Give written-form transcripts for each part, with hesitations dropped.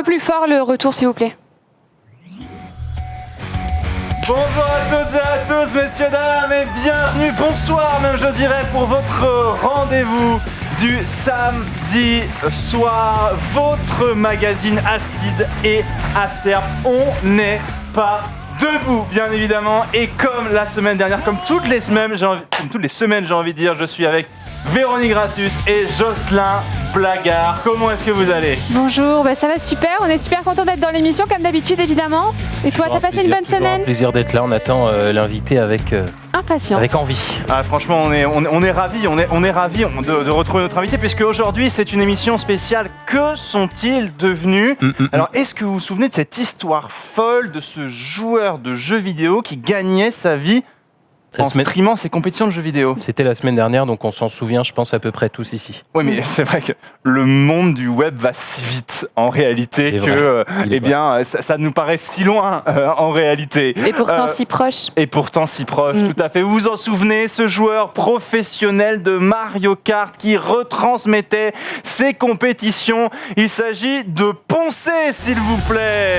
plus fort le retour, s'il vous plaît. Bonjour à toutes et à tous, messieurs, dames, et bienvenue, bonsoir même je dirais, pour votre rendez-vous du samedi soir, votre magazine acide et acerbe. On n'est pas debout, bien évidemment, et comme la semaine dernière, comme toutes les semaines, j'ai envie de dire, je suis avec Véronique Gratus et Jocelyn Blagard. Comment est-ce que vous allez ? Bonjour, ça va super, on est super content d'être dans l'émission comme d'habitude évidemment. Et toi, t'as passé une bonne semaine ? Plaisir d'être là, on attend l'invité avec impatience. Avec envie. Ah, franchement, on est ravis, de retrouver notre invité, puisque aujourd'hui c'est une émission spéciale. Que sont-ils devenus ? Alors, est-ce que vous vous souvenez de cette histoire folle de ce joueur de jeux vidéo qui gagnait sa vie en streamant ses compétitions de jeux vidéo ? C'était la semaine dernière, donc on s'en souvient, je pense, à peu près tous ici. Oui, mais c'est vrai que le monde du web va si vite, en réalité, que ça nous paraît si loin, en réalité. Et pourtant si proche. Tout à fait. Vous vous en souvenez, ce joueur professionnel de Mario Kart qui retransmettait ses compétitions. Il s'agit de Poncé, s'il vous plaît.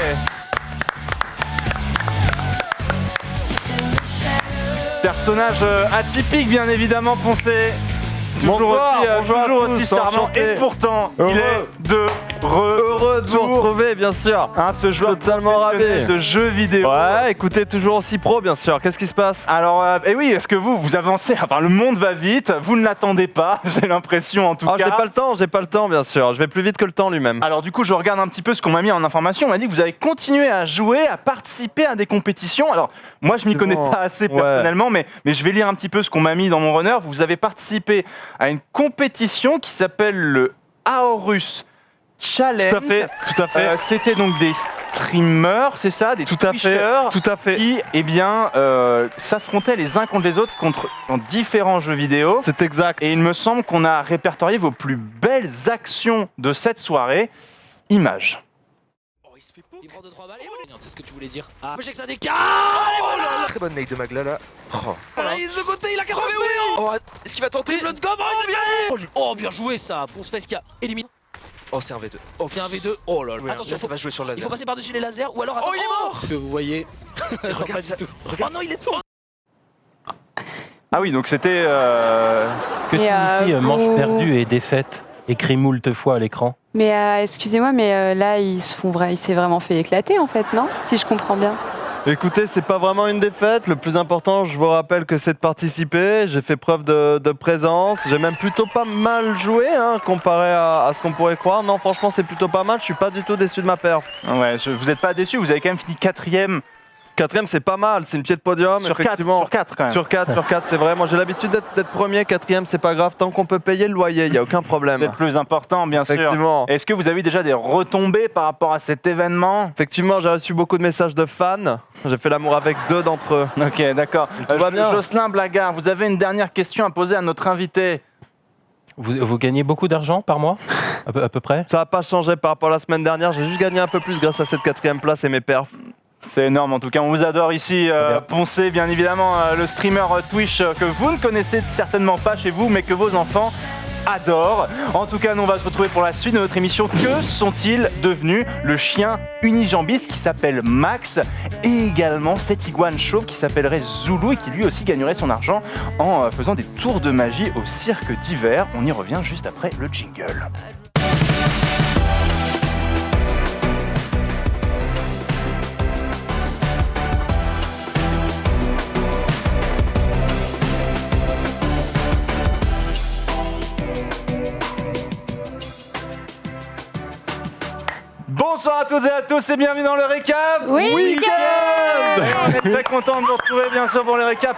Personnage atypique, bien évidemment, Poncé. Toujours aussi charmant. Et pourtant, il est heureux de vous retrouver, bien sûr. Ce joueur professionnel de jeux vidéo. Ouais, écoutez, toujours aussi pro, bien sûr. Qu'est-ce qui se passe ? Alors, oui, est-ce que vous avancez ? Enfin, le monde va vite. Vous ne l'attendez pas, j'ai l'impression, en tout cas. J'ai pas le temps, bien sûr. Je vais plus vite que le temps lui-même. Alors, du coup, je regarde un petit peu ce qu'on m'a mis en information. On m'a dit que vous avez continué à jouer, à participer à des compétitions. Alors, moi, je m'y connais pas assez personnellement, mais je vais lire un petit peu ce qu'on m'a mis dans mon runner. Vous avez participé à une compétition qui s'appelle le Aorus Challenge. Tout à fait. C'était donc des streamers, c'est ça, des twitchers qui, s'affrontaient les uns contre les autres dans différents jeux vidéo. C'est exact. Et il me semble qu'on a répertorié vos plus belles actions de cette soirée. Images. Il prend 2-3 balles et c'est ce que tu voulais dire. Ah, j'ai que ça décale. Très bonne nade de Magla là. Il est de côté, il a 80 Oh, est-ce qu'il va tenter? Triple gomme, oh, bien joué ça. Ponce Fest qui a éliminé. Oh, c'est un V2. Oh, c'est un V2. Oh là là. Attention, ça va jouer sur le laser. Il faut passer par-dessus les lasers ou alors. Oh, il est mort. Que vous voyez. Regarde ça. Regarde. Oh non, il est tombé. Ah oui, donc c'était. Que signifie manche perdue et défaite écrit moult fois à l'écran? Mais excusez-moi, mais là il s'est vraiment fait éclater en fait, non ? Si je comprends bien. Écoutez, c'est pas vraiment une défaite. Le plus important, je vous rappelle que c'est de participer. J'ai fait preuve de présence. J'ai même plutôt pas mal joué, comparé à ce qu'on pourrait croire. Non, franchement, c'est plutôt pas mal. Je suis pas du tout déçu de ma perf. Ouais, vous n'êtes pas déçu. Vous avez quand même fini 4e. 4e, c'est pas mal, c'est une pied de podium. Sur 4 quand même. Sur 4, c'est vrai. Moi j'ai l'habitude d'être premier, 4e, c'est pas grave. Tant qu'on peut payer le loyer, il n'y a aucun problème. C'est le plus important, bien sûr. Effectivement. Est-ce que vous avez eu déjà des retombées par rapport à cet événement ? Effectivement, j'ai reçu beaucoup de messages de fans. J'ai fait l'amour avec 2 d'entre eux. Ok, d'accord. Tout va bien. Jocelyn Blagard, vous avez une dernière question à poser à notre invité. Vous gagnez beaucoup d'argent par mois à peu près? Ça n'a pas changé par rapport à la semaine dernière. J'ai juste gagné un peu plus grâce à cette 4e place et mes perfs. C'est énorme en tout cas, on vous adore ici, Poncé, bien évidemment, le streamer Twitch que vous ne connaissez certainement pas chez vous, mais que vos enfants adorent. En tout cas, nous on va se retrouver pour la suite de notre émission. Que sont-ils devenus? Le chien unijambiste qui s'appelle Max et également cet iguane chauve qui s'appellerait Zulu et qui lui aussi gagnerait son argent en faisant des tours de magie au cirque d'hiver. On y revient juste après le jingle. Bonsoir à toutes et à tous et bienvenue dans le récap Week-end. On est très content de vous retrouver bien sûr pour le récap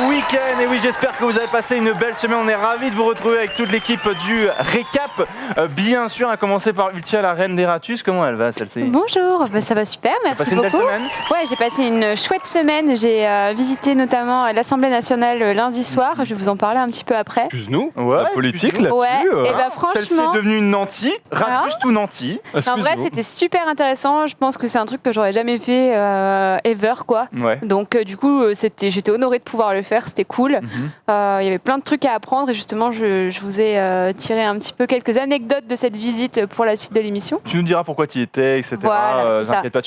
week-end. Et oui, j'espère que vous avez passé une belle semaine. On est ravis de vous retrouver avec toute l'équipe du récap. Bien sûr, à commencer par Ultia, la reine des ratus. Comment elle va celle-ci? Bonjour, ça va super, merci passé une beaucoup. belle semaine? Ouais, j'ai passé une chouette semaine. J'ai visité notamment l'Assemblée nationale lundi soir. Je vais vous en parler un petit peu après. Excuse-nous, Ouais, la politique excuse-nous. là-dessus. Ouais, et bah Celle-ci franchement. est devenue une nantie. Ratus tout nantie. En vrai, c'était super intéressant. Je pense que c'est un truc que j'aurais jamais fait ever, autre, quoi. Ouais. Donc du coup, j'étais honorée de pouvoir le faire, c'était cool. Il y avait plein de trucs à apprendre et justement, je vous ai tiré un petit peu quelques anecdotes de cette visite pour la suite de l'émission. Tu nous diras pourquoi tu y étais, etc. Voilà, c'est ça. T'inquiète pas,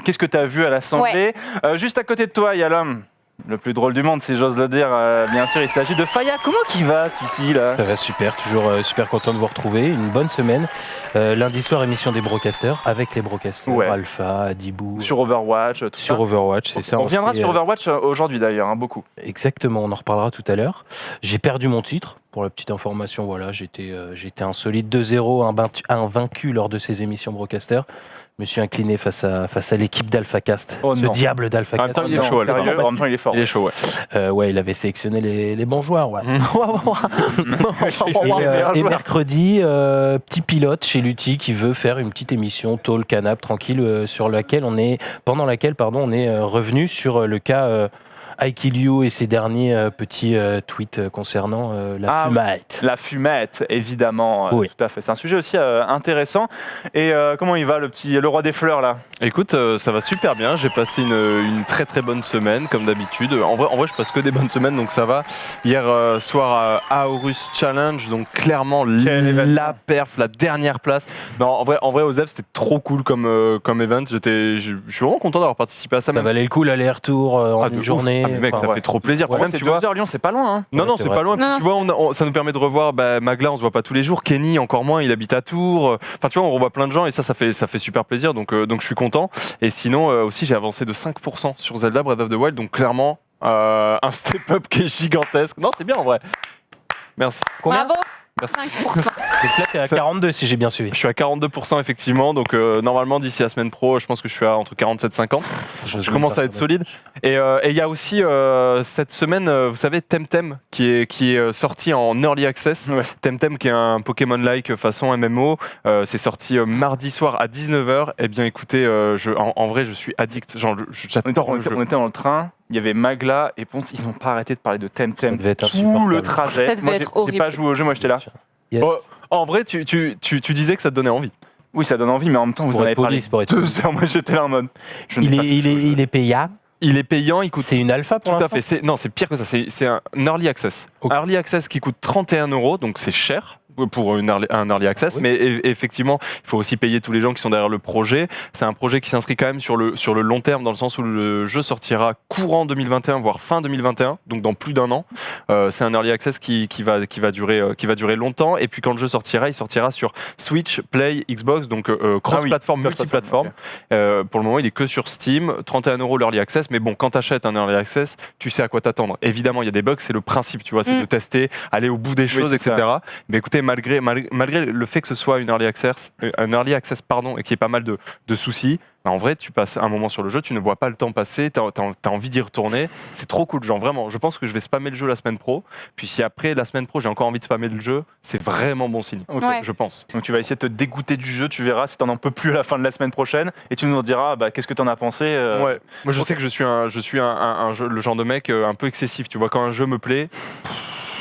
qu'est-ce que tu as vu à l'Assemblée? Juste à côté de toi, il y a l'homme le plus drôle du monde, si j'ose le dire. Bien sûr, il s'agit de Faya. Comment qu'il va, celui-ci, là? Ça va super, toujours super content de vous retrouver. Une bonne semaine. Lundi soir, émission des broadcasters, avec les broadcasters. Ouais. Alpha, Adibou. Sur Overwatch, tout Sur ça. Overwatch, c'est ça. On reviendra fait, sur Overwatch aujourd'hui, d'ailleurs, beaucoup. Exactement, on en reparlera tout à l'heure. J'ai perdu mon titre. Pour la petite information, voilà, j'étais un solide 2-0, invaincu lors de ces émissions broadcasters. Je me suis incliné face à l'équipe d'AlphaCast. Oh ce non. diable d'AlphaCast. En même temps, il est chaud, Sérieux, Alpha. en même temps, il est fort. Il est chaud, ouais. Ouais, il avait sélectionné les bons joueurs. Ouais. Meilleur Et joueur. mercredi, petit pilote chez Lutti qui veut faire une petite émission tôt le canap tranquille pendant laquelle on est revenu sur le cas I Kill You et ses derniers petits tweets concernant la fumette. La fumette, évidemment. Oui. Tout à fait. C'est un sujet aussi intéressant. Et comment il va, le roi des fleurs, là? Écoute, ça va super bien. J'ai passé une très très bonne semaine, comme d'habitude. En vrai, je passe que des bonnes semaines, donc ça va. Hier soir à Aorus Challenge, donc clairement la perf, la dernière place. Non, en vrai, Osef, c'était trop cool comme event. Je suis vraiment content d'avoir participé à ça. Ça valait le coup l'aller-retour en de une ouf. journée. Ah, mais mec, ça ouais. fait trop plaisir. Ouais, Même, C'est tu vois. 2 heures, Lyon, c'est pas loin, hein? Non, Ouais, non, c'est c'est vrai. pas loin. Non, Puis, tu vois, ça nous permet de revoir Magla, on se voit pas tous les jours. Kenny, encore moins, il habite à Tours. Enfin, tu vois, on revoit plein de gens et ça fait super plaisir. Donc je suis content. Et sinon, aussi, j'ai avancé de 5% sur Zelda Breath of the Wild. Donc, clairement, un step-up qui est gigantesque. Non, c'est bien en vrai. Merci. Combien? Bravo. Merci. 5%. Donc là, t'es à 42 si j'ai bien suivi. Je suis à 42% effectivement, donc normalement d'ici la semaine pro, je pense que je suis à entre 47 et 50. Je commence à être solide. Et il y a aussi cette semaine, vous savez, Temtem qui est sorti en early access. Ouais. Temtem qui est un Pokémon-like façon MMO. C'est sorti mardi soir à 19h. Eh bien écoutez, en vrai je suis addict. J'adore le jeu. On était dans le train. Il y avait Magla et Ponce, ils n'ont pas arrêté de parler de Temtem Ça devait être tout insupportable. le trajet. Ça devait Moi, être j'ai horrible. pas joué au jeu, moi j'étais là. Yes. Oh, en vrai, tu disais que ça te donnait envie. Oui, ça donne envie, mais en même temps, vous Pour en être avez parlé police, pour être 2 heures. Moi j'étais là en mode. Il est payant. Il est payant, il coûte. C'est une alpha pour Tout à l'instant. fait. Non, c'est pire que ça. C'est un early access. Ok. Un early access qui coûte 31 €, donc c'est cher pour un early access, Oui. mais effectivement, il faut aussi payer tous les gens qui sont derrière le projet. C'est un projet qui s'inscrit quand même sur le long terme, dans le sens où le jeu sortira courant 2021, voire fin 2021, donc dans plus d'1 an. C'est un early access qui va durer longtemps. Et puis quand le jeu sortira, il sortira sur Switch, Play, Xbox, donc cross-platform, multiplateforme. Pour le moment, il est que sur Steam. 31 € l'early access, mais bon, quand tu achètes un early access, tu sais à quoi t'attendre. Évidemment, il y a des bugs, c'est le principe, tu vois, c'est de tester, aller au bout des choses, c'est etc. Mais écoutez, malgré le fait que ce soit un early access, et qu'il y ait pas mal de soucis, bah en vrai, tu passes un moment sur le jeu, tu ne vois pas le temps passer, t'as envie d'y retourner. C'est trop cool, genre vraiment. Je pense que je vais spammer le jeu la semaine pro. Puis si après la semaine pro, j'ai encore envie de spammer le jeu, c'est vraiment bon signe. Ok. Ouais. Je pense. Donc tu vas essayer de te dégoûter du jeu, tu verras si t'en peux plus à la fin de la semaine prochaine, et tu nous diras qu'est-ce que t'en as pensé. Ouais. Moi, je sais que je suis le genre de mec un peu excessif. Tu vois, quand un jeu me plaît.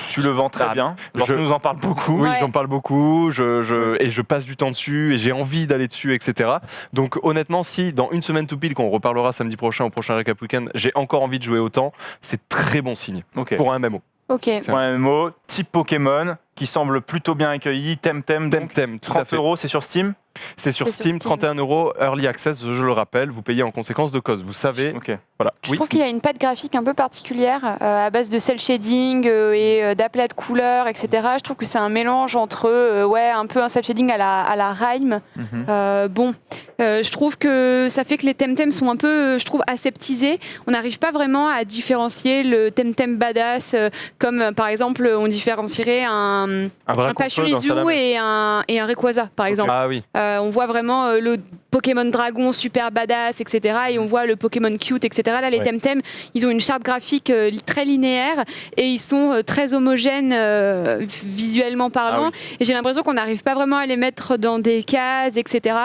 Tu le vends très bien. Genre, tu nous en parles beaucoup. Oui, Ouais. j'en parle beaucoup, et je passe du temps dessus, et j'ai envie d'aller dessus, etc. Donc honnêtement, si dans une semaine tout pile, qu'on reparlera samedi prochain au prochain Recap Weekend, j'ai encore envie de jouer autant, c'est très bon signe Ok. pour un MMO. Ok. Pour un MMO, type Pokémon, qui semble plutôt bien accueilli. Temtem, donc Temtem, tout à 30 fait. €, c'est sur Steam. C'est sur C'est sur Steam, Steam. 31 € Early Access, je le rappelle, vous payez en conséquence de cause. Vous savez, Ok. voilà. Je trouve qu'il y a une patte graphique un peu particulière à base de cel shading et d'aplats de couleurs, etc. Je trouve que c'est un mélange entre un peu un cel shading à la Rime. Je trouve que ça fait que les Temtem sont un peu, je trouve, aseptisés. On n'arrive pas vraiment à différencier le Temtem badass comme par exemple on différencierait un vrai un coup de feu dans Pachirisu Salam. et un Rayquaza par exemple. Ah oui. On voit vraiment le Pokémon Dragon super badass, etc. Et on voit le Pokémon cute, etc. Là, les Ouais. Temtem, ils ont une charte graphique très linéaire et ils sont très homogènes visuellement parlant. Ah Et j'ai l'impression qu'on n'arrive pas vraiment à les mettre dans des cases, etc.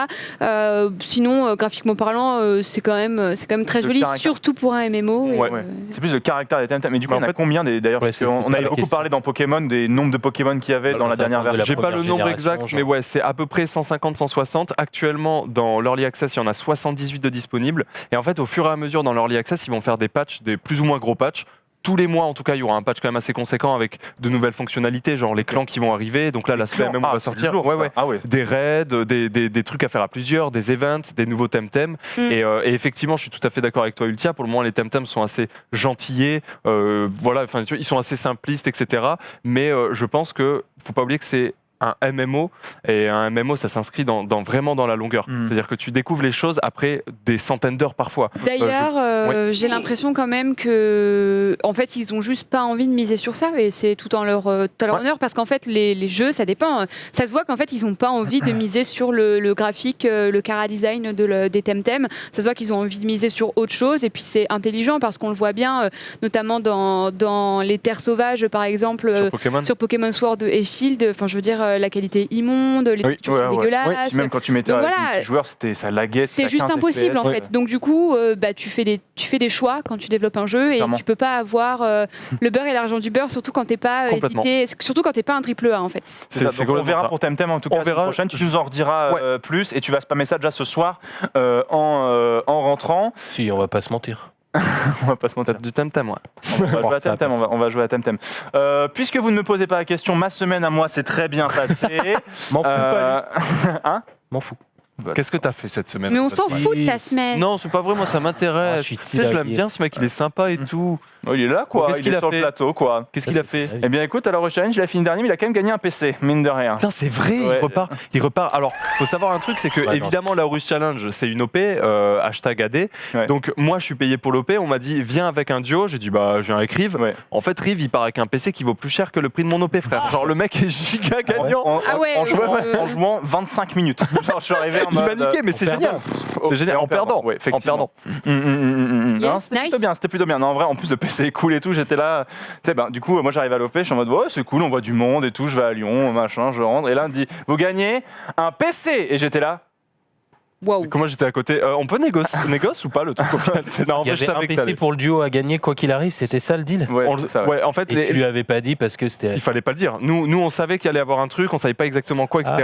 sinon, graphiquement parlant, c'est quand même très joli, caractère. surtout pour un MMO. Ouais. C'est plus le caractère des Temtem. Mais du coup, En il y en a fait- combien d'ailleurs Ouais, parce c'est qu'on pas avait la beaucoup question. parlé dans Pokémon des nombres de Pokémon qu'il y avait dans la dernière version. J'ai pas le première nombre génération, exact, genre. mais ouais, c'est à peu près 150, 160. Actuellement, dans l'Early Access, il y en a 78 de disponibles. Et en fait, au fur et à mesure, dans l'Early Access, ils vont faire des patchs, des plus ou moins gros patchs. Tous les mois, en tout cas, il y aura un patch quand même assez conséquent avec de nouvelles fonctionnalités, genre les clans qui vont arriver. Donc là, l'aspect MMO va sortir. Lourd, Ouais, ça. ouais. Ah ouais. Des raids, des trucs à faire à plusieurs, des events, des nouveaux Temtem. Et effectivement, je suis tout à fait d'accord avec toi, Ultia. Pour le moment, les Temtem sont assez gentillés. Voilà, enfin, ils sont assez simplistes, etc. Mais je pense que faut pas oublier que c'est un MMO, et un MMO ça s'inscrit vraiment dans la longueur. C'est-à-dire que tu découvres les choses après des centaines d'heures parfois. D'ailleurs, j'ai l'impression quand même que, en fait, ils ont juste pas envie de miser sur ça, et c'est tout en leur honneur, parce qu'en fait, les jeux, ça dépend. Ça se voit qu'en fait, ils ont pas envie de miser sur le graphique, le chara design des Temtem. Ça se voit qu'ils ont envie de miser sur autre chose, et puis c'est intelligent parce qu'on le voit bien, notamment dans les terres sauvages, par exemple, sur Pokémon Sword et Shield. Enfin, je veux dire, la qualité immonde, les textures sont dégueulasses. Ouais, puis même quand tu mettais Donc avec voilà, multijoueur, ça laguait. c'est à juste 15 impossible FPS. en fait. Donc du coup, tu fais des choix quand tu développes un jeu, et Clairement. tu peux pas avoir le beurre et l'argent du beurre, surtout quand t'es pas Complètement. édité, surtout quand t'es pas un triple A en fait. C'est ça. Donc, on complètement verra ça. pour Temtem en tout cas On la semaine verra. prochaine. Tu nous en rediras plus, et tu vas spammer ça déjà ce soir en rentrant. Si, on va pas se mentir. On va pas se mentir. Peut-être du Temtem, ouais. On va jouer à Ça Temtem. On va jouer à Temtem. Puisque vous ne me posez pas la question, ma semaine à moi s'est très bien passée. M'en fous pas. lui. Hein M'en fous. Qu'est-ce que t'as fait cette semaine? Mais on s'en fout de ta semaine. Non, c'est pas vrai, moi ça m'intéresse. Ah, je suis Tu sais, je l'aime tiraillé. bien ce mec, il est sympa et tout. Oh, il est là quoi. Qu'est-ce Il qu'il est a sur fait le plateau quoi. Qu'est-ce qu'il a fait? Eh bien écoute, alors au challenge, il a fini dernier, mais il a quand même gagné un PC, mine de rien. Putain, c'est vrai, Ouais. il repart. Alors, faut savoir un truc, c'est que Ouais, évidemment, la Horus Challenge, c'est une OP, hashtag AD. Ouais. Donc, moi, je suis payé pour l'OP. On m'a dit, viens avec un duo. J'ai dit, bah, je viens avec Rive. Ouais. En fait, Rive, il part avec un PC qui vaut plus cher que le prix de mon OP, frère. Genre, le mec est giga gagnant. Ah ouais, en jouant 25 minutes. Genre, je suis arrivé en Il mode. m'a niqué, mais c'est génial. C'est génial. En perdant. Ouais, effectivement. En perdant. Yes, Non, c'était nice. plutôt bien, c'était plutôt bien. Non, en vrai, en plus le PC est cool et tout, j'étais là. Tu sais, ben, du coup, moi j'arrive à l'OP, je suis en mode, ouais, c'est cool, on voit du monde et tout, je vais à Lyon, machin, je rentre. Et là, on me dit, vous gagnez un PC. Et j'étais là. Waouh. Comment j'étais à côté? On peut négocier ou pas le truc au final? Non, en Il y vrai, je avait un savais que PC t'allais. pour le duo à gagner quoi qu'il arrive, c'était ça le deal. Ouais, On c'est le- ça, ouais. ouais, en fait, Et tu lui avais pas dit parce que c'était. il fallait pas le dire. Nous, on savait qu'il allait y avoir un truc, on savait pas exactement quoi, etc.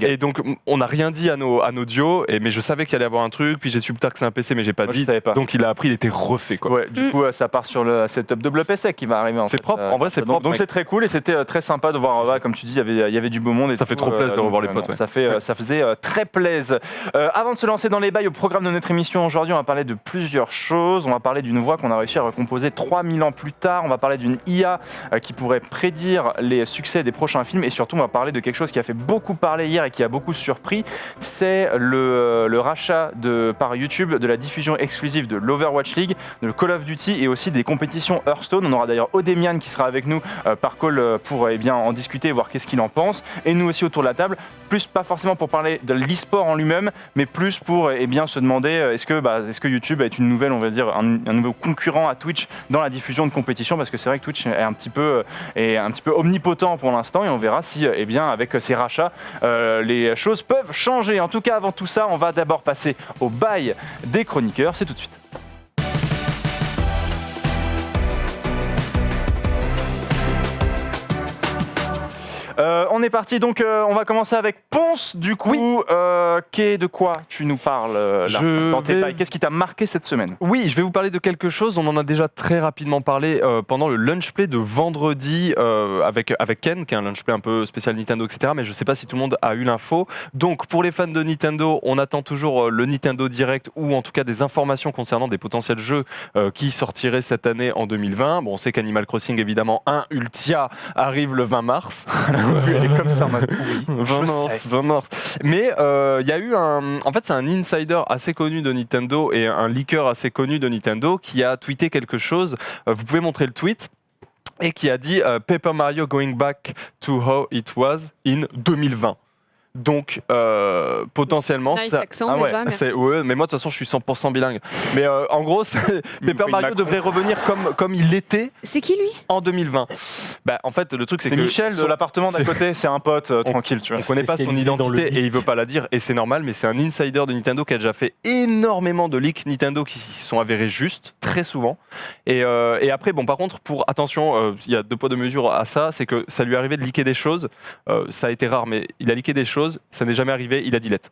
Et donc, on n'a rien dit à nos duos. Mais je savais qu'il allait y avoir un truc. Puis j'ai su plus tard que c'est un PC, mais j'ai pas Moi, dit. je savais pas. Donc il a appris, il était refait, quoi. Ouais, du coup, ça part sur le setup double PC qui va arriver. C'est propre, en vrai, c'est donc, propre, Donc mec. c'est très cool et c'était très sympa de voir, comme tu dis, il y avait du beau monde. Et Ça fait trop plaisir de revoir les potes, ouais. Ça faisait très plaisir. Avant de se lancer dans les bails au programme de notre émission aujourd'hui, on va parler de plusieurs choses. On va parler d'une voix qu'on a réussi à recomposer 3000 ans plus tard. On va parler d'une IA qui pourrait prédire les succès des prochains films. Et surtout, on va parler de quelque chose qui a fait beaucoup parler hier et qui a beaucoup surpris. C'est le rachat par YouTube de la diffusion exclusive de l'Overwatch League, de Call of Duty et aussi des compétitions Hearthstone. On aura d'ailleurs Odemian qui sera avec nous par call pour en discuter et voir qu'est-ce qu'il en pense. Et nous aussi autour de la table, plus pas forcément pour parler de l'e-sport en lui-même, mais plus pour se demander est-ce que YouTube est une nouvelle, on va dire, un nouveau concurrent à Twitch dans la diffusion de compétition, parce que c'est vrai que Twitch est un petit peu omnipotent pour l'instant, et on verra si, avec ces rachats, les choses peuvent changer. En tout cas, avant tout ça, on va d'abord passer au bail des chroniqueurs. C'est tout de suite. On est parti, donc on va commencer avec Ponce, du coup. De quoi tu nous parles là, dans tes bails? Qu'est-ce qui t'a marqué cette semaine? Oui, je vais vous parler de quelque chose. On en a déjà très rapidement parlé pendant le lunch play de vendredi avec Ken, qui est un lunch play un peu spécial Nintendo, etc. Mais je ne sais pas si tout le monde a eu l'info. Donc, pour les fans de Nintendo, on attend toujours le Nintendo Direct, ou en tout cas des informations concernant des potentiels jeux qui sortiraient cette année en 2020. Bon, on sait qu'Animal Crossing, évidemment, 1 Ultia arrive le 20 mars. Elle est comme ça en mode 20 mars. Mais il y a eu en fait, c'est un insider assez connu de Nintendo et un leaker assez connu de Nintendo qui a tweeté quelque chose. Vous pouvez montrer le tweet. Et qui a dit Paper Mario going back to how it was in 2020. Donc, potentiellement, Nice ça. accent, déjà, merci. Ouais, mais moi de toute façon je suis 100% bilingue. Mais en gros, Paper Mario devrait revenir comme il l'était C'est qui lui? en 2020. Bah, en fait, le truc c'est C'est que Michel de l'appartement d'à côté, c'est un pote tranquille, tu vois. on connaît pas son Spécialisé dans le identité et il veut pas la dire et c'est normal, mais c'est un insider de Nintendo qui a déjà fait énormément de leaks Nintendo qui se sont avérés justes très souvent. Et après, bon, par contre, attention, il y a 2 poids 2 mesures à ça, c'est que ça lui arrivait de leaker des choses. Ça a été rare, mais il a leaké des choses, ça n'est jamais arrivé, il a delete.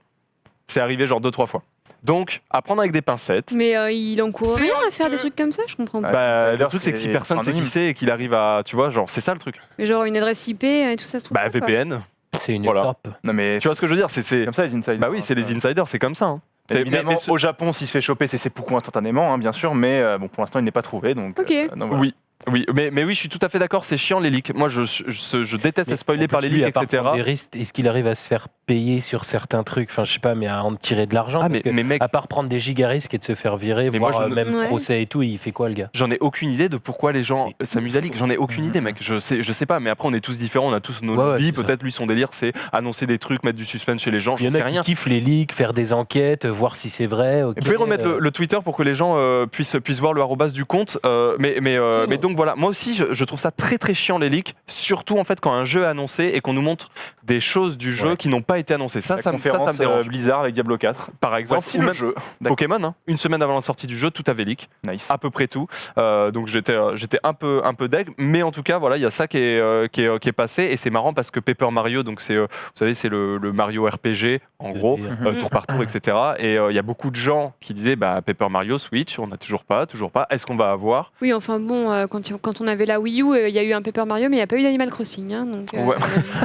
C'est arrivé genre 2-3 fois. Donc, à prendre avec des pincettes. Mais il encourt rien à faire des trucs comme ça, je comprends pas. Bah, le D'ailleurs, truc, c'est que si c'est personne sait qui anonyme. c'est et qu'il arrive à. Tu vois, genre, c'est ça le truc. Mais genre une adresse IP et tout ça se trouve. Bah, pas, quoi. VPN. C'est une Voilà. top. Non mais Tu vois ce que je veux dire? C'est comme ça les insiders. Bah oui, c'est les insiders, c'est comme ça. Hein. Évidemment, Mais au Japon, s'il se fait choper, c'est seppuku instantanément, hein, bien sûr, mais bon, pour l'instant, il n'est pas trouvé, donc. Ok. Donc voilà. Oui, mais oui, je suis tout à fait d'accord, c'est chiant les leaks. Moi, je déteste être spoilé par les Lui, leaks, à part etc. prendre des risques, est-ce qu'il arrive à se faire payer sur certains trucs? Enfin, je sais pas, mais à en tirer de l'argent. Ah, parce que mais mec, à part prendre des giga risques et de se faire virer, Mais voire moi, je ne- même Ouais. procès et tout, il fait quoi le gars? j'en ai aucune idée de pourquoi les gens s'amusent à leak. J'en ai aucune idée, mec. Je sais pas, mais après, on est tous différents, on a tous nos Ouais, vies. c'est ça. Peut-être lui, son délire, c'est annoncer des trucs, mettre du suspense chez les gens, Il je y en sais a qui rien. kiffent les leaks, faire des enquêtes, voir si c'est vrai. ok. Vous pouvez remettre le Twitter pour que les gens puissent voir le arrobas du compte. Mais donc voilà, moi aussi je trouve ça très très chiant les leaks, surtout en fait quand un jeu est annoncé et qu'on nous montre des choses du jeu Ouais. qui n'ont pas été annoncées. Ça me dérange. Blizzard avec Diablo 4. Par exemple, Voici ou le même jeu. Pokémon, hein. Une semaine avant la sortie du jeu, tout avait leak, Nice. à peu près tout. Donc j'étais un peu deg, mais en tout cas voilà, il y a ça qui est passé et c'est marrant parce que Paper Mario, donc c'est vous savez c'est le Mario RPG en gros, tour par tour, etc. Et il y a beaucoup de gens qui disaient bah Paper Mario Switch, on n'a toujours pas. Est-ce qu'on va avoir? Oui, enfin bon, quand on avait la Wii U, il y a eu un Paper Mario, mais il n'y a pas eu d'Animal Crossing. Hein, donc, Ouais.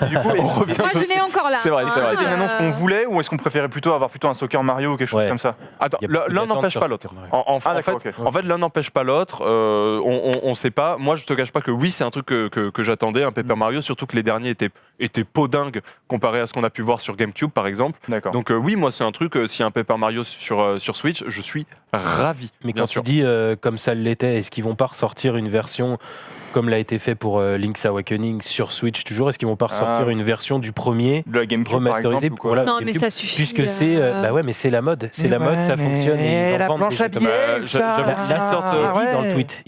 Du coup, on revient moi, un peu je l'ai encore là. C'est vrai, c'est vrai. C'était une annonce qu'on Euh, voulait ou est-ce qu'on préférait plutôt avoir un soccer Mario ou quelque chose Ouais. comme ça? Attends, Il y a beaucoup l'un d'attentes n'empêche sur pas l'autre. Super Mario. En d'accord, fait, ok. en fait, l'un n'empêche pas l'autre. On sait pas. Moi, je te cache pas que oui, c'est un truc que j'attendais, un Paper Mario, surtout que les derniers étaient podingues comparé à ce qu'on a pu voir sur GameCube, par exemple. D'accord. Donc oui, moi, c'est un truc. S'il y a un Paper Mario sur Switch, je suis ravi. Mais bien quand sûr. tu dis comme ça l'était, est-ce qu'ils vont pas ressortir une version comme l'a été fait pour Link's Awakening sur Switch toujours? Est-ce qu'ils vont pas ressortir une version du premier Le GameCube, par remasterisé exemple, ou quoi? voilà, Non, mais GameCube, ça suffit. puisque c'est bah ouais, mais c'est la mode, c'est la mode, ça fonctionne et ils en vendent des- Bah, j'avoue que s'ils sortent, Il a dit dans le tweet,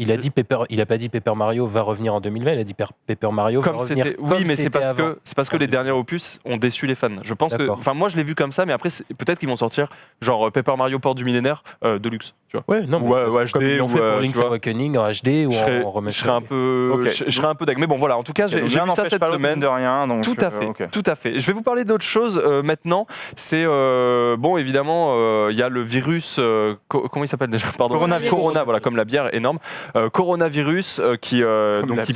il a pas dit Paper Mario va revenir en 2020, il a dit Paper Mario va comme revenir. c'était. comme Oui, mais c'est c'était parce avant. que les derniers opus ont déçu les fans. Je pense que. D'accord. Enfin, moi, je l'ai vu comme ça, mais après, peut-être qu'ils vont sortir genre Paper Mario Port du millénaire Deluxe. Tu vois. Ouais, non, mais Ouais, ça, ouais, c'est comme HD ils l'ont ou, fait pour tu Link's vois. Awakening en HD ou Je serais, en je serais un peu, Ok. je serais un peu dingue. Mais bon, voilà. En tout cas, j'ai Donc, vu l'un ça n'empêche cette pas l'autre, semaine. mine de rien. Donc, Tout à fait, ok. tout à fait. Je vais vous parler d'autre chose maintenant. C'est bon, évidemment, il y a le virus. Comment il s'appelle déjà? Pardon. Coronavirus. Corona, voilà, comme la bière énorme. Coronavirus qui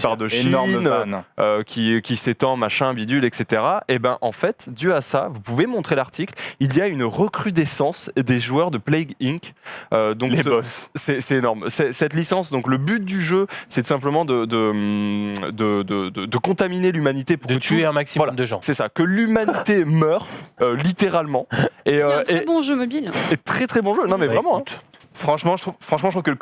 part de Chine, qui s'étend, machin, bidule, etc. Et ben, en fait, dû à ça, vous pouvez montrer l'article. Il y a une recrudescence des joueurs de Plague Inc. Donc Les boss. c'est énorme. Cette licence, donc le but du jeu, c'est tout simplement de contaminer l'humanité pour de que tuer tout- un maximum Voilà. de gens. C'est ça, que l'humanité meure littéralement. Et, C'est un très et- bon jeu mobile. et très très bon jeu. Non mais Ouais, vraiment. écoute, Franchement, je trouve que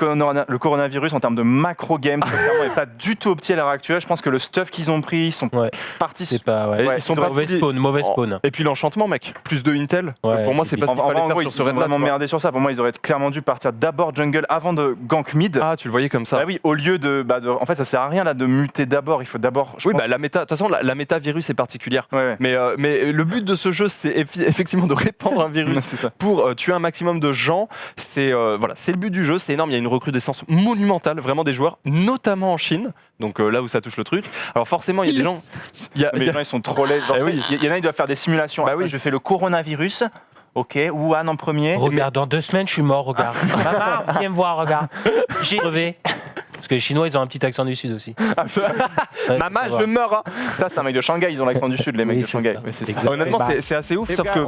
le coronavirus, en termes de macro game, n'est pas du tout opti à l'heure actuelle. Je pense que le stuff qu'ils ont pris, ils sont Ouais. partis. c'est pas ouais. Et Ouais, ils sont C'est pas mauvais foutus. spawn, mauvais Oh, spawn. Et puis l'enchantement, mec. Plus de Intel. Ouais, Pour moi, c'est et pas ce En, qu'il fallait en faire gros, sur ils ce ont raid-là. vraiment tu vois. merdé sur ça. Pour moi, ils auraient clairement dû partir d'abord jungle avant de gank mid. Ah, tu le voyais comme ça. Bah oui, au lieu en fait, ça sert à rien là de muter d'abord. Il faut d'abord. je Oui, pense- bah la méta. De toute façon, la méta virus est particulière. Ouais, ouais. Mais le but de ce jeu, c'est effectivement de répandre un virus C'est ça. pour tuer un maximum de gens. C'est voilà, c'est le but du jeu. C'est énorme. Il y a une recrudescence monumentale, vraiment des joueurs, notamment en Chine. Donc là où ça touche le truc. Alors forcément, il y a des gens. Il y a- Mais les gens, ils sont trop laids. Genre, Eh oui. il y en a, ils doivent faire des simulations. Bah Après, oui. je fais le coronavirus. Ok, Wuhan en premier. Regarde, dans 2 semaines, je suis mort, regarde. Maman, viens me voir, regarde. J'ai crevé. Parce que les Chinois, ils ont un petit accent du Sud aussi. Ouais, Maman, faut savoir. je meurs. Hein. Ça, c'est un mec de Shanghai. Ils ont l'accent du sud, les mecs Oui, de c'est Shanghai. ça. Mais c'est ça. Exact. Honnêtement, Bah, c'est assez ouf, sauf que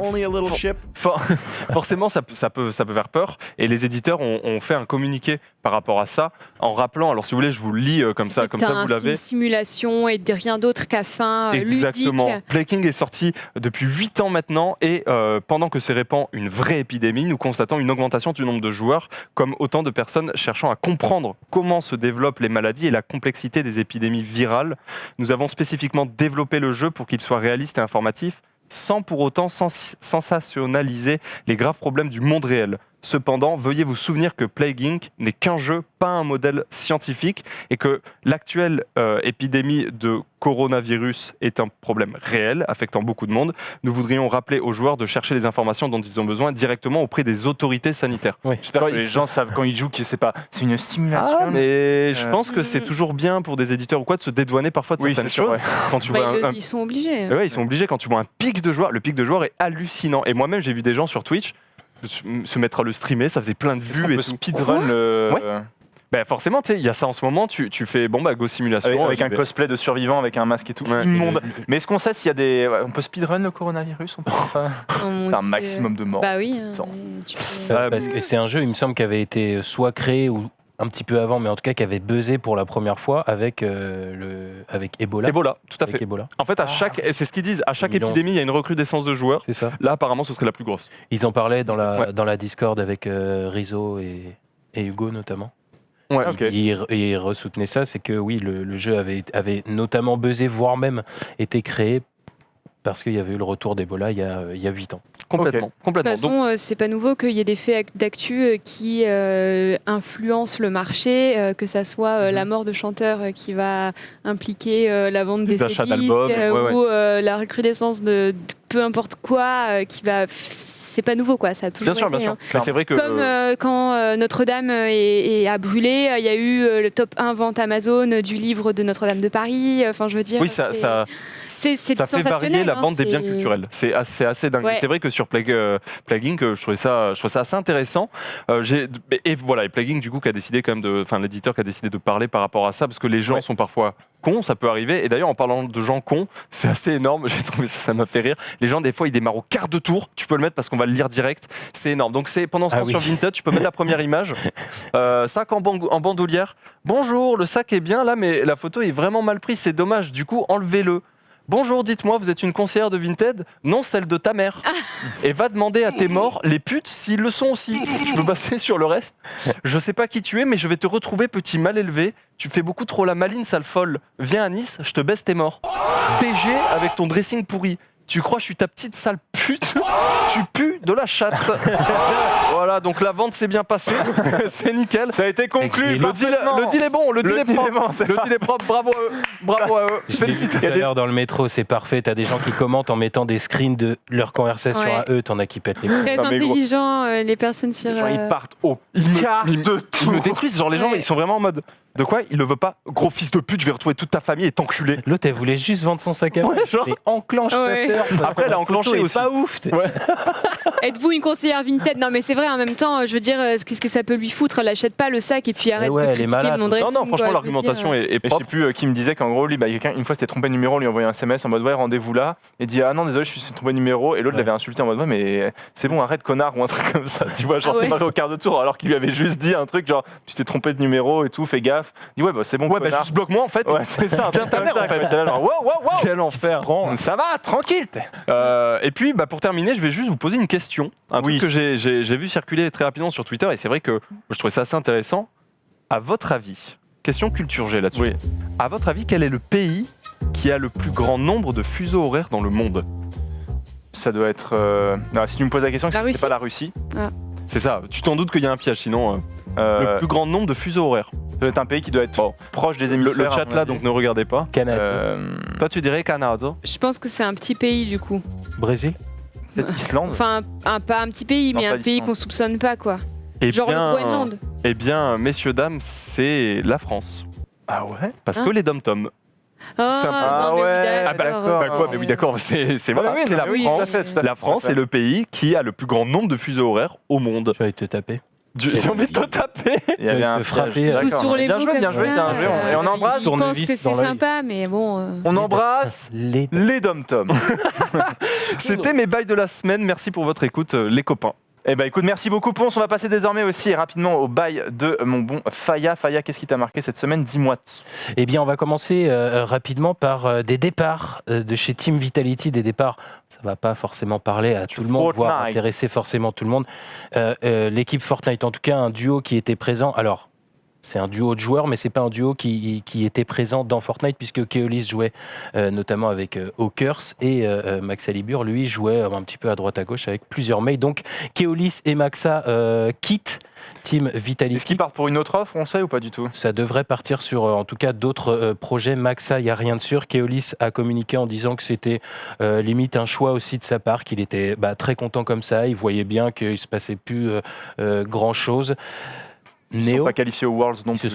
forcément, ça peut faire peur. Et les éditeurs ont fait un communiqué par rapport à ça, en rappelant. Alors, si vous voulez, je vous le lis comme ça, vous C'est l'avez. une simulation et rien d'autre qu'à fin Exactement. ludique. Plague Inc est sorti depuis 8 ans maintenant et pendant que se répand une vraie épidémie, nous constatons une augmentation du nombre de joueurs comme autant de personnes cherchant à comprendre comment se développent les maladies et la complexité des épidémies virales. Nous avons spécifiquement développé le jeu pour qu'il soit réaliste et informatif sans pour autant sensationnaliser les graves problèmes du monde réel. Cependant, veuillez vous souvenir que Plague Inc. n'est qu'un jeu, pas un modèle scientifique, et que l'actuelle épidémie de coronavirus est un problème réel, affectant beaucoup de monde. Nous voudrions rappeler aux joueurs de chercher les informations dont ils ont besoin directement auprès des autorités sanitaires. Oui. J'espère que les gens savent quand ils jouent que c'est une simulation. Ah, mais je pense que c'est toujours bien pour des éditeurs ou quoi de se dédouaner parfois de Oui, certaines c'est sûr, choses. ouais. Quand tu vois Ils sont obligés. Ouais, ils sont obligés. Quand tu vois un pic de joueurs, le pic de joueurs est hallucinant. Et moi-même, j'ai vu des gens sur Twitch se mettre à le streamer, ça faisait plein de Est-ce vues qu'on et peut tout. speedrun le... Ouais. Ben forcément, tu sais, il y a ça en ce moment. Tu fais Go simulation avec j'y un vais. cosplay de survivant avec un masque et tout. Ouais. Immonde. Mais est-ce qu'on sait s'il y a des... On peut speedrun le coronavirus? On peut faire Oh mon un Dieu. maximum de morts. Bah oui. Sans. Tu peux- Parce que c'est un jeu, il me semble, qui avait été soit créé ou un petit peu avant, mais en tout cas qui avait buzzé pour la première fois avec Ebola. Ebola, tout à Avec fait. Ebola. En fait, et c'est ce qu'ils disent, à chaque 2011. épidémie, il y a une recrudescence de joueurs. C'est ça. Là, apparemment, ce serait la plus grosse. Ils en parlaient dans Ouais. la Discord avec Rizzo et Hugo notamment. Ouais, Ok. Ils ressoutenaient ça, c'est que oui, le jeu avait notamment buzzé, voire même été créé parce qu'il y avait eu le retour d'Ebola il y a 8 ans. complètement. De complètement. toute façon, c'est pas nouveau qu'il y ait des faits d'actu qui influencent le marché, que ça soit la mort de chanteurs qui va impliquer la vente des achats CDs, d'albums, ouais. ou la recrudescence de peu importe quoi qui va. C'est pas nouveau, quoi. Ça a toujours Bien sûr, été, bien sûr. hein. Mais c'est vrai que Comme quand Notre-Dame a brûlé, il y a eu le top 1 vente Amazon du livre de Notre-Dame de Paris. Enfin, je veux dire. oui, ça c'est fait varier sensationnel, la hein, vente des biens c'est- culturels. C'est assez dingue. Ouais. C'est vrai que sur Plague Inc, je trouvais ça assez intéressant. Et voilà, et Plague Inc, du coup, qui a décidé quand même l'éditeur qui a décidé de parler par rapport à ça, parce que les gens sont parfois cons, ça peut arriver. Et d'ailleurs, en parlant de gens cons, c'est assez énorme. J'ai trouvé ça m'a fait rire. Les gens, des fois, ils démarrent au quart de tour. Tu peux le mettre parce qu'on va le lire direct. C'est énorme. Donc, c'est pendant ce temps oui. sur Vinted, tu peux mettre la première image. Sac en bandoulière. Bonjour, le sac est bien là, mais la photo est vraiment mal prise. C'est dommage. Du coup, enlevez-le. Bonjour, dites-moi, vous êtes une conseillère de Vinted? Non, celle de ta mère. Et va demander à tes morts, les putes, s'ils le sont aussi. Je peux passer sur le reste. Je sais pas qui tu es, mais je vais te retrouver, petit mal élevé. Tu fais beaucoup trop la maline, sale folle. Viens à Nice, je te baisse tes morts. TG avec ton dressing pourri. Tu crois que je suis ta petite sale pute? Tu pues de la chatte. Voilà, donc la vente s'est bien passée. C'est nickel. Ça a été conclu. Le deal est bon, le deal est propre. c'est Le deal est propre, bravo à eux. Bravo à eux. Je l'ai vu tout Félicitations. à l'heure dans le métro, c'est parfait. T'as des gens qui commentent en mettant des screens de leur conversation Ouais. à eux, t'en as qui pètent les plombs. Très Non, mais gros. intelligent, les personnes sur. Les gens, ils partent au Ils quart me, de ils me tour. détruisent, genre les gens Ouais. ils sont vraiment en mode de quoi il le veut pas, gros fils de pute, je vais retrouver toute ta famille et t'enculer. L'autre, elle voulait juste vendre son sac à main. Ouais, genre. Et enclenche Ouais. sa sœur. Après, elle a enclenché photo est aussi. pas ouf. Êtes-vous une conseillère Vinted? Non, mais c'est vrai, en même temps, je veux dire, qu'est-ce que ça peut lui foutre? Elle achète pas le sac et puis arrête ouais, de elle est critiquer malade. mon dressing. Non, non, franchement, quoi, l'argumentation je veux dire. est Et je sais propre. plus qui me disait qu'en gros, lui, quelqu'un, une fois, s'était trompé de numéro, on lui a envoyé un SMS en mode ouais, rendez-vous là. Et dit ah non, désolé, je suis trompé de numéro. Et l'autre Ouais. l'avait insulté en mode ouais, mais c'est bon, arrête, connard, ou un truc comme ça. Tu vois, genre, Ah ouais. t'es barré au quart de tour alors qu'il lui avait juste dit un truc genre tu t'es trompé de numéro et tout, fais gaffe. Il dit ouais, bah c'est bon, Ouais, bah connard. juste bloque-moi en fait. Ouais, c'est ça, un Viens truc ta comme mère ça, en fait. quoi. T'es là, genre, wow, wow, wow. Quel enfer. Ça va, tranquille. Et puis, pour terminer, je vais juste vous poser une question. Un Oui. truc que j'ai vu circuler très rapidement sur Twitter et c'est vrai que je trouvais ça assez intéressant. À votre avis, question culture G là-dessus. Oui. À votre avis, quel est le pays qui a le plus grand nombre de fuseaux horaires dans le monde? Ça doit être. Non, si tu me poses la question, La c'est Russie pas la Russie. C'est ça. Tu t'en doutes qu'il y a un piège, sinon le Le plus grand nombre de fuseaux horaires. Ça doit être un pays qui doit être Bon. proche des Le hémisphères. à chat mon là, avis. donc ne regardez pas. Canada. Toi, tu dirais Canada. Je pense que c'est un petit pays, du coup. Brésil. Peut-être Islande. Enfin, pas un petit pays, Non, mais pas un pays l'Islande. qu'on soupçonne pas, quoi. Eh Genre le bien, Groenland. eh bien, messieurs, dames, c'est la France. Ah ouais. Parce Hein que les dom-toms. Ah non, mais oui, ouais, d'accord. Bah quoi, mais oui, d'accord, c'est voilà, Oui, c'est la oui, France. tout à fait, tout à fait. La France est le pays qui a le plus grand nombre de fuseaux horaires au monde. Je vais te taper. J'ai envie de te taper. Il y avait Je vais un te frapper. piège. Joue D'accord. sur les Bien mots joué, comme bien joué, ça, bien joué. Et on embrasse, Je pense tournevis que c'est dans l'œil. sympa, mais bon. on embrasse Les... les dom-toms. C'était mes bails de la semaine. Merci pour votre écoute, les copains. Eh ben écoute, merci beaucoup Ponce. On va passer désormais aussi rapidement au bail de mon bon Faya. Faya, qu'est-ce qui t'a marqué cette semaine? Dis-moi. Eh bien, on va commencer rapidement par des départs de chez Team Vitality. Des départs, ça va pas forcément parler à tout le monde, voire Fortnite. intéresser forcément tout le monde. L'équipe Fortnite, en tout cas, un duo qui était présent. Alors, C'est un duo de joueurs, mais c'est pas un duo qui était présent dans Fortnite, puisque Keolis jouait notamment avec Hawkers et Max Alibur, lui, jouait un petit peu à droite à gauche avec plusieurs mails. Donc Keolis et Maxa quittent Team Vitality. Est-ce qu'ils partent pour une autre offre, on sait ou pas du tout? Ça devrait partir sur, en tout cas, d'autres projets. Maxa, il n'y a rien de sûr. Keolis a communiqué en disant que c'était limite un choix aussi de sa part, qu'il était très content comme ça. Il voyait bien qu'il ne se passait plus grand-chose. Ils ne sont pas qualifiés aux Worlds non plus.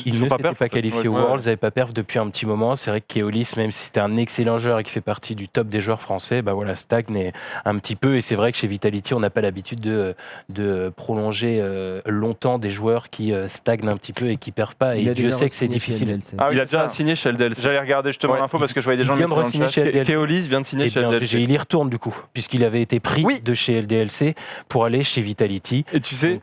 Ils ne s'étaient pas qualifiés aux Worlds, ils n'avaient pas perf depuis un petit moment. C'est vrai que Keolis, même si c'était un excellent joueur et qui fait partie du top des joueurs français, stagne un petit peu. Et c'est vrai que chez Vitality, on n'a pas l'habitude de prolonger longtemps des joueurs qui stagnent un petit peu et qui perfent pas. Et Dieu sait que c'est difficile. Ah, Il a déjà signé chez LDLC. J'allais regarder justement l'info parce que je voyais des gens Il vient de re-signer chez LDLC. Keolis vient de signer chez LDLC. Il y retourne du coup, puisqu'il avait été pris de chez LDLC pour aller chez Vitality. Et tu sais,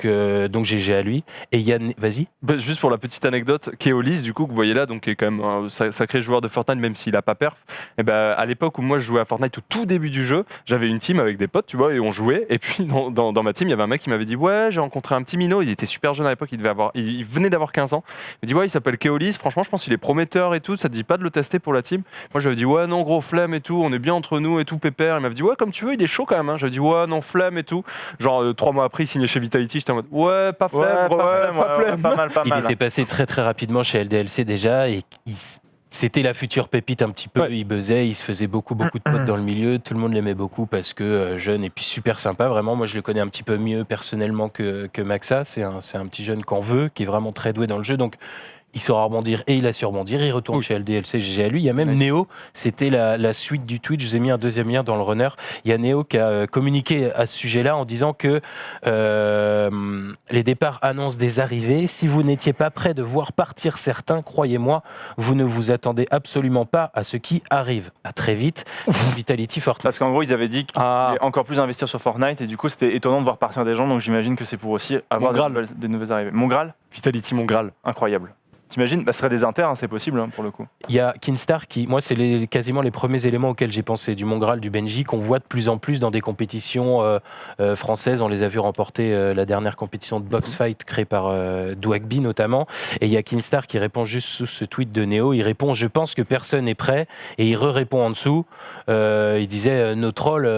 donc GG à lui. Et Yann, vas-y. Juste pour la petite anecdote, Keolis, du coup, que vous voyez là, donc, qui est quand même un sacré joueur de Fortnite, même s'il n'a pas perf, et à l'époque où moi je jouais à Fortnite, au tout début du jeu, j'avais une team avec des potes, tu vois, et on jouait. Et puis dans ma team, il y avait un mec qui m'avait dit: ouais, j'ai rencontré un petit minot, il était super jeune à l'époque, il venait d'avoir 15 ans. Il m'a dit: ouais, il s'appelle Keolis, franchement, je pense qu'il est prometteur et tout, ça te dit pas de le tester pour la team? Moi, j'avais dit: ouais, non, gros, flemme et tout, on est bien entre nous et tout, pépère. Il m'avait dit: ouais, comme tu veux, il est chaud quand même. J'avais dit: ouais, non, flemme et tout. Genre, 3 mois après, il signait chez Vitality, j'étais en mode: ouais, pas flemme, pas flemme. Il était passé très très rapidement chez LDLC déjà et c'était la future pépite un petit peu. Ouais. Il buzzait, il se faisait beaucoup de potes dans le milieu. Tout le monde l'aimait beaucoup parce que jeune et puis super sympa. Vraiment, moi je le connais un petit peu mieux personnellement que Maxa. C'est un petit jeune qu'on veut, qui est vraiment très doué dans le jeu. Donc il saura rebondir et il a su rebondir. Il retourne chez LDLC, GG à lui. Il y a même Neo, c'était la suite du tweet. Je vous ai mis un deuxième lien dans le runner. Il y a Neo qui a communiqué à ce sujet-là en disant que les départs annoncent des arrivées. Si vous n'étiez pas prêt de voir partir certains, croyez-moi, vous ne vous attendez absolument pas à ce qui arrive. À très vite. Vitality Fortnite. Parce qu'en gros, ils avaient dit qu'ils voulaient encore plus investir sur Fortnite et du coup, c'était étonnant de voir partir des gens. Donc j'imagine que c'est pour aussi avoir des nouvelles arrivées. Mon Graal, Vitality, mon Graal. Incroyable. T'imagines, ce serait des inters, c'est possible pour le coup. Il y a Kinstar qui, moi, c'est quasiment les premiers éléments auxquels j'ai pensé, du Mongral, du Benji, qu'on voit de plus en plus dans des compétitions françaises. On les a vus remporter la dernière compétition de box fight créée par Dwagby notamment. Et il y a Kinstar qui répond juste sous ce tweet de Neo. Il répond: je pense que personne n'est prêt. Et il répond en dessous. Il disait: nos trolls.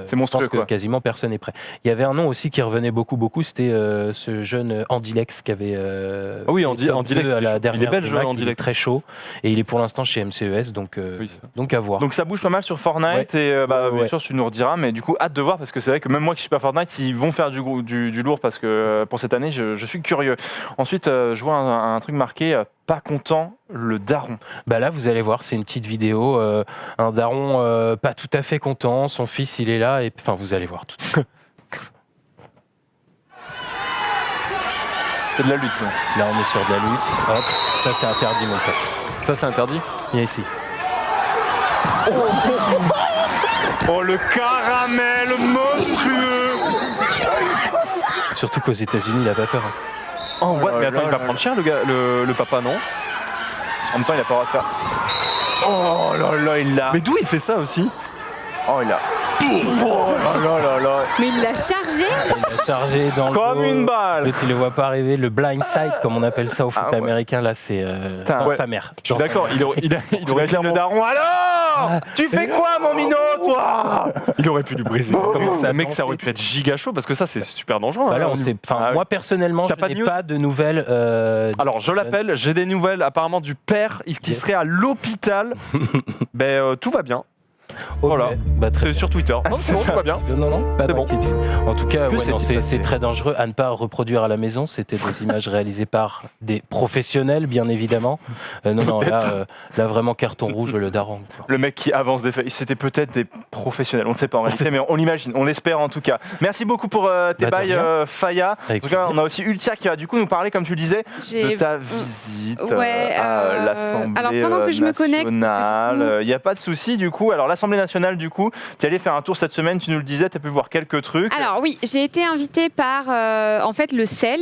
C'est monstrueux, que quasiment personne n'est prêt. Il y avait un nom aussi qui revenait beaucoup. C'était ce jeune Andilex qui avait. Andilex à la dernière. Il est belge, il est très chaud et il est pour l'instant chez MCES, donc à voir. Donc ça bouge pas mal sur Fortnite et bien sûr tu nous rediras, mais du coup hâte de voir parce que c'est vrai que même moi qui suis pas Fortnite, s'ils vont faire du lourd parce que pour cette année je suis curieux. Ensuite je vois un truc marqué pas content, le daron. Là vous allez voir, c'est une petite vidéo, un daron pas tout à fait content, son fils il est là et enfin vous allez voir tout. C'est de la lutte, non? Là, on est sur de la lutte. Hop, ça c'est interdit, mon pote. Ça c'est interdit? Viens ici. Oh, le caramel monstrueux! Surtout qu'aux États-Unis, il a pas peur. Oh, what? Mais attends, il va prendre cher, le papa, non? En même temps, il a pas le droit de faire. Oh là là, il l'a. Mais d'où il fait ça aussi? Oh, il a. Oh là là. Mais il l'a chargé. Il l'a chargé dans comme le dos. Une balle. Tu le vois pas arriver, le blind side comme on appelle ça au foot américain, là c'est sa mère. Je suis d'accord, il aurait dit le daron. Alors tu fais quoi mon minot, toi? Il aurait pu lui briser. Ça, mec, ça aurait pu être giga chaud parce que ça c'est super dangereux. Là, moi personnellement, je n'ai pas de nouvelles. Alors je l'appelle, j'ai des nouvelles apparemment du père qui serait à l'hôpital. Tout va bien. Voilà, c'est sur Twitter. Non, c'est bon, tout va bien. Non, pas bon. d'inquiétude. En tout cas, c'est c'est très dangereux à ne pas reproduire à la maison. C'était des images réalisées par des professionnels, bien évidemment. Là, vraiment carton rouge, le daron. Le mec qui avance des faits, c'était peut-être des professionnels, on ne sait pas en réalité, mais on l'imagine, on l'espère en tout cas. Merci beaucoup pour tes bails, Faya. En tout cas, on a aussi Ultia qui va du coup nous parler, comme tu le disais, de ta visite à l'Assemblée nationale. Alors pendant que je me connecte, il n'y a pas de souci du coup. Alors l'Assemblée l'Assemblée nationale du coup. Tu es allé faire un tour cette semaine, tu nous le disais, tu as pu voir quelques trucs. Alors oui, j'ai été invitée par en fait le CEL,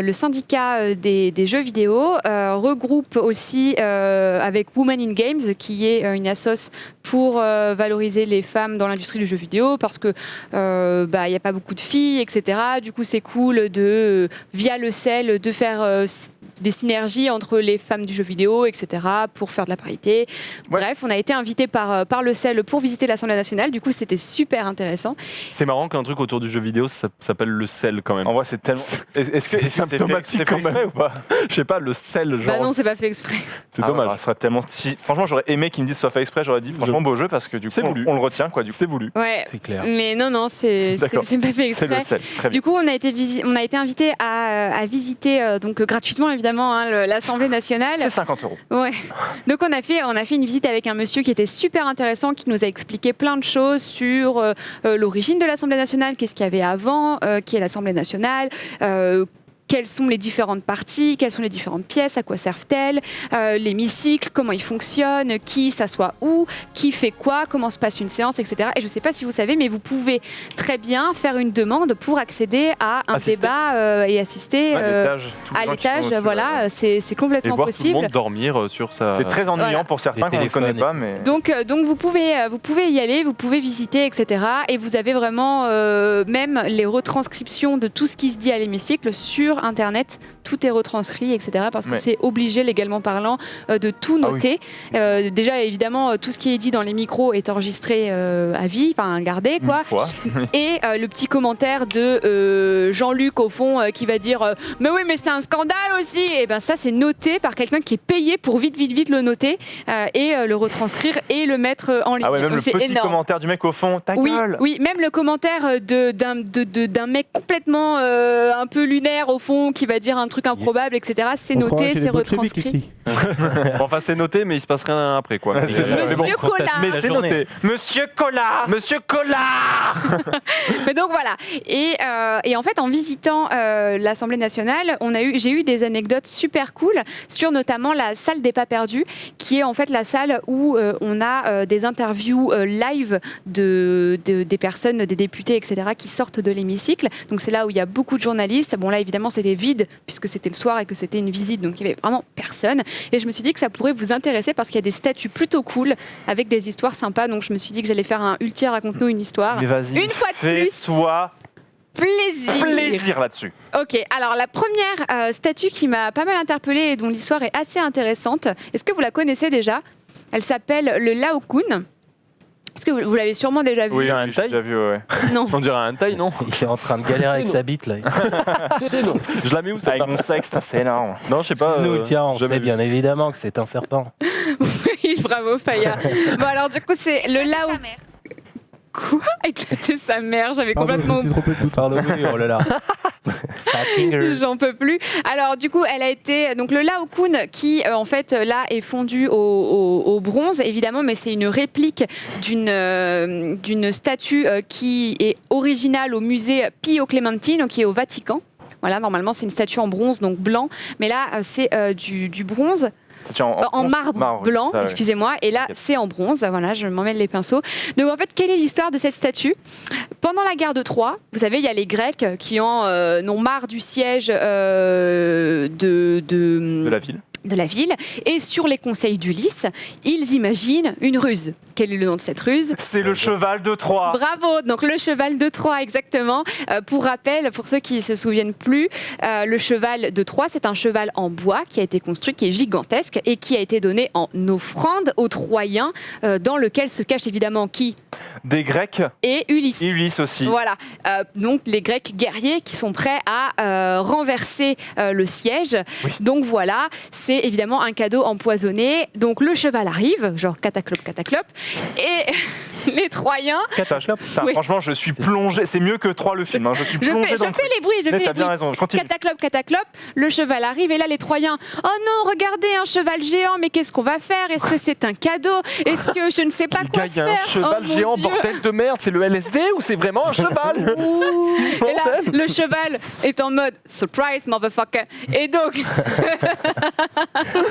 le syndicat des jeux vidéo, regroupe aussi avec Women in Games, qui est une assoce pour valoriser les femmes dans l'industrie du jeu vidéo, parce que il n'y a pas beaucoup de filles, etc. Du coup, c'est cool de via le CEL de faire des synergies entre les femmes du jeu vidéo, etc., pour faire de la parité. Ouais. Bref, on a été invité par le CEL pour visiter l'Assemblée nationale. Du coup, c'était super intéressant. C'est marrant qu'un truc autour du jeu vidéo, ça s'appelle le sel quand même. En vrai, c'est tellement. Est-ce que C'est symptomatique c'est fait quand exprès même. ou pas? Je sais pas, le sel, genre. Bah non, c'est pas fait exprès. C'est Ah, dommage. voilà, ça serait tellement. Franchement, j'aurais aimé qu'ils me disent que ce soit fait exprès. J'aurais dit franchement beau jeu parce que du coup, C'est voulu. on le retient quoi. Du coup, C'est voulu. Ouais. C'est clair. Mais non, c'est D'accord. pas fait c'est exprès. le sel. Très bien. Du coup, on a été invité à visiter donc gratuitement évidemment l'Assemblée nationale. C'est 50 €. Ouais. Donc on a fait une visite avec un monsieur qui était super intéressant, qui nous a expliqué plein de choses sur l'origine de l'Assemblée nationale, qu'est-ce qu'il y avait avant, qui est l'Assemblée nationale. Quelles sont les différentes parties, quelles sont les différentes pièces, à quoi servent-elles, l'hémicycle, comment il fonctionne, qui s'assoit où, qui fait quoi, comment se passe une séance, etc. Et je ne sais pas si vous savez, mais vous pouvez très bien faire une demande pour accéder à un Assister. débat et assister À l'étage. tous les à gens qui sont l'étage. au-dessus, Voilà, c'est Et complètement voir tout le possible. monde dormir sur sa. C'est très ennuyant Voilà. pour certains Les qu'on ne connaît téléphones pas, mais. Donc vous pouvez y aller, vous pouvez visiter, etc. Et vous avez vraiment même les retranscriptions de tout ce qui se dit à l'hémicycle sur Internet. Tout est retranscrit, etc. Parce que Ouais. c'est obligé, légalement parlant, de tout Ah oui. noter. Déjà, évidemment, tout ce qui est dit dans les micros est enregistré à vie, enfin gardé, quoi. Une fois. Et le petit commentaire de Jean-Luc, au fond, qui va dire mais oui, mais c'est un scandale aussi. Et ben ça, c'est noté par quelqu'un qui est payé pour vite le noter et le retranscrire et le mettre en ligne. Ah ouais, même Donc, le c'est petit énorme. commentaire du mec au fond. Ta Oui, gueule. oui, même le commentaire d'un mec complètement un peu lunaire au fond qui va dire un truc improbable, etc. C'est noté, c'est retranscrit. Enfin, c'est noté, mais il se passe rien après, quoi. Ouais, c'est ça. Monsieur Mais bon, Collard. Mais La c'est journée. noté. Monsieur Collard. Monsieur Collard. Mais donc voilà. Et en fait, en visitant l'Assemblée nationale, j'ai eu des anecdotes super cool sur notamment la salle des pas perdus, qui est en fait la salle où on a des interviews live des personnes, des députés, etc., qui sortent de l'hémicycle. Donc c'est là où il y a beaucoup de journalistes. Bon là, évidemment, c'était vide puisque c'était le soir et que c'était une visite, donc il y avait vraiment personne. Et je me suis dit que ça pourrait vous intéresser parce qu'il y a des statues plutôt cool avec des histoires sympas. Donc je me suis dit que j'allais faire un Ultia raconte-nous une histoire. Mais vas-y. Une fois de plus. Fais-toi plaisir là-dessus. Ok, alors la première statue qui m'a pas mal interpellée et dont l'histoire est assez intéressante, est-ce que vous la connaissez déjà? Elle s'appelle le Laocoon. Est-ce que vous l'avez sûrement déjà vu? Oui, un J'ai taille. déjà vu, ouais. Non. On dirait un taille, non? Il est en train de galérer avec sa bite là. Je la mets où ça? Avec mon sexe, c'est énorme. Non, je sais pas. Nous, tiens, on jamais sait vu. bien évidemment que c'est un serpent. Oui, bravo Faya. Bon alors du coup c'est le Laocoon. Quoi? Éclater sa mère, j'avais complètement Pardon, oui, oh là là. Fat finger. J'en peux plus. Alors du coup, elle a été donc le Laocoon qui en fait là est fondu au bronze évidemment, mais c'est une réplique d'une statue qui est originale au musée Pio Clementine, donc qui est au Vatican. Voilà, normalement c'est une statue en bronze donc blanc, mais là c'est du bronze. En marbre blanc, ça, ouais. excusez-moi, et là c'est en bronze, voilà, je m'emmêle les pinceaux. Donc en fait, quelle est l'histoire de cette statue? Pendant la guerre de Troie, vous savez, il y a les Grecs qui en ont marre du siège De la ville. de la ville, et sur les conseils d'Ulysse, ils imaginent une ruse. Quel est le nom de cette ruse? C'est le cheval de Troie. Bravo, donc le cheval de Troie, exactement. Pour rappel, pour ceux qui ne se souviennent plus, le cheval de Troie, c'est un cheval en bois qui a été construit, qui est gigantesque et qui a été donné en offrande aux Troyens, dans lequel se cache évidemment qui? Des Grecs Et Ulysse. et Ulysse aussi. Voilà, donc les Grecs guerriers qui sont prêts à renverser le siège. Oui. Donc voilà, c'est évidemment un cadeau empoisonné. Donc le cheval arrive, genre cataclope, cataclope, et les Troyens. Cataclope. Putain, Oui. franchement, je suis plongé. C'est mieux que 3 le film. Hein. Je suis Je plongé fais dans le truc. les bruits, je Mais fais t'as les bien bruits. raison. Continue. Cataclope, le cheval arrive et là les Troyens, oh non, regardez un cheval géant, mais qu'est-ce qu'on va faire? Est-ce que c'est un cadeau? Est-ce que je ne sais pas Les quoi gars, il y a faire? un cheval Oh mon géant, Dieu. bordel de merde, c'est le LSD ou c'est vraiment un cheval? Et là, le cheval est en mode surprise, motherfucker. Et donc,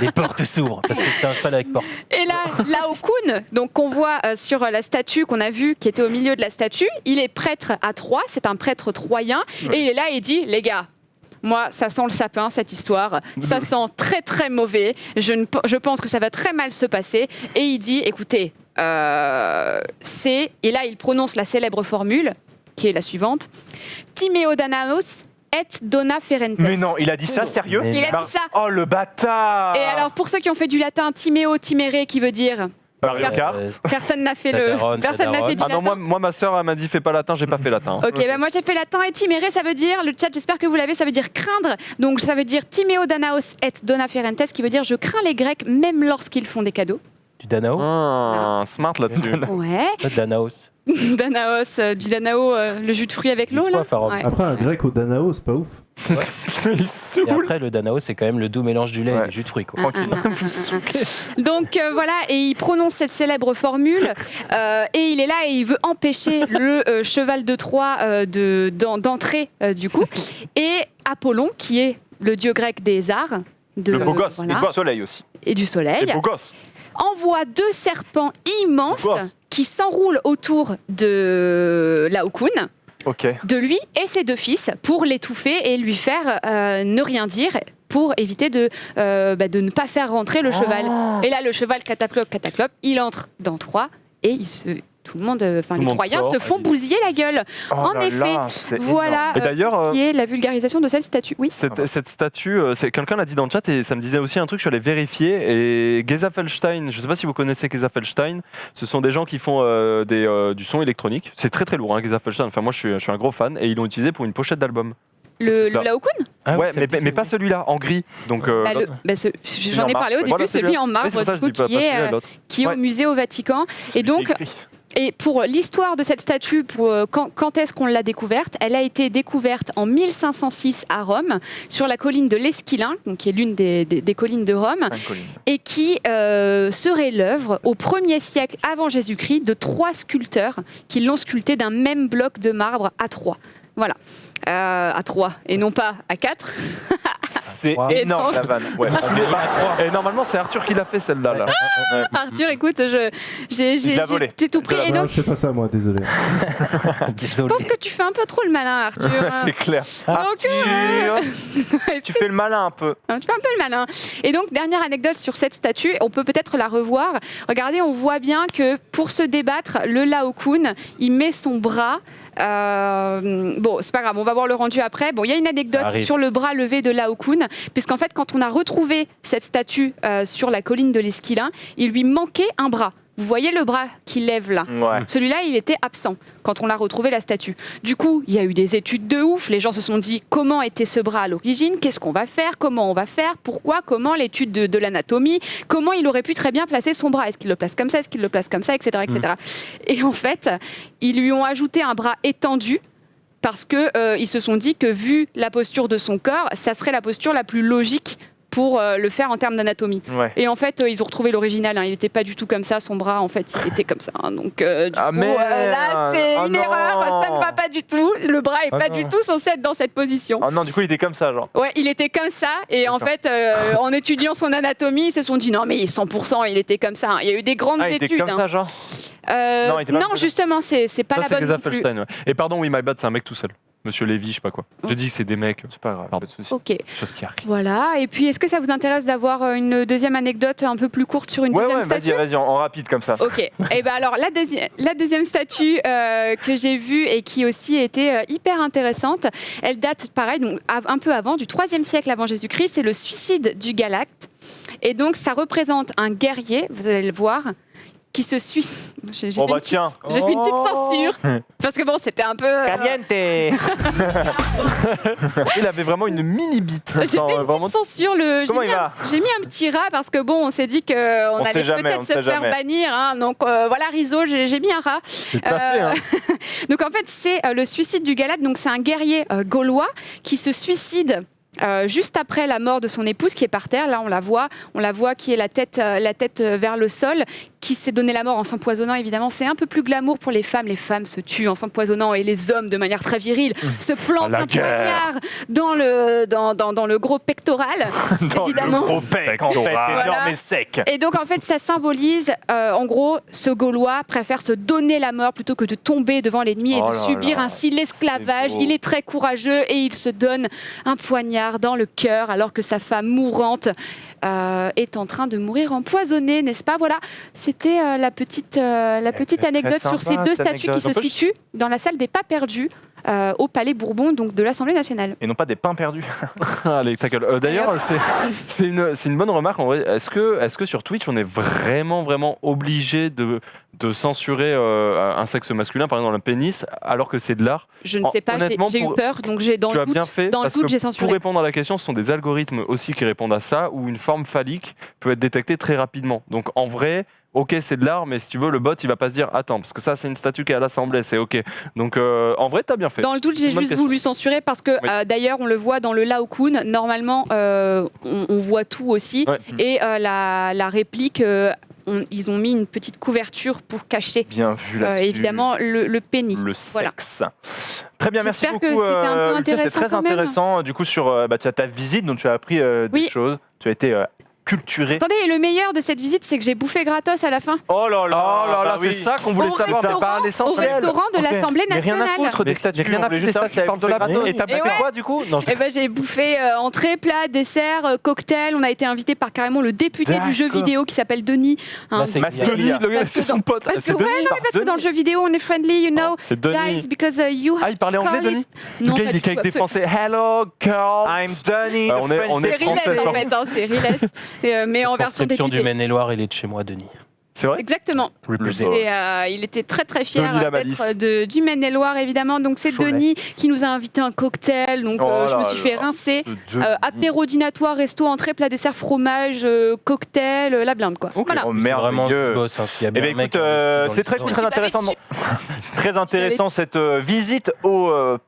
Les portes s'ouvrent parce que c'est un cheval avec porte. et là, Lao Kun, donc qu'on voit sur la statue qu'on a vue, qui était au milieu de la statue, il est prêtre à Troie, c'est un prêtre troyen, et il est là et il dit, les gars. Moi, ça sent le sapin, cette histoire. Ça sent très, très mauvais. Je pense que ça va très mal se passer. Et il dit, écoutez, c'est... Et là, il prononce la célèbre formule, qui est la suivante. Timéo Danaos et dona ferentes. Mais non, il a dit ça, sérieux? Mais Il a dit ça. Oh, le bâtard! Et alors, pour ceux qui ont fait du latin, Timéo, Timere, qui veut dire... Mario Kart. Personne n'a fait Tadaron, Personne n'a fait du Ah non, latin. moi ma soeur elle m'a dit fais pas latin, j'ai pas fait latin. Ok, ben moi j'ai fait latin et timere, ça veut dire, le chat j'espère que vous l'avez, ça veut dire craindre. Donc ça veut dire timeo danaos et dona ferentes, qui veut dire je crains les Grecs même lorsqu'ils font des cadeaux. Du Danao Ah, smart là-dessus. Ouais, Pas de Danaos. Danaos, du Danao, le jus de fruits avec C'est l'eau là. soif à Rome. Ouais. Après, un grec au Danao, c'est pas ouf. Il saoule. Et après, le Danao, c'est quand même le doux mélange du lait et du jus de fruits. Quoi. Tranquille. Donc voilà, et il prononce cette célèbre formule, et il est là et il veut empêcher le cheval de Troie d'entrer du coup. Et Apollon, qui est le dieu grec des arts, Le beau gosse. voilà, Et du soleil aussi. et du soleil, Les beaux gosses. envoie 2 serpents immenses Beau gosse. qui s'enroulent autour de Lao Kun, Ok. de lui et ses 2 fils, pour l'étouffer et lui faire ne rien dire, pour éviter de ne pas faire rentrer le cheval. Et là, le cheval cataclope, il entre dans Troie et tout le monde, enfin le les monde Troyens sort, se font bousiller la gueule. Oh En là effet, là, c'est voilà énorme. Et d'ailleurs, qui est la vulgarisation de cette statue. Oui. Cette statue, quelqu'un l'a dit dans le chat et ça me disait aussi un truc, je suis allé vérifier. Et Gezafelstein, je ne sais pas si vous connaissez Gezafelstein, ce sont des gens qui font du son électronique. C'est très très lourd, hein, Gezafelstein. Enfin, moi je suis un gros fan et ils l'ont utilisé pour une pochette d'album. Le truc-là. Lao Kun. Ah ouais, c'est mais pas celui-là, en gris. Donc, l'autre. J'en ai parlé au début, Voilà, celui en marbre, Oui, c'est pour ça que je du dis coup, pas celui-là, l'autre. qui est Ouais. au musée au Vatican. Et donc, et pour l'histoire de cette statue, quand est-ce qu'on l'a découverte? Elle a été découverte en 1506 à Rome, sur la colline de l'Esquilin, donc qui est l'une des collines de Rome, et qui serait l'œuvre au 1er siècle avant Jésus-Christ de 3 sculpteurs qui l'ont sculptée d'un même bloc de marbre à 3. Voilà. À 3 et non pas à 4. C'est Trois. énorme la vanne. Ouais. Et normalement, c'est Arthur qui l'a fait celle-là. Là. Arthur, écoute, j'ai l'a volé. tout pris. Et Non, donc, je fais pas ça, moi, désolé. je Désolé. pense que tu fais un peu trop le malin, Arthur. C'est clair. Donc, Arthur, tu fais le malin un peu. tu fais un peu le malin. Et donc, dernière anecdote sur cette statue, on peut peut-être la revoir. Regardez, on voit bien que pour se débattre, le Lao Kun, il met son bras. Bon, c'est pas grave, on va voir le rendu après. Bon, il y a une anecdote sur le bras levé de Lao Kun, puisqu'en fait, quand on a retrouvé cette statue sur la colline de l'Esquilin, il lui manquait un bras. Vous voyez le bras qu'il lève là? Ouais. Celui-là, il était absent quand on a retrouvé la statue. Du coup, il y a eu des études de ouf. Les gens se sont dit comment était ce bras à l'origine? Qu'est-ce qu'on va faire? Comment on va faire? Pourquoi? Comment? L'étude de l'anatomie? Comment il aurait pu très bien placer son bras? Est-ce qu'il le place comme ça? Est-ce qu'il le place comme ça? Etc. etc. Et en fait, ils lui ont ajouté un bras étendu parce qu'ils se sont dit que vu la posture de son corps, ça serait la posture la plus logique pour le faire en termes d'anatomie. Ouais. Et en fait, ils ont retrouvé l'original. Il n'était pas du tout comme ça, son bras, en fait, il était comme ça. Donc, du coup, là, c'est une erreur, ça ne va pas du tout. Le bras n'est pas du tout censé être dans cette position. Oh non, du coup, il était comme ça, genre. Ouais, il était comme ça. Et en fait, en étudiant son anatomie, ils se sont dit non, mais 100%, il était comme ça. Il y a eu des grandes Il études. était comme ça, genre. Non, il était pas comme ça. justement, c'est pas Ça, la c'est bonne non plus. Gezafelstein. Ouais. Et pardon, oui, my bad, c'est un mec tout seul. Monsieur Lévy, je sais pas quoi. J'ai dit que c'est des mecs. C'est pas grave. Pardon. Pas de soucis. Ok. Chose qui arrive. Voilà. Et puis, est-ce que ça vous intéresse d'avoir une deuxième anecdote un peu plus courte sur une deuxième statue? Vas-y, en rapide comme ça. Ok. Et ben alors la deuxième statue que j'ai vue et qui aussi était hyper intéressante, elle date pareil donc un peu avant du 3e siècle avant Jésus-Christ. C'est le suicide du Galacte. Et donc ça représente un guerrier, vous allez le voir, qui se suicide. J'ai Oh fait bah une tiens. j'ai fait une petite censure parce que bon, c'était un peu. Caliente. Il avait vraiment une mini bite. J'ai fait une petite censure. Comment il va? J'ai mis un petit rat parce que bon, on s'est dit qu'on On sait allait jamais, peut-être on se sait faire jamais. bannir. Hein. Donc voilà, Rizzo, j'ai mis un rat. C'est pas fait, hein. Donc en fait, c'est le suicide du Galate. Donc c'est un guerrier gaulois qui se suicide. Juste après la mort de son épouse qui est par terre, là on la voit qui est la tête vers le sol, qui s'est donné la mort en s'empoisonnant. Évidemment, c'est un peu plus glamour pour les femmes se tuent en s'empoisonnant et les hommes de manière très virile se plantent La un guerre. poignard dans le gros pectoral, évidemment. Le gros pec, en fait, Voilà. énorme et sec. Et donc en fait ça symbolise en gros ce Gaulois préfère se donner la mort plutôt que de tomber devant l'ennemi et Oh de là subir là, ainsi l'esclavage. c'est beau. Il est très courageux et il se donne un poignard dans le cœur alors que sa femme mourante est en train de mourir empoisonnée, n'est-ce pas? Voilà, c'était la petite très anecdote sympa, sur ces deux cette statues qui anecdote. se situent dans la salle des pas perdus au Palais Bourbon, donc de l'Assemblée nationale. Et non pas des pains perdus. Allez, ta gueule. D'ailleurs, c'est une bonne remarque en vrai. Est-ce que sur Twitch, on est vraiment obligé de censurer un sexe masculin, par exemple un pénis, alors que c'est de l'art? Je ne sais pas, Honnêtement, j'ai eu peur, donc j'ai Tu as bien fait, dans le parce doute, que j'ai pour censuré. répondre à la question, ce sont des algorithmes aussi qui répondent à ça, où une forme phallique peut être détectée très rapidement. Donc en vrai, ok, c'est de l'art, mais si tu veux, le bot, il va pas se dire attends, parce que ça, c'est une statue qui est à l'Assemblée, c'est ok. Donc en vrai, t'as bien fait. Dans le doute, j'ai Bonne juste question. voulu censurer parce que Oui. d'ailleurs, on le voit dans le Lao Kun. Normalement, on voit tout aussi. Ouais. Et la réplique, ils ont mis une petite couverture pour cacher Bien vu là-dessus. évidemment le pénis. Le Voilà. sexe. Très bien, merci J'espère beaucoup. que c'était un peu Lucia, c'était intéressant très quand même. intéressant. Du coup, sur tu as ta visite, dont tu as appris des Oui. choses. Tu as été culturé. Attendez, et le meilleur de cette visite, c'est que j'ai bouffé gratos à la fin. Oh là là, Oh là là, bah oui. c'est ça qu'on voulait Au savoir. restaurant- Pas au l'essentiel. restaurant de Ok. l'Assemblée Mais rien à nationale. foutre des Mais statues. rien on à voulait foutre juste des savoir statues qui parlent de la gratos. Et t'as Et bouffé ouais. quoi du coup? Non, je Eh ben, j'ai bouffé entrée, plat, dessert, cocktail. On a été invité par carrément le député du jeu D'accord. vidéo qui s'appelle Denis. Là, c'est Masque. Denis, Parce c'est que son pote. Parce que, C'est ouais, Denis. non, mais parce que dans le jeu vidéo, on est friendly, you know. C'est Denis. Guys, because you have Ah, il parlait to anglais, call Denis? it. Le Non, gars, pas il est du qu'avec tout, des absolument. Français. Hello, girls. I'm Donny. on est- on est C'est français, Riles, c'est en pas- fait, hein, c'est Riles. Mais en version Circonscription du député. Maine-et-Loire, il est de chez moi, Denis. C'est vrai? Exactement. Represent. Et, il était très très fier Denis la Malice. d'être du Maine-et-Loire évidemment. Donc c'est Cholet. Denis qui nous a invité un cocktail. Donc Oh je me là suis fait là. rincer. Denis. Apéro dînatoire, resto, entrée, plat, dessert, fromage, cocktail, la blinde quoi. Ok. Voilà. Oh, C'est vraiment merveilleux. du boss. Hein, s'il y a Eh bien bien, un mec écoute, investi dans c'est très le cool, restaurant. très intéressant. Non. C'est très intéressant cette visite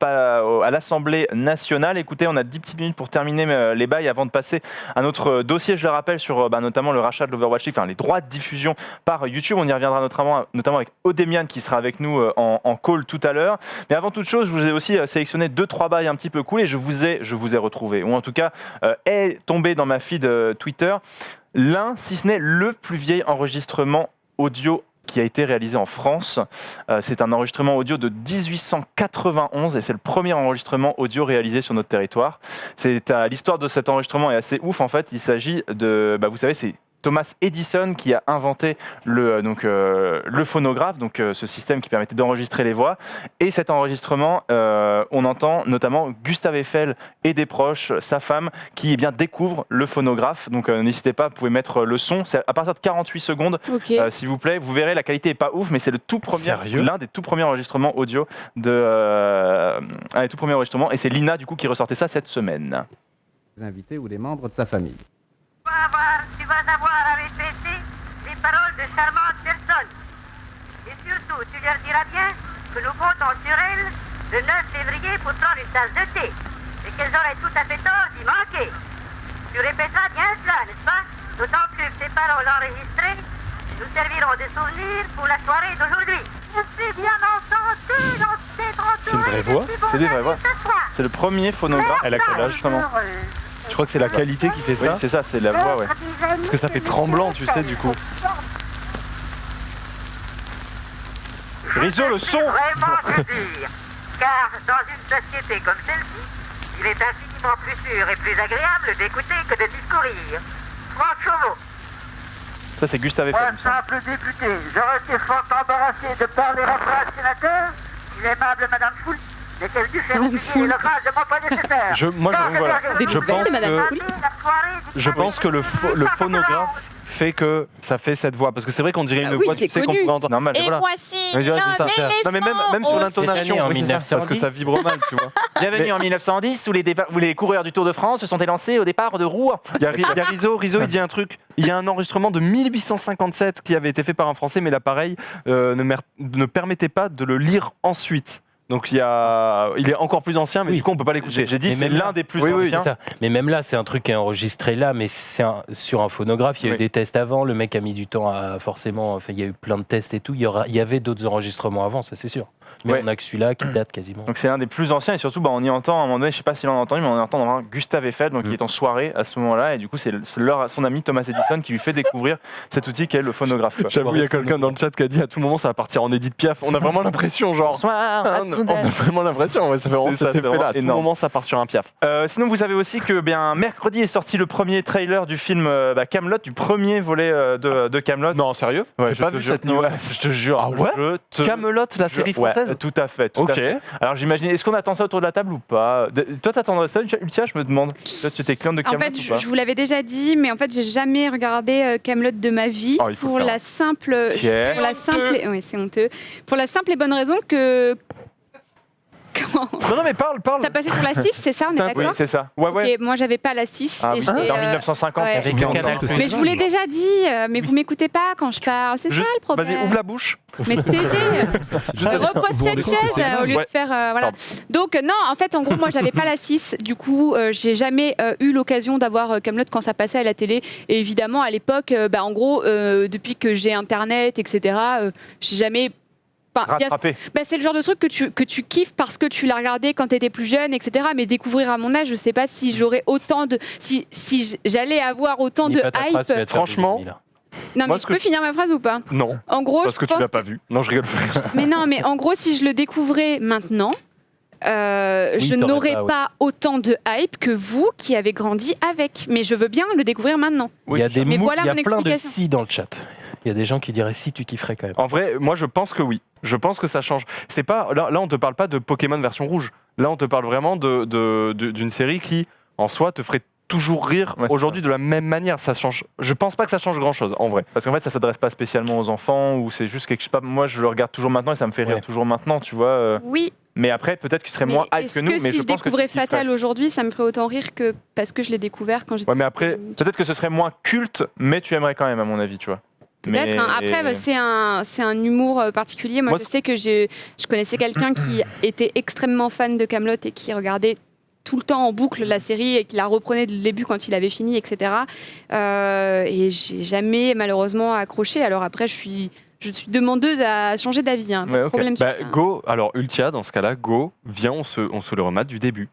à l'Assemblée nationale. Écoutez, on a 10 petites minutes pour terminer les bails avant de passer à notre dossier, je le rappelle, sur notamment le rachat de l'Overwatch League, enfin les droits de diffusion par YouTube. On y reviendra notamment avec Odemian qui sera avec nous en call tout à l'heure. Mais avant toute chose, je vous ai aussi sélectionné 2-3 bails un petit peu cool et je vous ai retrouvé, ou en tout cas est tombé dans ma feed Twitter. L'un, si ce n'est le plus vieil enregistrement audio qui a été réalisé en France. C'est un enregistrement audio de 1891 et c'est le premier enregistrement audio réalisé sur notre territoire. L'histoire de cet enregistrement est assez ouf en fait. Il s'agit de, vous savez, c'est Thomas Edison qui a inventé le phonographe, donc ce système qui permettait d'enregistrer les voix. Et cet enregistrement, on entend notamment Gustave Eiffel et des proches, sa femme, qui découvrent le phonographe. Donc n'hésitez pas, vous pouvez mettre le son. C'est à partir de 48 secondes, Ok. s'il vous plaît. Vous verrez, la qualité n'est pas ouf, mais c'est Sérieux l'un des tout premiers enregistrements audio un des tout premiers enregistrements. Et c'est Lina du coup qui ressortait ça cette semaine. Les invités ou les membres de sa famille. Tu vas avoir à répéter les paroles de charmantes personnes. Et surtout, tu leur diras bien que nous comptons sur elles le 9 février pour prendre une tasse de thé. Et qu'elles auraient tout à fait tort d'y manquer. Tu répéteras bien cela, n'est-ce pas? D'autant plus que ces paroles enregistrées nous serviront de souvenirs pour la soirée d'aujourd'hui. Je suis bien entendu dans cette C'est une vraie voix? C'est des vraies voix. C'est le premier phonographe. Elle a quel âge, justement? Je crois que c'est la qualité qui fait Oui, ça. c'est ça, c'est la voix, ouais. Parce que ça fait tremblant, tu sais, du coup. Rizzo, le son. Vraiment te dire. Car dans une société comme celle-ci, il est infiniment plus sûr et plus agréable d'écouter que de discourir. Franck Chauveau. Ça, c'est Gustave Eiffel. il me semble. Simple député, j'aurais été fort embarrassé de parler après un sénateur. L'aimable Madame Foul Mais quel dû faire oublier l'occasion pas nécessaire. Je pense que le phonographe fait que ça fait cette voix. Parce que c'est vrai qu'on dirait une voix, tu sais, qu'on pourrait entendre. Normal, Et voilà. voici Mais je dirais que ça. Non, mais même sur l'intonation, en oui, c'est ça, 1910. parce que ça vibre mal, tu vois. Bienvenue en 1910 où les coureurs du Tour de France se sont élancés au départ de Rouen. Il y a Rizzo, il dit un truc. Il y a un enregistrement de 1857 qui avait été fait par un Français, mais l'appareil ne permettait pas de le lire ensuite. Donc il est encore plus ancien, mais du coup on peut pas l'écouter. J'ai dit Mais c'est même l'un là- des plus Oui, anciens. c'est ça. Mais même là, c'est un truc qui est enregistré là, mais sur un phonographe. Il y a eu des tests avant. Le mec a mis du temps à forcément. Enfin, il y a eu plein de tests et tout. Il y avait d'autres enregistrements avant, ça c'est sûr. Mais Ouais. on a que celui-là qui date quasiment. Donc c'est un des plus anciens et surtout on y entend à un moment donné, je sais pas s'il en a entendu, mais on entend dans un Gustave Eiffel, donc il est en soirée à ce moment-là et du coup c'est son ami Thomas Edison qui lui fait découvrir cet outil qu'est le phonographe. quoi. J'avoue, il y a quelqu'un dans le chat qui a dit à tout moment ça va partir en Edith Piaf. On a vraiment l'impression, genre. Bonsoir à On tous. a vraiment l'impression, ouais, ça fait vraiment C'est ça, cet c'est effet-là. vraiment À tout énorme. moment, ça part sur un Piaf. Sinon, vous savez aussi que mercredi est sorti le premier trailer du film Kaamelott, du premier volet de Kaamelott. Non, sérieux Ouais, J'ai pas vu cette news. Ouais, je te jure. Ah ouais je te Kaamelott, la série Ouais, française. tout à fait. Tout à Ok. fait. Alors j'imagine, est-ce qu'on attend ça autour de la table ou pas Toi, t'attendrais ça, Ultia, je me demande. Toi, tu étais client de En Kaamelott fait, ou pas je vous l'avais déjà dit, mais en fait, j'ai jamais regardé Kaamelott de ma vie Oh, il faut pour le faire. la simple, Pierre. pour la simple, oui, c'est honteux, pour la simple et bonne raison que comment Non, mais parle. ça passait sur la 6, c'est ça, on est Oui, d'accord? c'est ça. Ouais, ouais. Ok, moi j'avais pas la 6 Ah, et oui, j'étais, c'était en 1950. ouais. Avec Bien le canal encore. que Mais je vous l'ai déjà dit, mais vous m'écoutez pas quand je parle, c'est ça Juste, le problème. Vas-y, ouvre la bouche. Mais taisez, repose cette chaise au lieu Ouais. de faire voilà. Donc non, en fait, en gros, moi j'avais pas la 6, du coup, j'ai jamais eu l'occasion d'avoir Kaamelott quand ça passait à la télé. Et évidemment, à l'époque, en gros, depuis que j'ai Internet, etc., j'ai jamais. Enfin, Rattrapé. c'est le genre de truc que tu kiffes parce que tu l'as regardé quand tu étais plus jeune, etc. Mais découvrir à mon âge, je sais pas si j'aurais autant de. Si j'allais avoir autant de hype. Franchement, Non, moi, mais ce je que peux finir ma phrase ou pas? non. En gros, Parce je que tu pense l'as pas vu. Non, je rigole. Mais non, mais en gros, si je le découvrais maintenant, je t'aurais n'aurais pas, pas autant de hype que vous qui avez grandi avec. Mais je veux bien le découvrir maintenant. Il y a Mais voilà il y a mon plein de explication. si dans le chat. Il y a des gens qui diraient si tu kifferais quand même. En vrai, moi, je pense que oui. Je pense que ça change. C'est pas là, on te parle pas de Pokémon version rouge. Là, on te parle vraiment d'une série qui, en soi, te ferait toujours rire Ouais, c'est aujourd'hui de la même manière. Ça change. Je pense pas que ça change grand chose, en vrai. Parce qu'en fait, ça s'adresse pas spécialement aux enfants ou c'est juste quelque chose. Moi, je le regarde toujours maintenant et ça me fait rire Ouais. toujours maintenant, tu vois. Oui, Mais après, peut-être que tu serais mais moins hype est-ce que nous. Mais si je je pense que découvrais tu kifferais. Fatal aujourd'hui, ça me ferait autant rire que parce que je l'ai découvert quand j'étais. Ouais, mais après, Peut-être que ce serait moins culte, mais tu aimerais quand même, à mon avis, tu vois. Peut-être. Mais- Hein. Après, c'est un humour particulier. Moi, Moi, je sais que je connaissais quelqu'un qui était extrêmement fan de Kaamelott et qui regardait tout le temps en boucle la série et qui la reprenait dès le début quand il avait fini, etc. Et j'ai jamais malheureusement accroché. Alors après, je suis demandeuse à changer d'avis. Hein. Pas de Ouais, ok. problème sur bah, ça. go. Alors, Ultia, dans ce cas-là, go. Viens, on se le remate du début.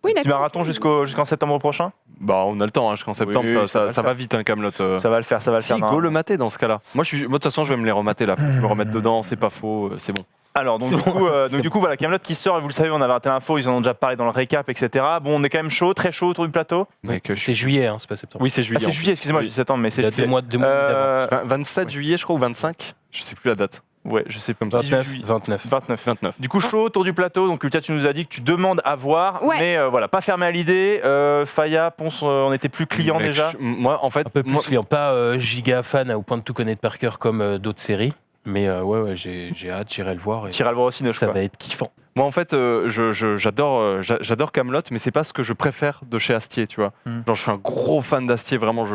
Oui, Petit d'accord. marathon jusqu'en septembre prochain. Bah, on a le temps, hein, jusqu'en septembre, Oui, ça va vite, hein, Kaamelott. Ça va le faire, ça va le Si, faire. go le mater dans ce cas-là. Moi, de toute façon, je vais me les remater là. Faut que je me remette dedans, c'est pas faux, c'est bon. Alors, donc, C'est du bon. coup, C'est du coup, voilà, Kaamelott qui sort, et vous le savez, on avait raté l'info, ils en ont déjà parlé dans le récap, etc. Bon, on est quand même chaud, très chaud autour du plateau. Mec, C'est juillet, hein, c'est pas septembre. Oui, c'est Ah, juillet. c'est juillet, excusez-moi, Oui. je dis septembre, mais c'est Il y a 2 mois, 2 mois d'avance. 27 juillet, je crois, ou 25. Je sais plus la date. Ouais, je sais comme ça. 29, 29. 29. Du coup, chaud autour du plateau. Donc, Ultia, tu nous as dit que tu demandes à voir, Ouais. mais voilà, pas fermé à l'idée. Faya, Ponce, on était plus client Mec, déjà. moi, en fait, Un peu plus moi- client, pas giga fan au point de tout connaître par cœur comme d'autres séries. Mais ouais, j'ai hâte, j'irai le voir. Et T'iras le voir aussi, ça va être kiffant. Moi, en fait, j'adore Kaamelott, mais c'est pas ce que je préfère de chez Astier, tu vois. Genre, je suis un gros fan d'Astier, vraiment.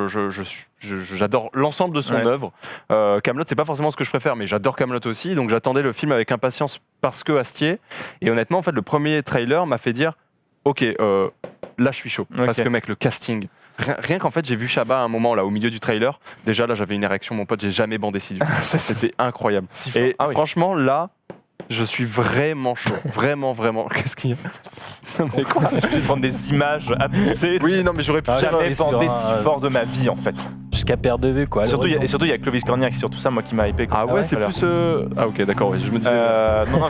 J'adore l'ensemble de son Ouais. œuvre. Kaamelott, c'est pas forcément ce que je préfère, mais j'adore Kaamelott aussi. Donc, j'attendais le film avec impatience parce que Astier. Et honnêtement, en fait, le premier trailer m'a fait dire, ok, là, je suis chaud. Ok. Parce que, mec, le casting. Rien qu'en fait, j'ai vu Chabat à un moment là, au milieu du trailer. Déjà, là, j'avais une érection, mon pote. J'ai jamais bandé si dur. C'était incroyable. Et Ah oui. franchement, là. Je suis vraiment chaud. Vraiment. Qu'est-ce qu'il y a ? Mais quoi Je vais prendre des images abusées. Oui, non, mais j'aurais pu Ah, faire. Jamais sur bandé un, si fort de ma vie en fait. Jusqu'à perte de vue, quoi. Surtout, et surtout, il y a Clovis Cornillac, c'est surtout ça moi qui m'a hypé. Ah ouais, c'est voilà. plus. Ah ok, d'accord, ouais, je me disais. Non.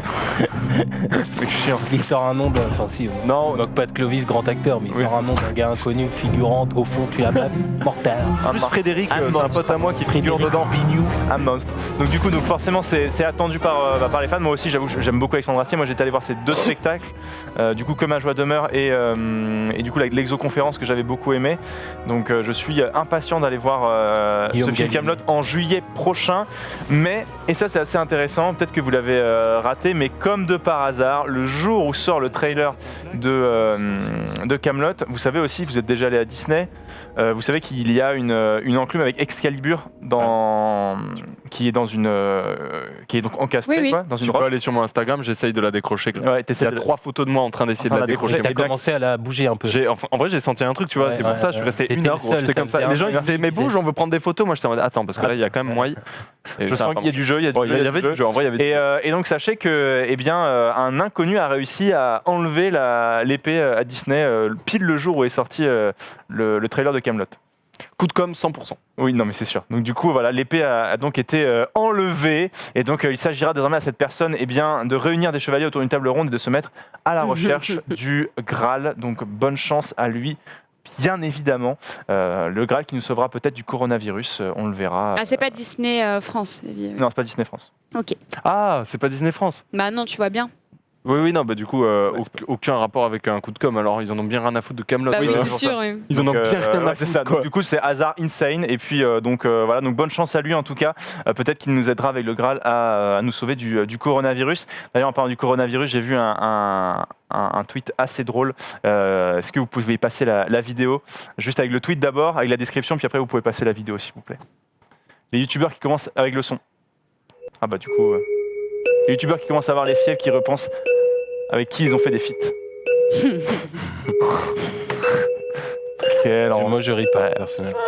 Mais chiant. Il sort un nom de. Enfin, si, on Non. ne moque pas de Clovis, grand acteur, mais il Oui. sort un nom d'un gars inconnu, figurante, au fond, tu as mal, mortel. C'est plus Frédéric, c'est un pote à moi qui figure dedans. Un monstre. Donc du coup, forcément, c'est attendu par les fans. Moi aussi, j'avoue, j'aime beaucoup Alexandre Astier. Moi, j'étais allé voir ces 2 spectacles. Du coup, Comme un joie demeure et du coup l'exoconférence que j'avais beaucoup aimé. Donc je suis impatient d'aller voir ce Guillaume film Gallienne. Kaamelott en juillet prochain. Mais, et ça c'est assez intéressant, peut-être que vous l'avez raté, mais comme de par hasard, le jour où sort le trailer de Kaamelott, vous savez aussi, vous êtes déjà allé à Disney, vous savez qu'il y a une enclume avec Excalibur qui est dans une qui est donc encastrée Oui, oui. quoi, dans une Tu peux roche. aller sur mon Instagram, j'essaye de la décrocher. Ouais, Il t'essaies y a de- 3 photos de moi en train d'essayer de En train la de la décrocher. T'as commencé à la bouger un peu. En vrai, j'ai senti un truc, tu vois, Ouais, c'est pour ouais, ça, je suis resté t'étais 1 heure, le gros, seul, j'étais ça comme ça. faisait Les gens, un ils disaient, mais peu bouge, on veut prendre des photos. Moi, j'étais en mode, attends, parce que là, il y a quand même moyen. Et Je ça sens a qu'il y a du jeu, il y a du Ouais, jeu, il y avait du jeu, en vrai, il y avait du jeu. Et donc sachez que eh bien, un inconnu a réussi à enlever l'épée à Disney pile le jour où est sorti le trailer de Kaamelott. Coup de com' 100%. Oui, non mais c'est sûr. Donc du coup, voilà, l'épée a donc été enlevée. Et donc il s'agira désormais à cette personne eh bien, de réunir des chevaliers autour d'une table ronde et de se mettre à la recherche du Graal. Donc bonne chance à lui. Bien évidemment, le Graal qui nous sauvera peut-être du coronavirus, on le verra. Ah, c'est pas Disney France, évidemment. Non, c'est pas Disney France. Ok. Ah, c'est pas Disney France. Bah non, tu vois bien. Oui, non, bah du coup, aucun rapport avec un coup de com', alors ils en ont bien rien à foutre de Kaamelott. Bah oui, c'est c'est pour sûr. Oui. Ils en ont Donc, bien rien à ouais, c'est foutre, ça. quoi. Donc, du coup, c'est hasard insane. Et puis, voilà. Donc, bonne chance à lui en tout cas. Peut-être qu'il nous aidera avec le Graal à nous sauver du coronavirus. D'ailleurs, en parlant du coronavirus, j'ai vu un tweet assez drôle. Est-ce que vous pouvez passer la vidéo juste avec le tweet d'abord, avec la description, puis après vous pouvez passer la vidéo, s'il vous plaît. Les youtubeurs qui commencent avec le son. Ah bah du coup, les youtubeurs qui commencent à avoir les fièvres, qui repensent avec qui ils ont fait des feats. Quel Moi, je ris pas, personnellement.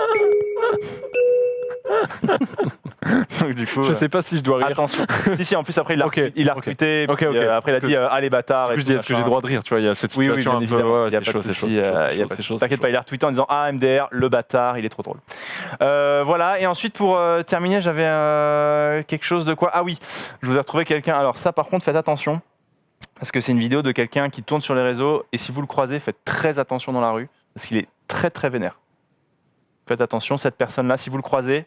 Donc, du coup, Je sais pas si je dois rire. attention. si, en plus, après, il a retweeté. Ok, puis, ok. après, il a dit ah les bâtards. Du coup, je dis, est-ce que j'ai le droit de rire, tu vois, il y a cette Oui, situation bien un peu. évidemment. Ouais, Il y a c'est pas chaud, de c'est souci, chaud. il y a pas de souci. T'inquiète pas, il a retweeté en disant ah MDR, le bâtard, il est trop drôle. Voilà, et ensuite, pour terminer, j'avais quelque chose de quoi. Ah oui, je vous ai retrouvé quelqu'un. Alors, ça, par contre, faites attention. Parce que c'est une vidéo de quelqu'un qui tourne sur les réseaux. Et si vous le croisez, faites très attention dans la rue. Parce qu'il est très, très vénère. Faites attention, cette personne-là, si vous le croisez.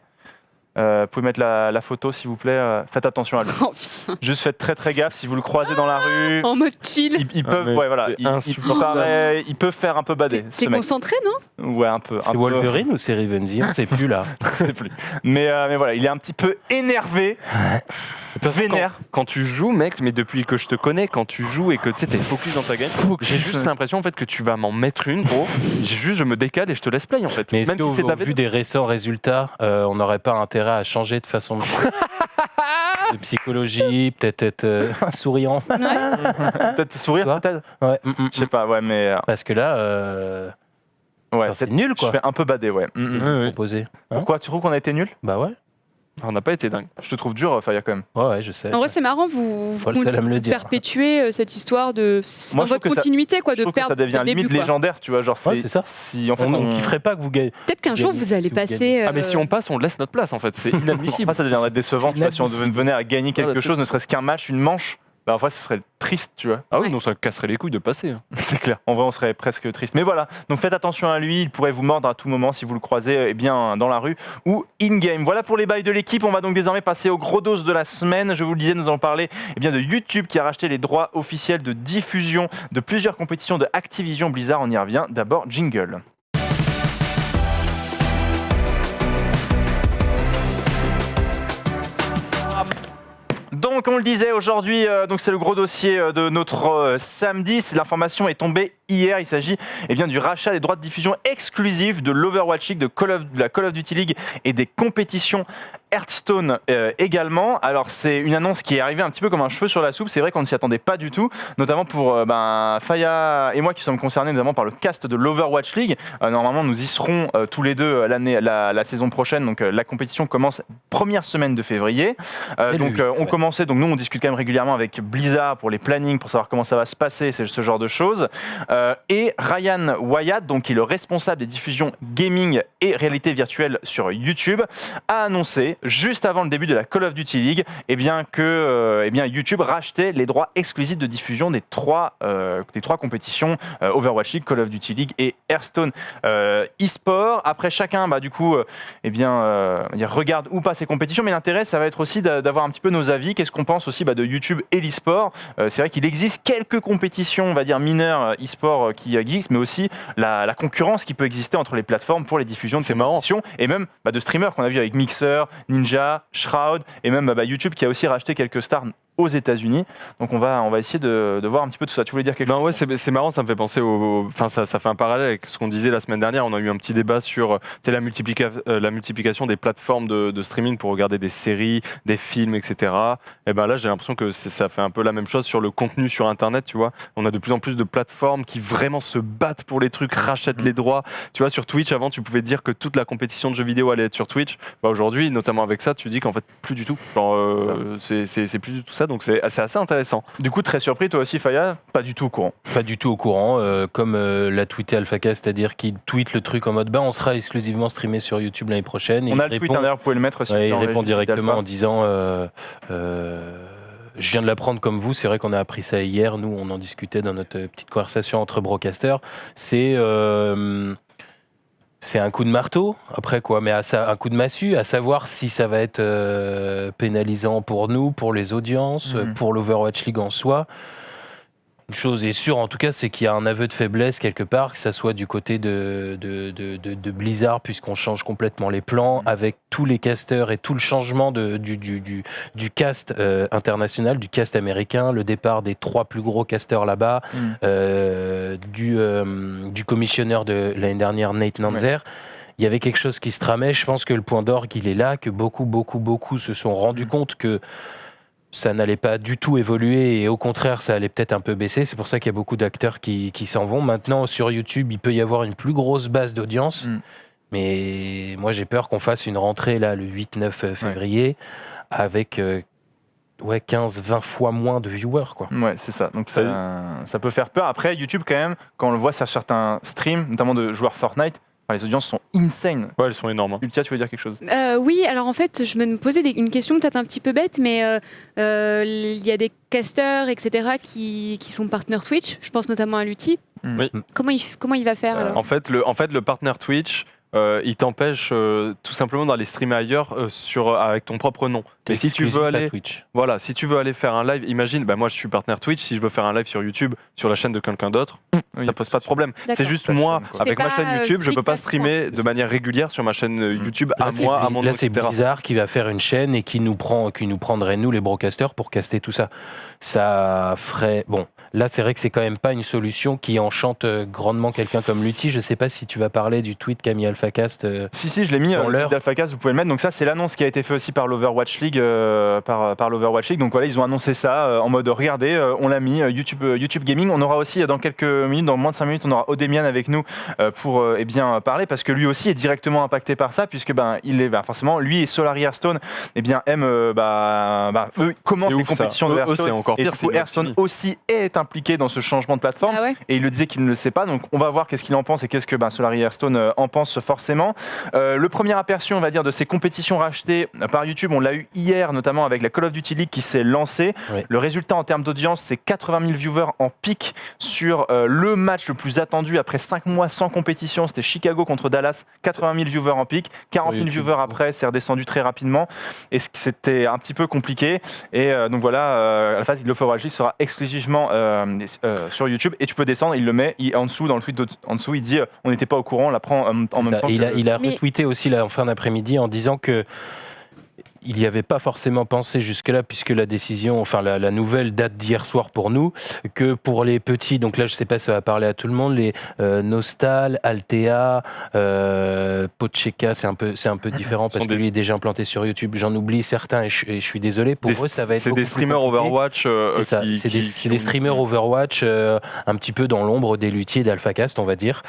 Vous pouvez mettre la photo s'il vous plaît, faites attention à lui. Oh putain. Juste faites très très gaffe si vous le croisez dans la rue. En mode chill. Ils peuvent, mais ouais, voilà, c'est il peut faire un peu bader ce T'es mec. concentré, non? Ouais, un peu. C'est Wolverine ou c'est Rivenzi? On sait plus là. C'est plus. Mais voilà, il est un petit peu énervé. Vénère. Quand tu joues, mec, mais depuis que je te connais, quand tu joues et que tu sais, t'es focus dans ta game, j'ai juste l'impression en fait que tu vas m'en mettre une, gros. Je me décale et je te laisse play en fait. Mais est-ce Même si c'est qu'au David. vu des récents résultats, on n'aurait pas intérêt à changer de façon de psychologie, peut-être être souriant? Peut-être sourire, Toi peut-être. Ouais, Je sais pas, ouais, mais Parce que là, ouais, c'est peut-être nul je quoi. fais un peu bader, ouais. Proposé. Hein Pourquoi tu trouves qu'on a été nul? Bah ouais. On n'a pas été dingue. Je te trouve dur, Faya, quand même. Ouais, je sais. En vrai, c'est marrant, vous Pas le seul à me le dire. perpétuez cette histoire de Moi, dans je votre trouve que ça- continuité, quoi, Je de trouve que perdre ça devient dès le limite début, quoi. légendaire, tu vois, genre Ouais, c'est ça. Si en fait On kifferait pas que vous gagnez. Peut-être qu'un jour gagnez, vous allez si vous passer. gagnez. Ah, mais si on passe, on laisse notre place en fait. C'est inadmissible. Enfin, ça deviendrait décevant, tu vois, si on Inadmissible. venait à gagner quelque Voilà, chose, ne serait-ce qu'un match, une manche. Bah, en vrai, ce serait triste, tu vois. Ah oui, Ouais. non, ça casserait les couilles de passer. hein. C'est clair. En vrai, on serait presque triste. Mais voilà. Donc faites attention à lui. Il pourrait vous mordre à tout moment si vous le croisez eh bien, dans la rue ou in-game. Voilà pour les bails de l'équipe. On va donc désormais passer aux gros doses de la semaine. Je vous le disais, nous allons parler eh bien, de YouTube qui a racheté les droits officiels de diffusion de plusieurs compétitions de Activision Blizzard. On y revient. D'abord, jingle. Donc on le disait aujourd'hui, donc c'est le gros dossier de notre samedi. L'information est tombée hier. Il s'agit du rachat des droits de diffusion exclusifs de l'Overwatch League, de la Call of Duty League et des compétitions Hearthstone également. Alors c'est une annonce qui est arrivée un petit peu comme un cheveu sur la soupe. C'est vrai qu'on ne s'y attendait pas du tout, notamment pour Faya et moi qui sommes concernés notamment par le cast de l'Overwatch League. Normalement nous y serons tous les deux la saison prochaine. Donc la compétition commence première semaine de février. On commençait, donc nous on discute quand même régulièrement avec Blizzard pour les plannings, pour savoir comment ça va se passer, ce genre de choses. Et Ryan Wyatt, donc qui est le responsable des diffusions gaming et réalité virtuelle sur YouTube, a annoncé juste avant le début de la Call of Duty League que YouTube rachetait les droits exclusifs de diffusion des trois compétitions Overwatch League, Call of Duty League et Hearthstone eSport. Après chacun regarde ou pas ces compétitions, mais l'intérêt ça va être aussi d'avoir un petit peu nos avis. Qu'est-ce qu'on pense aussi de YouTube et l'eSport. C'est vrai qu'il existe quelques compétitions on va dire mineures eSport qui existent, mais aussi la concurrence qui peut exister entre les plateformes pour les diffusions de ces compétitions et même de streamers qu'on a vu avec Mixer, Ninja, Shroud et même YouTube qui a aussi racheté quelques stars aux États-Unis. Donc on va essayer de voir un petit peu tout ça. Tu voulais dire quelque chose ? Ouais, c'est marrant, ça me fait penser ça fait un parallèle avec ce qu'on disait la semaine dernière. On a eu un petit débat sur la multiplication des plateformes de streaming pour regarder des séries, des films, etc. Et là, j'ai l'impression que ça fait un peu la même chose sur le contenu sur Internet, tu vois. On a de plus en plus de plateformes qui vraiment se battent pour les trucs, rachètent les droits. Tu vois, sur Twitch, avant, tu pouvais dire que toute la compétition de jeux vidéo allait être sur Twitch. Aujourd'hui, notamment avec ça, tu dis qu'en fait, plus du tout. C'est plus du tout ça. Donc c'est assez intéressant. Du coup, très surpris, toi aussi, Faya ? Pas du tout au courant. Pas du tout au courant, comme l'a tweeté AlphaCast, c'est-à-dire qu'il tweet le truc en mode on sera exclusivement streamé sur YouTube l'année prochaine. On a le tweet, d'ailleurs, vous pouvez le mettre aussi. Il répond directement en disant je viens de l'apprendre comme vous, c'est vrai qu'on a appris ça hier, nous on en discutait dans notre petite conversation entre broadcasters. C'est un coup de marteau, après quoi, mais un coup de massue, à savoir si ça va être pénalisant pour nous, pour les audiences, pour l'Overwatch League en soi. Une chose est sûre, en tout cas, c'est qu'il y a un aveu de faiblesse quelque part, que ça soit du côté de Blizzard, puisqu'on change complètement les plans, avec tous les casters et tout le changement du cast international, du cast américain, le départ des 3 plus gros casters là-bas, du commissionneur de l'année dernière, Nate Nanzer. Il y avait quelque chose qui se tramait. Je pense que le point d'orgue, il est là, que beaucoup se sont rendus compte que ça n'allait pas du tout évoluer et au contraire, ça allait peut-être un peu baisser. C'est pour ça qu'il y a beaucoup d'acteurs qui s'en vont. Maintenant, sur YouTube, il peut y avoir une plus grosse base d'audience. Mais moi, j'ai peur qu'on fasse une rentrée là, le 8-9 février avec 15-20 fois moins de viewers, quoi. Ouais, c'est ça. Donc ça peut faire peur. Après, YouTube, quand même, quand on le voit sur certains streams, notamment de joueurs Fortnite, les audiences sont insane. Ouais, elles sont énormes. Lucia, tu veux dire quelque chose ? Oui, alors en fait, je me posais une question peut-être un petit peu bête, mais il y a des casters, etc., qui sont partenaires Twitch. Je pense notamment à Lutti. Oui. Comment il va faire alors ? En fait, le partenaire Twitch, il t'empêche tout simplement d'aller streamer ailleurs avec ton propre nom. Mais si tu veux aller faire un live, imagine, moi je suis partenaire Twitch, si je veux faire un live sur YouTube, sur la chaîne de quelqu'un d'autre, ça pose pas de problème. C'est juste moi, avec ma chaîne YouTube, je peux pas streamer de manière régulière sur ma chaîne YouTube à mon nom, Là, c'est etc. Blizzard qui va faire une chaîne et qui nous prendrait, nous, les broadcasters, pour caster tout ça. Ça ferait... Bon, là, c'est vrai que c'est quand même pas une solution qui enchante grandement quelqu'un comme Lutti. Je sais pas si tu vas parler du tweet qu'a mis AlphaCast. Si, je l'ai mis dans l'heure d'AlphaCast, vous pouvez le mettre. Donc ça, c'est l'annonce qui a été faite aussi par l'Overwatch League. Par l'Overwatch League. Donc voilà, ils ont annoncé ça en mode regardez, on l'a mis, YouTube Gaming. On aura aussi dans quelques minutes, dans moins de 5 minutes, on aura Odemian avec nous pour parler, parce que lui aussi est directement impacté par ça, puisque il est forcément, lui et Solari Hearthstone aiment eux commentent les compétitions de Hearthstone. C'est encore pire, et du coup, Hearthstone aussi est impliqué dans ce changement de plateforme. Ah ouais. Et il le disait qu'il ne le sait pas. Donc on va voir qu'est-ce qu'il en pense et qu'est-ce que Solari Hearthstone en pense forcément. Le premier aperçu, on va dire, de ces compétitions rachetées par YouTube, on l'a eu hier, notamment avec la Call of Duty League qui s'est lancée. Oui. Le résultat en termes d'audience, c'est 80 000 viewers en pic sur le match le plus attendu après 5 mois sans compétition. C'était Chicago contre Dallas, 80 000 viewers en pic. 40 000 viewers après, c'est redescendu très rapidement. Et c'était un petit peu compliqué. Et donc voilà, à la phase, l'Overwatch League sera exclusivement sur YouTube. Et tu peux descendre, il le met en dessous, dans le tweet en dessous, il dit on n'était pas au courant, on l'apprend en même temps. Il a retweeté aussi là, en fin d'après-midi en disant que il n'y avait pas forcément pensé jusque-là, puisque la décision, enfin la nouvelle date d'hier soir pour nous, que pour les petits, donc là je ne sais pas si ça va parler à tout le monde, les Nostal, Altea, Pocheka, c'est un peu différent parce que lui est déjà implanté sur YouTube. J'en oublie certains et je suis désolé. Pour eux, ça va être. C'est des streamers Overwatch. C'est ça. C'est des streamers Overwatch, un petit peu dans l'ombre des luthiers d'AlphaCast, on va dire,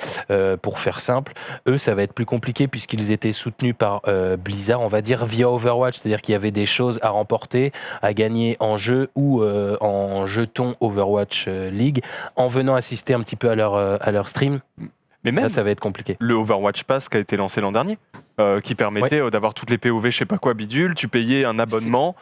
pour faire simple. Eux, ça va être plus compliqué puisqu'ils étaient soutenus par Blizzard, on va dire, via Overwatch, c'est-à-dire qu'il y avait des choses à remporter, à gagner en jeu ou en jetons Overwatch League, en venant assister un petit peu à leur stream. Mais même là, ça va être compliqué. Le Overwatch Pass qui a été lancé l'an dernier, qui permettait d'avoir toutes les POV, je sais pas quoi, bidule. Tu payais un abonnement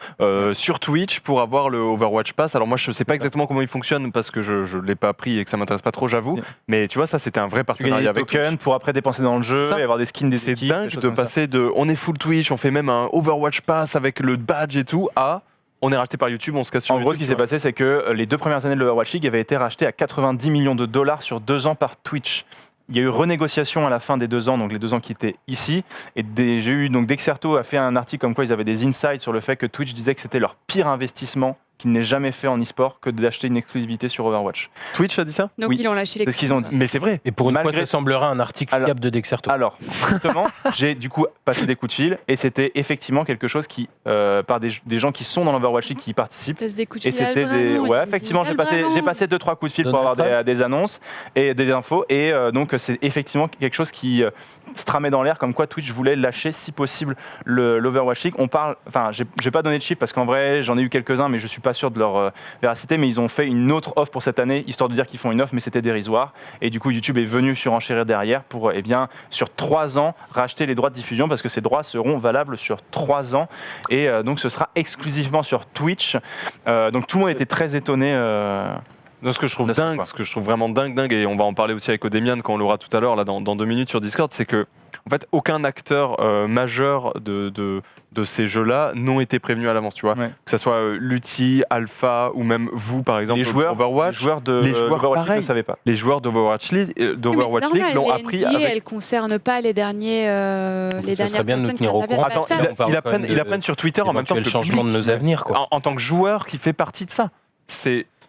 sur Twitch pour avoir le Overwatch Pass. Alors moi, je sais pas exactement comment il fonctionne parce que je l'ai pas pris et que ça m'intéresse pas trop, j'avoue. Mais tu vois, ça c'était un vrai partenariat avec Twitch. Tokens pour après dépenser dans le jeu et avoir des skins des équipes. C'est dingue de passer de on est full Twitch, on fait même un Overwatch Pass avec le badge et tout, à on est racheté par YouTube, on se casse sur En YouTube. gros, ce qui s'est passé, c'est que les 2 premières années de l'Overwatch League avaient été rachetées à 90 millions de dollars sur 2 ans par Twitch. Il y a eu renégociation à la fin des 2 ans, donc les 2 ans qui étaient ici. Et j'ai eu, donc Dexerto a fait un article comme quoi ils avaient des insights sur le fait que Twitch disait que c'était leur pire investissement qu'il n'ait jamais fait en e-sport que d'acheter une exclusivité sur Overwatch. Twitch a dit ça ? Donc Oui. ils ont lâché les. C'est ce qu'ils ont dit. Mais c'est vrai. Et pour une Malgré- fois, ça semblera un article fiable de Dexerto. Alors, justement, j'ai du coup passé des coups de fil et c'était effectivement quelque chose qui, par des gens qui sont dans l'Overwatch League qui y participent. Passe des coups de Et fil à c'était des. Albano, Ouais, ils effectivement, disent, j'ai Albano. passé 2-3 coups de fil pour Donald avoir Trump. des annonces et des infos. Et donc, c'est effectivement quelque chose qui se tramait dans l'air, comme quoi Twitch voulait lâcher, si possible, l'Overwatch League. On parle. Enfin, j'ai pas donné de chiffres parce qu'en vrai, j'en ai eu quelques-uns, mais je suis pas sûr de leur véracité. Mais ils ont fait une autre offre pour cette année, histoire de dire qu'ils font une offre, mais c'était dérisoire. Et du coup, YouTube est venu surenchérir derrière pour, sur 3 ans, racheter les droits de diffusion parce que ces droits seront valables sur 3 ans. Et donc, ce sera exclusivement sur Twitch. Donc, tout le monde était très étonné. Non, ce que je trouve de ça, dingue, quoi. ce que je trouve vraiment dingue, et on va en parler aussi avec Odemian quand on l'aura tout à l'heure, là, dans 2 minutes sur Discord, c'est que, en fait, aucun acteur majeur de ces jeux-là n'ont été prévenus à l'avance, tu vois. Ouais. Que ce soit Lutti, Alpha, ou même vous, par exemple, Les joueurs Overwatch. les joueurs pareil. League ne savaient pas. Les joueurs d'Overwatch League, Oui, mais c'est League l'ont normal, appris les NDA, avec... elle concerne pas les derniers. Les Ça serait dernières bien de nous personnes tenir qui au courant. interviennent. Attends, Personne. On parle ils quand même apprennent sur Twitter en même temps que le changement de public. nos avenirs, quoi. En tant que joueur qui fait partie de ça.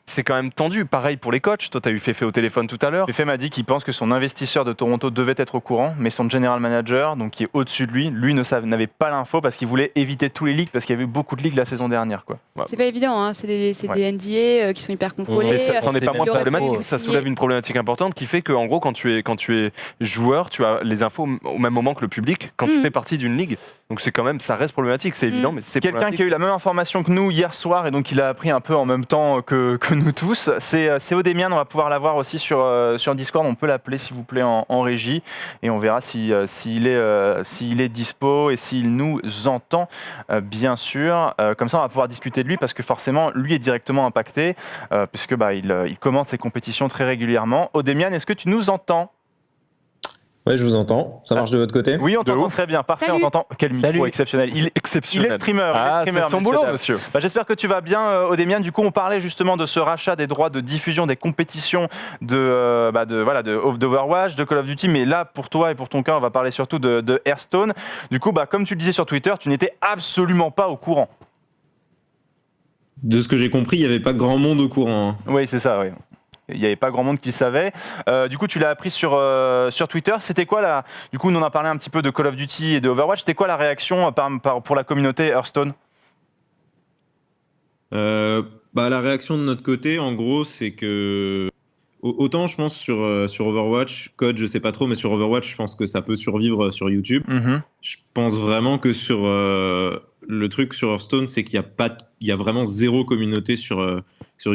C'est quand même tendu. Pareil pour les coachs. Toi, tu as eu Fefe au téléphone tout à l'heure. Fefe m'a dit qu'il pense que son investisseur de Toronto devait être au courant, mais son general manager, donc qui est au-dessus de lui n'avait pas l'info parce qu'il voulait éviter tous les leaks parce qu'il y avait eu beaucoup de leaks la saison dernière, quoi. C'est pas évident, hein. C'est des NDA qui sont hyper contrôlés. Mais ça n'en est pas moins Il aurait problématique. fallu Ça signer. soulève une problématique importante qui fait qu'en gros, quand tu es joueur, tu as les infos au même moment que le public quand tu fais partie d'une ligue. Donc c'est quand même, ça reste problématique, c'est évident, mais c'est Quelqu'un qui a eu la même information que nous hier soir et donc il a appris un peu en même temps que nous tous, c'est Odemian. On va pouvoir l'avoir aussi sur Discord. On peut l'appeler s'il vous plaît en régie et on verra s'il est dispo et s'il nous entend, bien sûr. Comme ça, on va pouvoir discuter de lui parce que forcément, lui est directement impacté puisque il commente ses compétitions très régulièrement. Odemian, est-ce que tu nous entends ? Ouais, je vous entends. Ça marche de votre côté ? Oui, on t'entend très bien. Parfait, Salut. on t'entend. Quel micro Salut. exceptionnel. Il est exceptionnel. streamer. Ah, il est streamer, c'est son messieurs, boulot, dames. monsieur. J'espère que tu vas bien, Odemian. Du coup, on parlait justement de ce rachat des droits de diffusion des compétitions d'Overwatch, de Call of Duty. Mais là, pour toi et pour ton cas, on va parler surtout de Hearthstone. Du coup, comme tu le disais sur Twitter, tu n'étais absolument pas au courant. De ce que j'ai compris, il n'y avait pas grand monde au courant. Hein. Oui, c'est ça, oui. Il n'y avait pas grand monde qui le savait. Du coup, tu l'as appris sur Twitter. C'était quoi Du coup, nous on a parlé un petit peu de Call of Duty et de Overwatch. C'était quoi la réaction pour la communauté Hearthstone ? La réaction de notre côté, en gros, c'est que autant je pense sur Overwatch, Code, je sais pas trop, mais sur Overwatch, je pense que ça peut survivre sur YouTube. Je pense vraiment que sur le truc sur Hearthstone, c'est qu'il y a vraiment zéro communauté sur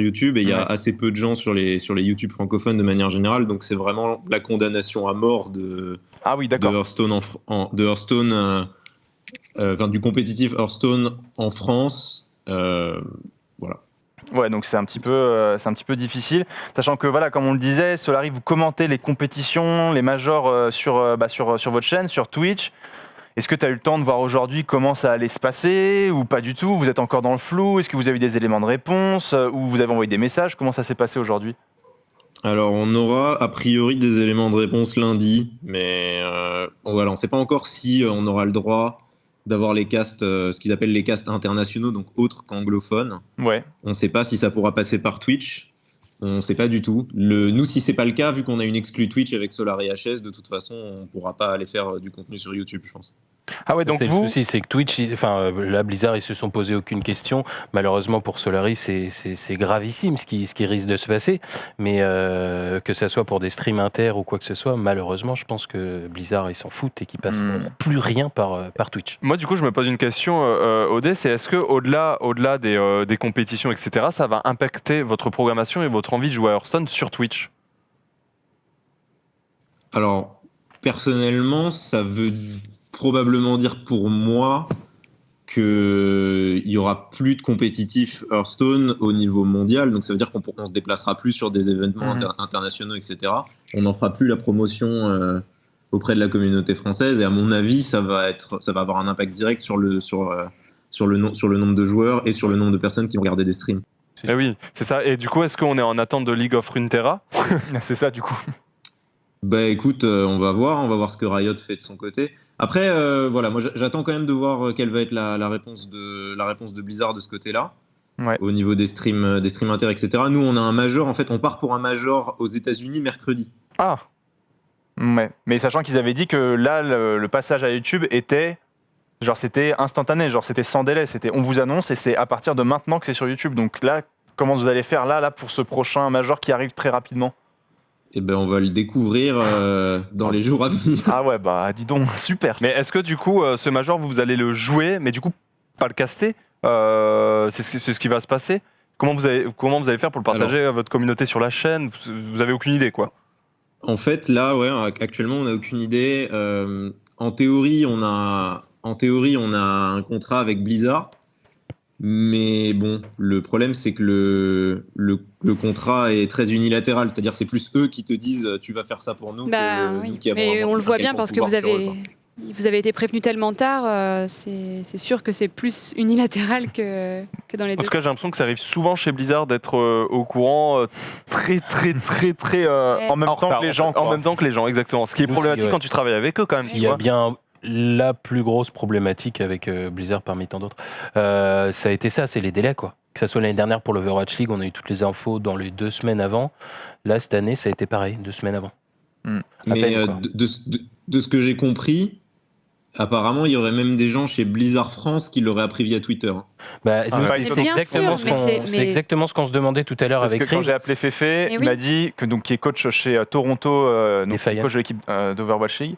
YouTube et il y a assez peu de gens sur les YouTube francophones de manière générale. Donc c'est vraiment la condamnation à mort de Hearthstone du compétitif Hearthstone en France. Voilà. Ouais, donc c'est un petit peu difficile, sachant que voilà, comme on le disait, Solary, vous commentez les compétitions, les majors sur votre chaîne, sur Twitch. Est-ce que tu as eu le temps de voir aujourd'hui comment ça allait se passer ou pas du tout ? Vous êtes encore dans le flou ? Est-ce que vous avez eu des éléments de réponse ou vous avez envoyé des messages ? Comment ça s'est passé aujourd'hui ? Alors, on aura a priori des éléments de réponse lundi, mais voilà, on ne sait pas encore si on aura le droit d'avoir les castes, ce qu'ils appellent les castes internationaux, donc autres qu'anglophones. Ouais. On ne sait pas si ça pourra passer par Twitch. On ne sait pas du tout. Nous, si c'est pas le cas, vu qu'on a une exclue Twitch avec Solari HS, de toute façon, on ne pourra pas aller faire du contenu sur YouTube, je pense. Ah ouais, donc c'est vous... le souci, c'est que Twitch, là Blizzard, ils se sont posés aucune question. Malheureusement pour Solari, c'est gravissime ce qui risque de se passer. Mais que ça soit pour des streams inter ou quoi que ce soit, malheureusement, je pense que Blizzard, ils s'en foutent et qu'ils passent plus rien par Twitch. Moi, du coup, je me pose une question, Odé, c'est est-ce que au-delà des compétitions, etc., ça va impacter votre programmation et votre envie de jouer à Hearthstone sur Twitch? Alors, personnellement, ça veut probablement dire pour moi qu'il n'y aura plus de compétitif Hearthstone au niveau mondial. Donc ça veut dire qu'on se déplacera plus sur des événements internationaux, etc. On n'en fera plus la promotion auprès de la communauté française. Et à mon avis, ça va avoir un impact direct sur le nombre de joueurs et sur le nombre de personnes qui vont regarder des streams. Eh oui, c'est ça. Et du coup, est-ce qu'on est en attente de League of Runeterra? C'est ça, du coup. Bah écoute, on va voir ce que Riot fait de son côté. Après, voilà, moi j'attends quand même de voir quelle va être la réponse de Blizzard de ce côté-là, au niveau des streams inter, etc. Nous, on a un major, en fait, on part pour un major aux États-Unis mercredi. Ah. Ouais. Mais sachant qu'ils avaient dit que là, le passage à YouTube était, genre, c'était instantané, genre, c'était sans délai, c'était, on vous annonce et c'est à partir de maintenant que c'est sur YouTube. Donc là, comment vous allez faire là pour ce prochain major qui arrive très rapidement? Eh ben, on va le découvrir dans les jours à venir. Ah ouais, bah dis donc, super. Mais est-ce que du coup, ce major, vous allez le jouer, mais du coup, pas le caster c'est ce qui va se passer? Comment vous allez faire pour le partager à votre communauté sur la chaîne? Vous avez aucune idée, quoi? En fait, là, ouais, actuellement, on n'a aucune idée. En théorie, on a un contrat avec Blizzard. Mais bon, le problème, c'est que le contrat est très unilatéral. C'est-à-dire c'est plus eux qui te disent tu vas faire ça pour nous. Oui. Mais on le voit bien parce que vous avez été prévenu tellement tard. C'est sûr que c'est plus unilatéral que dans les deux. En tout cas, j'ai l'impression que ça arrive souvent chez Blizzard d'être au courant très en même temps que les gens. En même temps que les gens, exactement. Ce qui est problématique quand tu travailles avec eux, quand même. Il y a bien... La plus grosse problématique avec Blizzard parmi tant d'autres, ça a été ça, c'est les délais, quoi. Que ça soit l'année dernière pour l'Overwatch League, on a eu toutes les infos dans les 2 semaines avant. Là, cette année, ça a été pareil, 2 semaines avant. Mais de ce que j'ai compris, apparemment, il y aurait même des gens chez Blizzard France qui l'auraient appris via Twitter. Bah, c'est exactement ce qu'on se demandait tout à l'heure avec Quand j'ai appelé Féfé, il m'a dit, qui est coach chez Toronto, coach de l'équipe d'Overwatch League,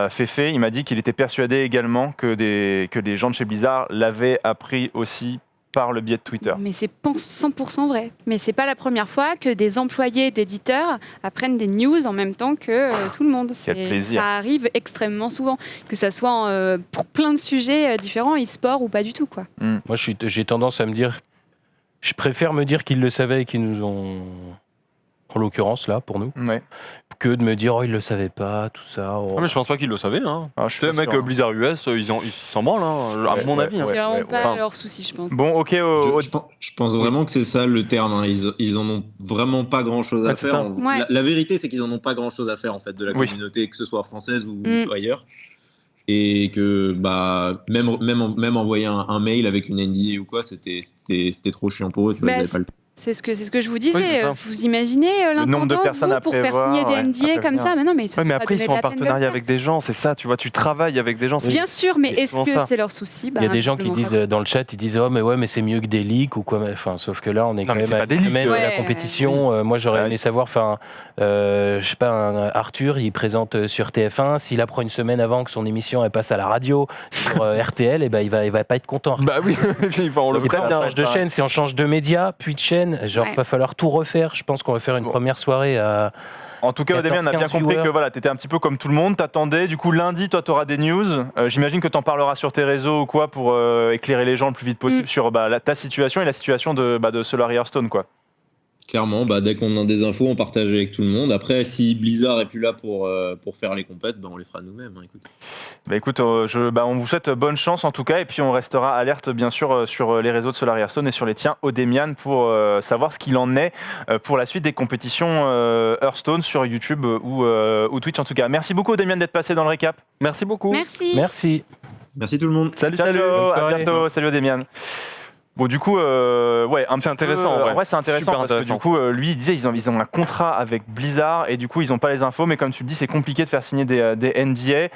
Féfé, il m'a dit qu'il était persuadé également que des gens de chez Blizzard l'avaient appris aussi par le biais de Twitter. Mais c'est 100% vrai. Mais c'est pas la première fois que des employés d'éditeurs apprennent des news en même temps que tout le monde. Quel plaisir. Ça arrive extrêmement souvent, que ça soit pour plein de sujets différents, e-sport ou pas du tout, quoi. Moi, j'ai tendance à me dire, je préfère me dire qu'ils le savaient et qu'ils nous ont, en l'occurrence là, pour nous, que de me dire ils le savaient pas, tout ça. Mais je pense pas qu'ils le savaient. Tu sais, mec, Blizzard US, ils s'en branlent, à mon avis. C'est vraiment pas leur souci, je pense. Bon, ok. Je pense vraiment que c'est ça le terme. Ils en ont vraiment pas grand chose à faire. La vérité, c'est qu'ils en ont pas grand chose à faire en fait de la communauté, que ce soit française ou ailleurs. Et que même envoyer un mail avec une NDA ou quoi, c'était trop chiant pour eux. Tu vois, ils avaient pas le temps. C'est ce que je vous disais. Vous imaginez l'importance pour faire signer des NDA comme ça? Mais non, mais après, ils sont en partenariat avec des gens, c'est ça, tu vois, tu travailles avec des gens. Bien sûr, mais est-ce que c'est leur souci? Il y a des gens qui disent dans le chat, ils disent mais c'est mieux que des leaks ou quoi. Enfin, sauf que là, on est quand même à une semaine de la compétition. Moi, j'aurais aimé savoir, je sais pas, Arthur, il présente sur TF1. S'il apprend une semaine avant que son émission elle passe à la radio sur RTL, il va pas être content. Bah oui, on le change de chaîne, si on change de média, puis de chaîne. Genre, va falloir tout refaire. Je pense qu'on va faire une première soirée à... En tout cas, Odémien, on a bien compris que voilà, t'étais un petit peu comme tout le monde, t'attendais. Du coup, lundi, toi, t'auras des news. J'imagine que t'en parleras sur tes réseaux ou quoi pour éclairer les gens le plus vite possible sur ta situation et la situation de Solari Hearthstone, quoi. Clairement, dès qu'on a des infos, on partage avec tout le monde. Après, si Blizzard est plus là pour faire les compètes, on les fera nous-mêmes. Écoute, on vous souhaite bonne chance en tout cas, et puis on restera alerte bien sûr sur les réseaux de Solari Hearthstone et sur les tiens, Odémian, pour savoir ce qu'il en est pour la suite des compétitions Hearthstone sur YouTube ou Twitch en tout cas. Merci beaucoup Odémian d'être passé dans le récap. Merci beaucoup. Merci. Merci. Merci tout le monde. Salut, Ciao, salut, à soirée. bientôt. Salut Demian. Bon, du coup, ouais, C'est intéressant, en ouais. vrai, c'est intéressant Super parce intéressant. que du coup, lui, il disait ils ont un contrat avec Blizzard et du coup, ils n'ont pas les infos. Mais comme tu le dis, c'est compliqué de faire signer des NDA.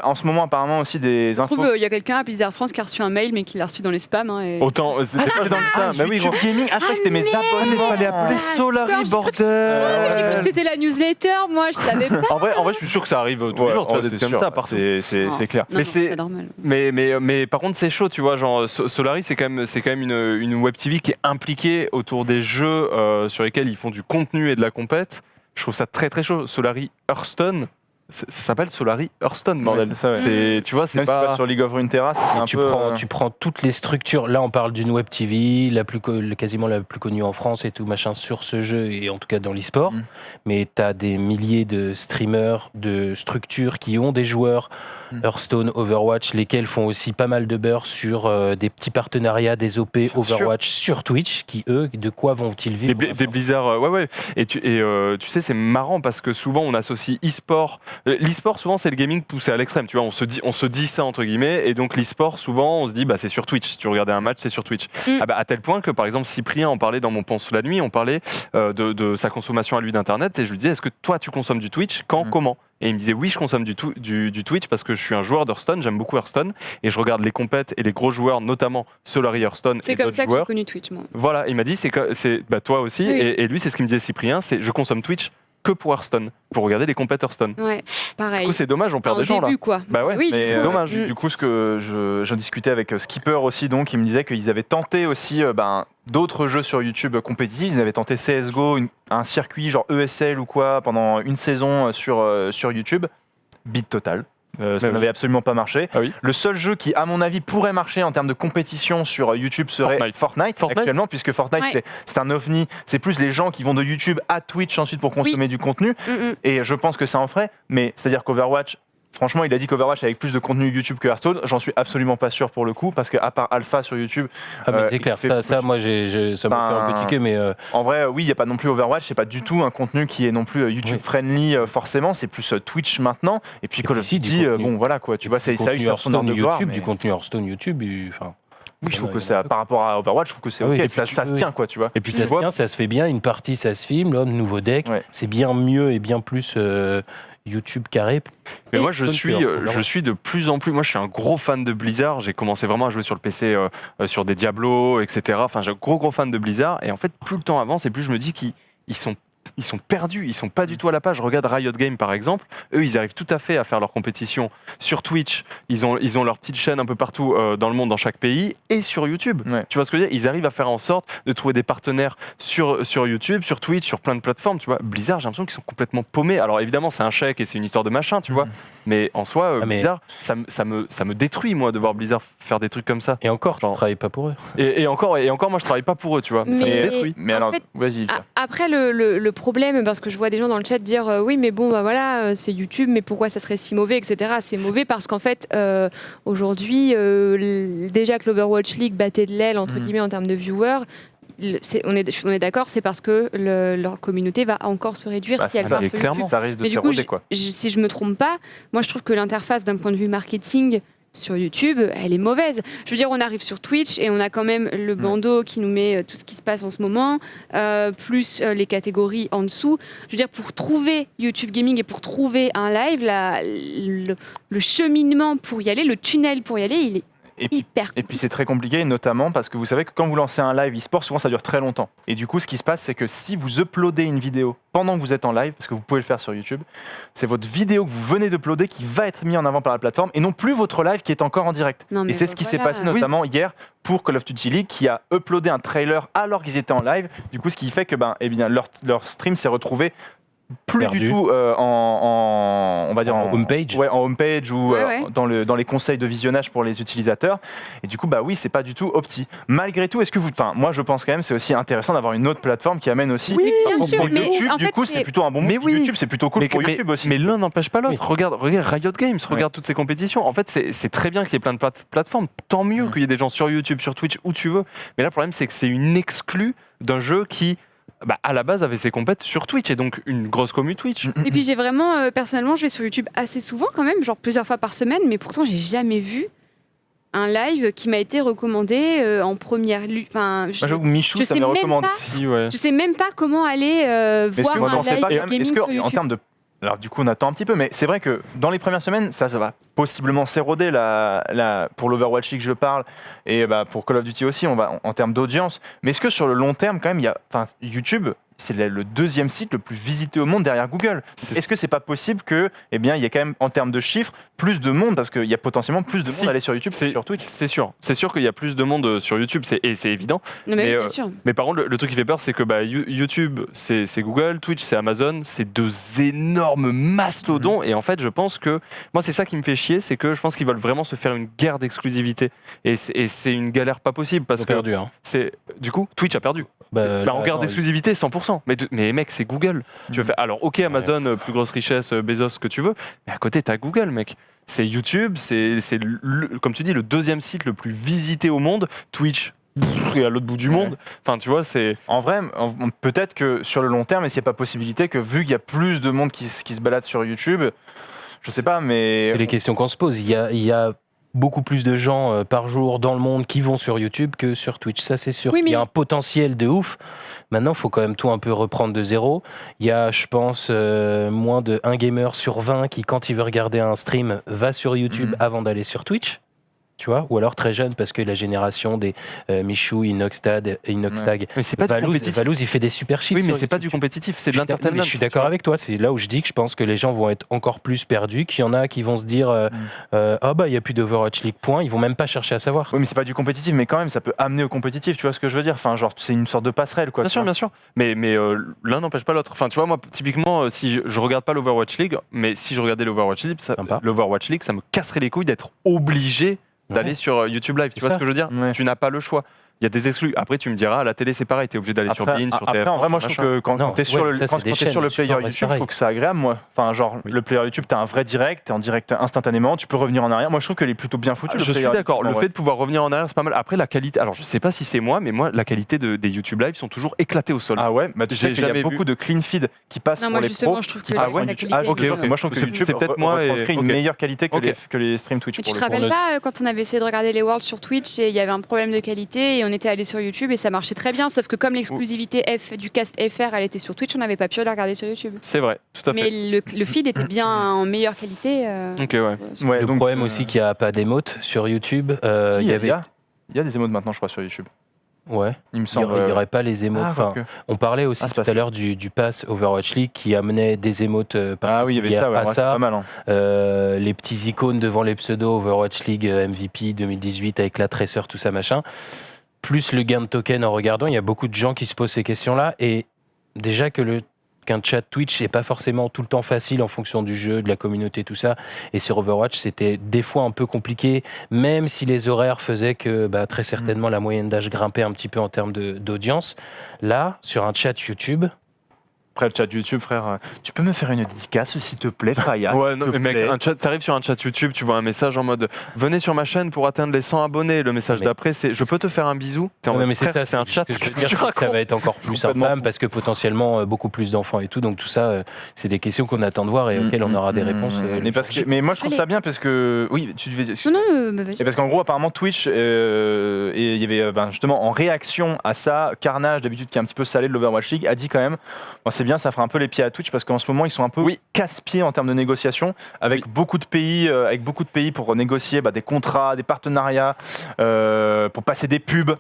En ce moment, apparemment aussi des Je infos. trouve il y a quelqu'un à Blizzard France qui a reçu un mail, mais qui l'a reçu dans les spams. Hein, et... Autant, c'est pas dans le ça. Bah oui, YouTube gros. Gaming. Ah, je crois que c'était mes abonnements. Mais fallait appeler Solary, D'accord, bordel. J'ai cru que c'était la newsletter, moi, je savais pas. En vrai, je suis sûr que ça arrive tous les jours, tu vois, des trucs comme ça, partout. C'est clair. Non, Mais non, c'est normal. mais par contre c'est chaud, tu vois, genre Solary c'est quand même une web TV qui est impliquée autour des jeux sur lesquels ils font du contenu et de la compète. Je trouve ça très très chaud. Solary Hearthstone, ça s'appelle Solary Hearthstone, bordel. Ouais, c'est ça, ouais. Tu vois, c'est Même si tu pas vas sur League of Runeterra, c'est un Tu peu. prends toutes les structures. Là, on parle d'une web TV, quasiment la plus connue en France et tout machin sur ce jeu et en tout cas dans l'e-sport. Mais tu as des milliers de streamers, de structures qui ont des joueurs, Hearthstone, Overwatch, lesquels font aussi pas mal de beurre sur des petits partenariats, des OP Overwatch sur Twitch, qui eux, de quoi vont-ils vivre? des Blizzard, ouais. Et tu sais, c'est marrant parce que souvent on associe e-sport. L'e-sport, souvent, c'est le gaming poussé à l'extrême. Tu vois, on se dit ça entre guillemets, et donc l'e-sport, souvent, on se dit, bah, c'est sur Twitch. Si tu regardais un match, c'est sur Twitch. Ah bah, à tel point que, par exemple, Cyprien en parlait dans mon Pense la nuit, on parlait de sa consommation à lui d'internet, et je lui disais, est-ce que toi, tu consommes du Twitch? Quand, comment? Et il me disait, oui, je consomme du Twitch parce que je suis un joueur d'Hearthstone, j'aime beaucoup Hearthstone, et je regarde les compètes et les gros joueurs, notamment Solary Hearthstone C'est et comme d'autres ça que j'ai joueurs. connu Twitch, moi. Voilà, il m'a dit, c'est toi aussi, Oui. et lui, c'est ce qu'il me disait Cyprien, c'est je consomme Twitch que pour Hearthstone, pour regarder les compètes Hearthstone. Ouais, pareil. Du coup, c'est dommage, on perd des gens là. Début, quoi. Bah ouais, Oui, Mais c'est dommage. Mm. Du coup, ce que je discutais avec Skipper aussi, donc il me disait qu'ils avaient tenté aussi d'autres jeux sur YouTube compétitifs. Ils avaient tenté CS:GO, un circuit genre ESL ou quoi pendant une saison sur YouTube. Bide total. Ça n'avait absolument pas marché. Ah oui. Le seul jeu qui, à mon avis, pourrait marcher en termes de compétition sur YouTube serait Fortnite actuellement, puisque Fortnite, Ouais. c'est un ovni. C'est plus les gens qui vont de YouTube à Twitch ensuite pour consommer du contenu. Et je pense que ça en ferait. Mais c'est-à-dire qu'Overwatch, franchement, il a dit qu'Overwatch avec plus de contenu YouTube que Hearthstone. J'en suis absolument pas sûr pour le coup, parce qu'à part Alpha sur YouTube. Ah, mais c'est il clair, fait ça moi, ça me fait un peu tiquer, mais. En vrai, oui, il n'y a pas non plus Overwatch, c'est pas du tout un contenu qui est non plus YouTube-friendly forcément, c'est plus Twitch maintenant. Et puis Call of Duty, bon voilà quoi, tu vois, ça a eu son heure de gloire. Du contenu Hearthstone YouTube, enfin. Oui, je trouve que ça, par rapport à Overwatch, je trouve que c'est ok, ça se tient quoi, tu vois. Et puis ça se tient, ça se fait bien, une partie ça se filme, là, nouveau deck, c'est bien mieux et bien plus YouTube carré. Mais moi, je suis de plus en plus. Moi, je suis un gros fan de Blizzard. J'ai commencé vraiment à jouer sur le PC, sur des Diablo, etc. Enfin, j'ai un gros fan de Blizzard. Et en fait, plus le temps avance, et plus je me dis qu'ils sont perdus, ils sont pas du tout à la page. Regarde Riot Games par exemple, eux ils arrivent tout à fait à faire leur compétition sur Twitch, ils ont leur petite chaîne un peu partout dans le monde, dans chaque pays, et sur YouTube. Tu vois ce que je veux dire? Ils arrivent à faire en sorte de trouver des partenaires sur YouTube, sur Twitch, sur plein de plateformes, tu vois. Blizzard, j'ai l'impression qu'ils sont complètement paumés. Alors évidemment c'est un chèque et c'est une histoire de machin, tu vois, mais en soi Blizzard, ça me détruit moi de voir Blizzard faire des trucs comme ça. Et encore, je travaille pas pour eux. Et encore moi je travaille pas pour eux, tu vois. Ça me détruit. Mais alors, vas-y. Après, le problème, parce que je vois des gens dans le chat dire oui, mais bon, bah voilà, c'est YouTube, mais pourquoi ça serait si mauvais, etc. C'est mauvais parce qu'en fait, aujourd'hui, déjà que l'Overwatch League battait de l'aile, entre guillemets, en termes de viewers. On est d'accord, c'est parce que leur communauté va encore se réduire si elle part sur YouTube. Ça risque de Mais se du coup, roder, quoi. si je me trompe pas, moi je trouve que l'interface d'un point de vue marketing sur YouTube, elle est mauvaise. Je veux dire, on arrive sur Twitch et on a quand même le bandeau qui nous met tout ce qui se passe en ce moment, plus les catégories en dessous. Je veux dire, pour trouver YouTube Gaming et pour trouver un live, le cheminement pour y aller, le tunnel pour y aller, il est Et puis c'est très compliqué, notamment parce que vous savez que quand vous lancez un live e-sport, souvent ça dure très longtemps. Et du coup, ce qui se passe, c'est que si vous uploadez une vidéo pendant que vous êtes en live, parce que vous pouvez le faire sur YouTube, c'est votre vidéo que vous venez d'uploader qui va être mise en avant par la plateforme et non plus votre live qui est encore en direct. Et c'est ce qui s'est passé notamment hier pour Call of Duty League, qui a uploadé un trailer alors qu'ils étaient en live. Du coup, ce qui fait que leur stream s'est retrouvé plus perdu. Du tout on va dire en homepage, en homepage ou dans les conseils de visionnage pour les utilisateurs. Et du coup, bah oui, c'est pas du tout opti. Malgré tout, est-ce que moi je pense quand même c'est aussi intéressant d'avoir une autre plateforme qui amène aussi. Oui, bien sûr, pour mais YouTube, en du fait, coup, c'est plutôt un bon move. Mais oui. YouTube, c'est plutôt cool pour YouTube aussi. Mais l'un n'empêche pas l'autre. Regarde Riot Games, regarde toutes ces compétitions. En fait, c'est très bien qu'il y ait plein de plateformes. Tant mieux qu'il y ait des gens sur YouTube, sur Twitch, où tu veux. Mais là, le problème, c'est que c'est une exclue d'un jeu qui, à la base, avait ses compètes sur Twitch et donc une grosse commu Twitch. Et puis j'ai vraiment, personnellement, je vais sur YouTube assez souvent quand même, genre plusieurs fois par semaine, mais pourtant j'ai jamais vu un live qui m'a été recommandé en première Moi, j'avoue, Michou, ça me recommande. Si, ouais. Je sais même pas comment aller voir un live de gaming sur YouTube. En termes de... Alors du coup, on attend un petit peu, mais c'est vrai que dans les premières semaines, ça va possiblement s'éroder pour l'Overwatch League, je parle, et pour Call of Duty aussi, on va en termes d'audience. Mais est-ce que sur le long terme, quand même, YouTube, c'est le deuxième site le plus visité au monde derrière Google. Est-ce que c'est pas possible que, il y ait quand même en termes de chiffres plus de monde, parce qu'il y a potentiellement plus de monde à aller sur YouTube que sur Twitch. C'est sûr qu'il y a plus de monde sur YouTube, et c'est évident. Non, mais bien sûr. Mais par contre, le truc qui fait peur, c'est que YouTube, c'est Google, Twitch, c'est Amazon, c'est deux énormes mastodons. Et en fait, je pense que moi, c'est ça qui me fait chier, c'est que je pense qu'ils veulent vraiment se faire une guerre d'exclusivité. Et c'est une galère pas possible parce que perdu, hein. Du coup, Twitch a perdu. En guerre d'exclusivité, 100%. Mais mec, c'est Google. Tu veux faire... Alors, ok, Amazon, plus grosse richesse, Bezos, ce que tu veux, mais à côté, t'as Google, mec. C'est YouTube, c'est comme tu dis, le deuxième site le plus visité au monde. Twitch, et à l'autre bout du monde. Enfin, tu vois, c'est... En vrai, peut-être que sur le long terme, est-ce qu'il n'y a pas possibilité que, vu qu'il y a plus de monde qui se balade sur YouTube, je sais pas, mais... C'est les questions qu'on se pose. Il y a beaucoup plus de gens par jour dans le monde qui vont sur YouTube que sur Twitch. Ça, c'est sûr. Oui, mais... Il y a un potentiel de ouf. Maintenant, il faut quand même tout un peu reprendre de zéro. Il y a, je pense, moins de 1 gamer sur 20 qui, quand il veut regarder un stream, va sur YouTube avant d'aller sur Twitch. Tu vois, ou alors très jeune parce que la génération des Michou, Inoxtag, mais c'est pas Valouz, il fait des super chiffres. Oui, mais c'est pas du compétitif, c'est de l'entertainment. Je suis d'accord avec toi, c'est là où je dis que je pense que les gens vont être encore plus perdus, qu'il y en a qui vont se dire il y a plus d'Overwatch League, point, ils vont même pas chercher à savoir. Oui, mais c'est pas du compétitif, mais quand même ça peut amener au compétitif, tu vois ce que je veux dire, enfin genre c'est une sorte de passerelle quoi. Bien sûr. Mais l'un n'empêche pas l'autre. Enfin, tu vois, moi typiquement si je regarde pas l'Overwatch League, mais si je regardais l'Overwatch League, ça me casserait les couilles d'être obligé d'aller sur YouTube Live, tu vois ce que je veux dire ? Tu n'as pas le choix. Il y a des exclus. Après, tu me diras, à la télé, c'est pareil, tu es obligé d'aller sur Bein, sur TF1. En vrai, moi, je trouve que quand tu es sur le player YouTube, je trouve que c'est agréable, moi. Enfin, genre, le player YouTube, tu as un vrai direct, tu es en direct instantanément, tu peux revenir en arrière. Moi, je trouve qu'elle est plutôt bien foutue. Je suis d'accord. Le fait de pouvoir revenir en arrière, c'est pas mal. Après, la qualité. Alors, je sais pas si c'est moi, mais moi, la qualité des YouTube Live sont toujours éclatés au sol. Ah ouais, tu sais qu'il y a beaucoup de clean feed qui passent pour les pros. Je trouve que la qualité. Moi, je trouve que YouTube, c'est peut-être moi, retranscrit une meilleure qualité que les streams Twitch. Tu te rappelles pas quand on avait essayé de regarder les Worlds sur Twitch et il y avait un problème de qualité et on était allé sur YouTube et ça marchait très bien, sauf que comme l'exclusivité du cast FR elle était sur Twitch, on n'avait pas pu la regarder sur YouTube. C'est vrai, tout à fait. Mais le feed était bien en meilleure qualité. Le problème aussi qu'il n'y a pas d'émotes sur YouTube. Il y a des émotes maintenant, je crois, sur YouTube. Ouais, il me semble. Il n'y aurait pas les émotes. On parlait aussi tout à l'heure du pass Overwatch League qui amenait des émotes il y avait ça, c'est pas mal. Les petits icônes devant les pseudos Overwatch League MVP 2018 avec la Tracer, tout ça machin. Plus le gain de token en regardant, il y a beaucoup de gens qui se posent ces questions-là. Et déjà qu'un chat Twitch n'est pas forcément tout le temps facile en fonction du jeu, de la communauté, tout ça. Et sur Overwatch, c'était des fois un peu compliqué, même si les horaires faisaient que très certainement la moyenne d'âge grimpait un petit peu en termes d'audience. Là, sur un chat YouTube... Après le chat YouTube, frère, tu peux me faire une dédicace s'il te plaît, Faya? Ouais, non, mais mec, t'arrives sur un chat YouTube, tu vois un message en mode venez sur ma chaîne pour atteindre les 100 abonnés. Le message d'après, c'est je peux te faire un bisou. Mais c'est ça, c'est un chat. Ça va être encore plus infâme parce que potentiellement beaucoup plus d'enfants et tout. Donc tout ça, c'est des questions qu'on attend de voir et auxquelles on aura des réponses. Mais moi, je trouve ça bien parce que. Oui, tu devais. Non, vas-y. Et parce qu'en gros, apparemment, Twitch, et il y avait justement en réaction à ça, Carnage, d'habitude qui est un petit peu salé de l'Overwatch League, a dit quand même. C'est bien, ça fera un peu les pieds à Twitch parce qu'en ce moment ils sont un peu casse-pieds en termes de négociation avec beaucoup de pays pour négocier des contrats, des partenariats, pour passer des pubs.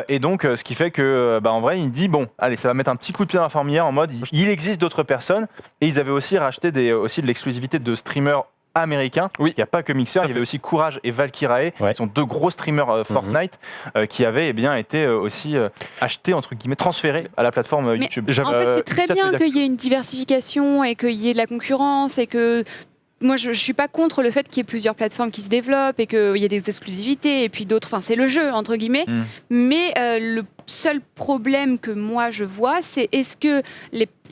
Et donc ce qui fait que en vrai il dit bon allez, ça va mettre un petit coup de pied dans la fourmilière en mode il existe d'autres personnes. Et ils avaient aussi racheté de l'exclusivité de streamers américains. Il n'y a pas que Mixer, il y avait aussi Courage et Valkyrae, qui sont deux gros streamers Fortnite qui avaient été aussi achetés, entre guillemets, transférés à la plateforme YouTube. En fait, c'est très bien qu'il y ait une diversification et qu'il y ait de la concurrence et que moi, je ne suis pas contre le fait qu'il y ait plusieurs plateformes qui se développent et qu'il y ait des exclusivités et puis d'autres, enfin c'est le jeu, entre guillemets. Mais le seul problème que moi je vois, c'est est-ce que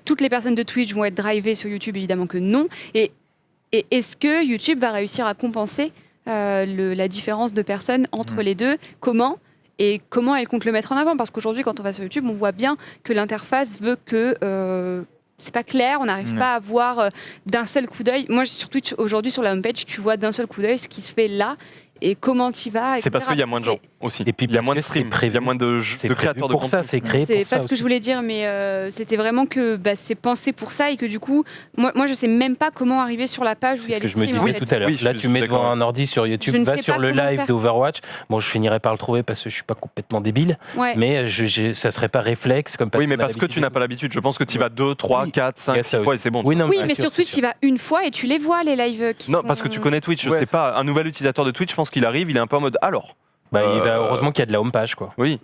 toutes les personnes de Twitch vont être drivées sur YouTube? Évidemment que non. Et est-ce que YouTube va réussir à compenser la différence de personnes entre les deux? Comment elle compte le mettre en avant? Parce qu'aujourd'hui, quand on va sur YouTube, on voit bien que l'interface veut que c'est pas clair, on n'arrive pas à voir d'un seul coup d'œil. Moi, sur Twitch, aujourd'hui, sur la homepage, tu vois d'un seul coup d'œil ce qui se fait là. et comment tu vas. C'est parce qu'il y a moins de gens aussi. Et puis il y a parce moins de que stream, c'est prévu. il y a moins de C'est créateurs de pour contenu. ça, c'est créé pour C'est ça pas ce que aussi. je voulais dire, mais c'était vraiment que c'est pensé pour ça et que du coup, moi je sais même pas comment arriver sur la page où il y C'est a ce les que je me streams. disais en fait. tout à l'heure. Oui, je Là, suis tu mets d'accord. devant un ordi sur YouTube, Je ne va sais sur pas le comment live faire. d'Overwatch. Bon, je finirai par le trouver parce que je suis pas complètement débile, Ouais. mais ça serait pas réflexe comme Oui, mais qu'on a parce que tu n'as pas l'habitude. Je pense que tu y vas 2, 3, Oui. 4, Il y 5, a ça 6 fois et aussi. c'est bon. Oui, non, Oui, bien mais sûr, sur Twitch, c'est tu vas une fois et tu les vois, les lives qui Non, sont... parce que tu connais Twitch, je Ouais, sais pas, un nouvel utilisateur de Twitch, je pense qu'il arrive, il est un peu en mode alors. Bah, heureusement qu'il y a de la homepage, quoi. Oui,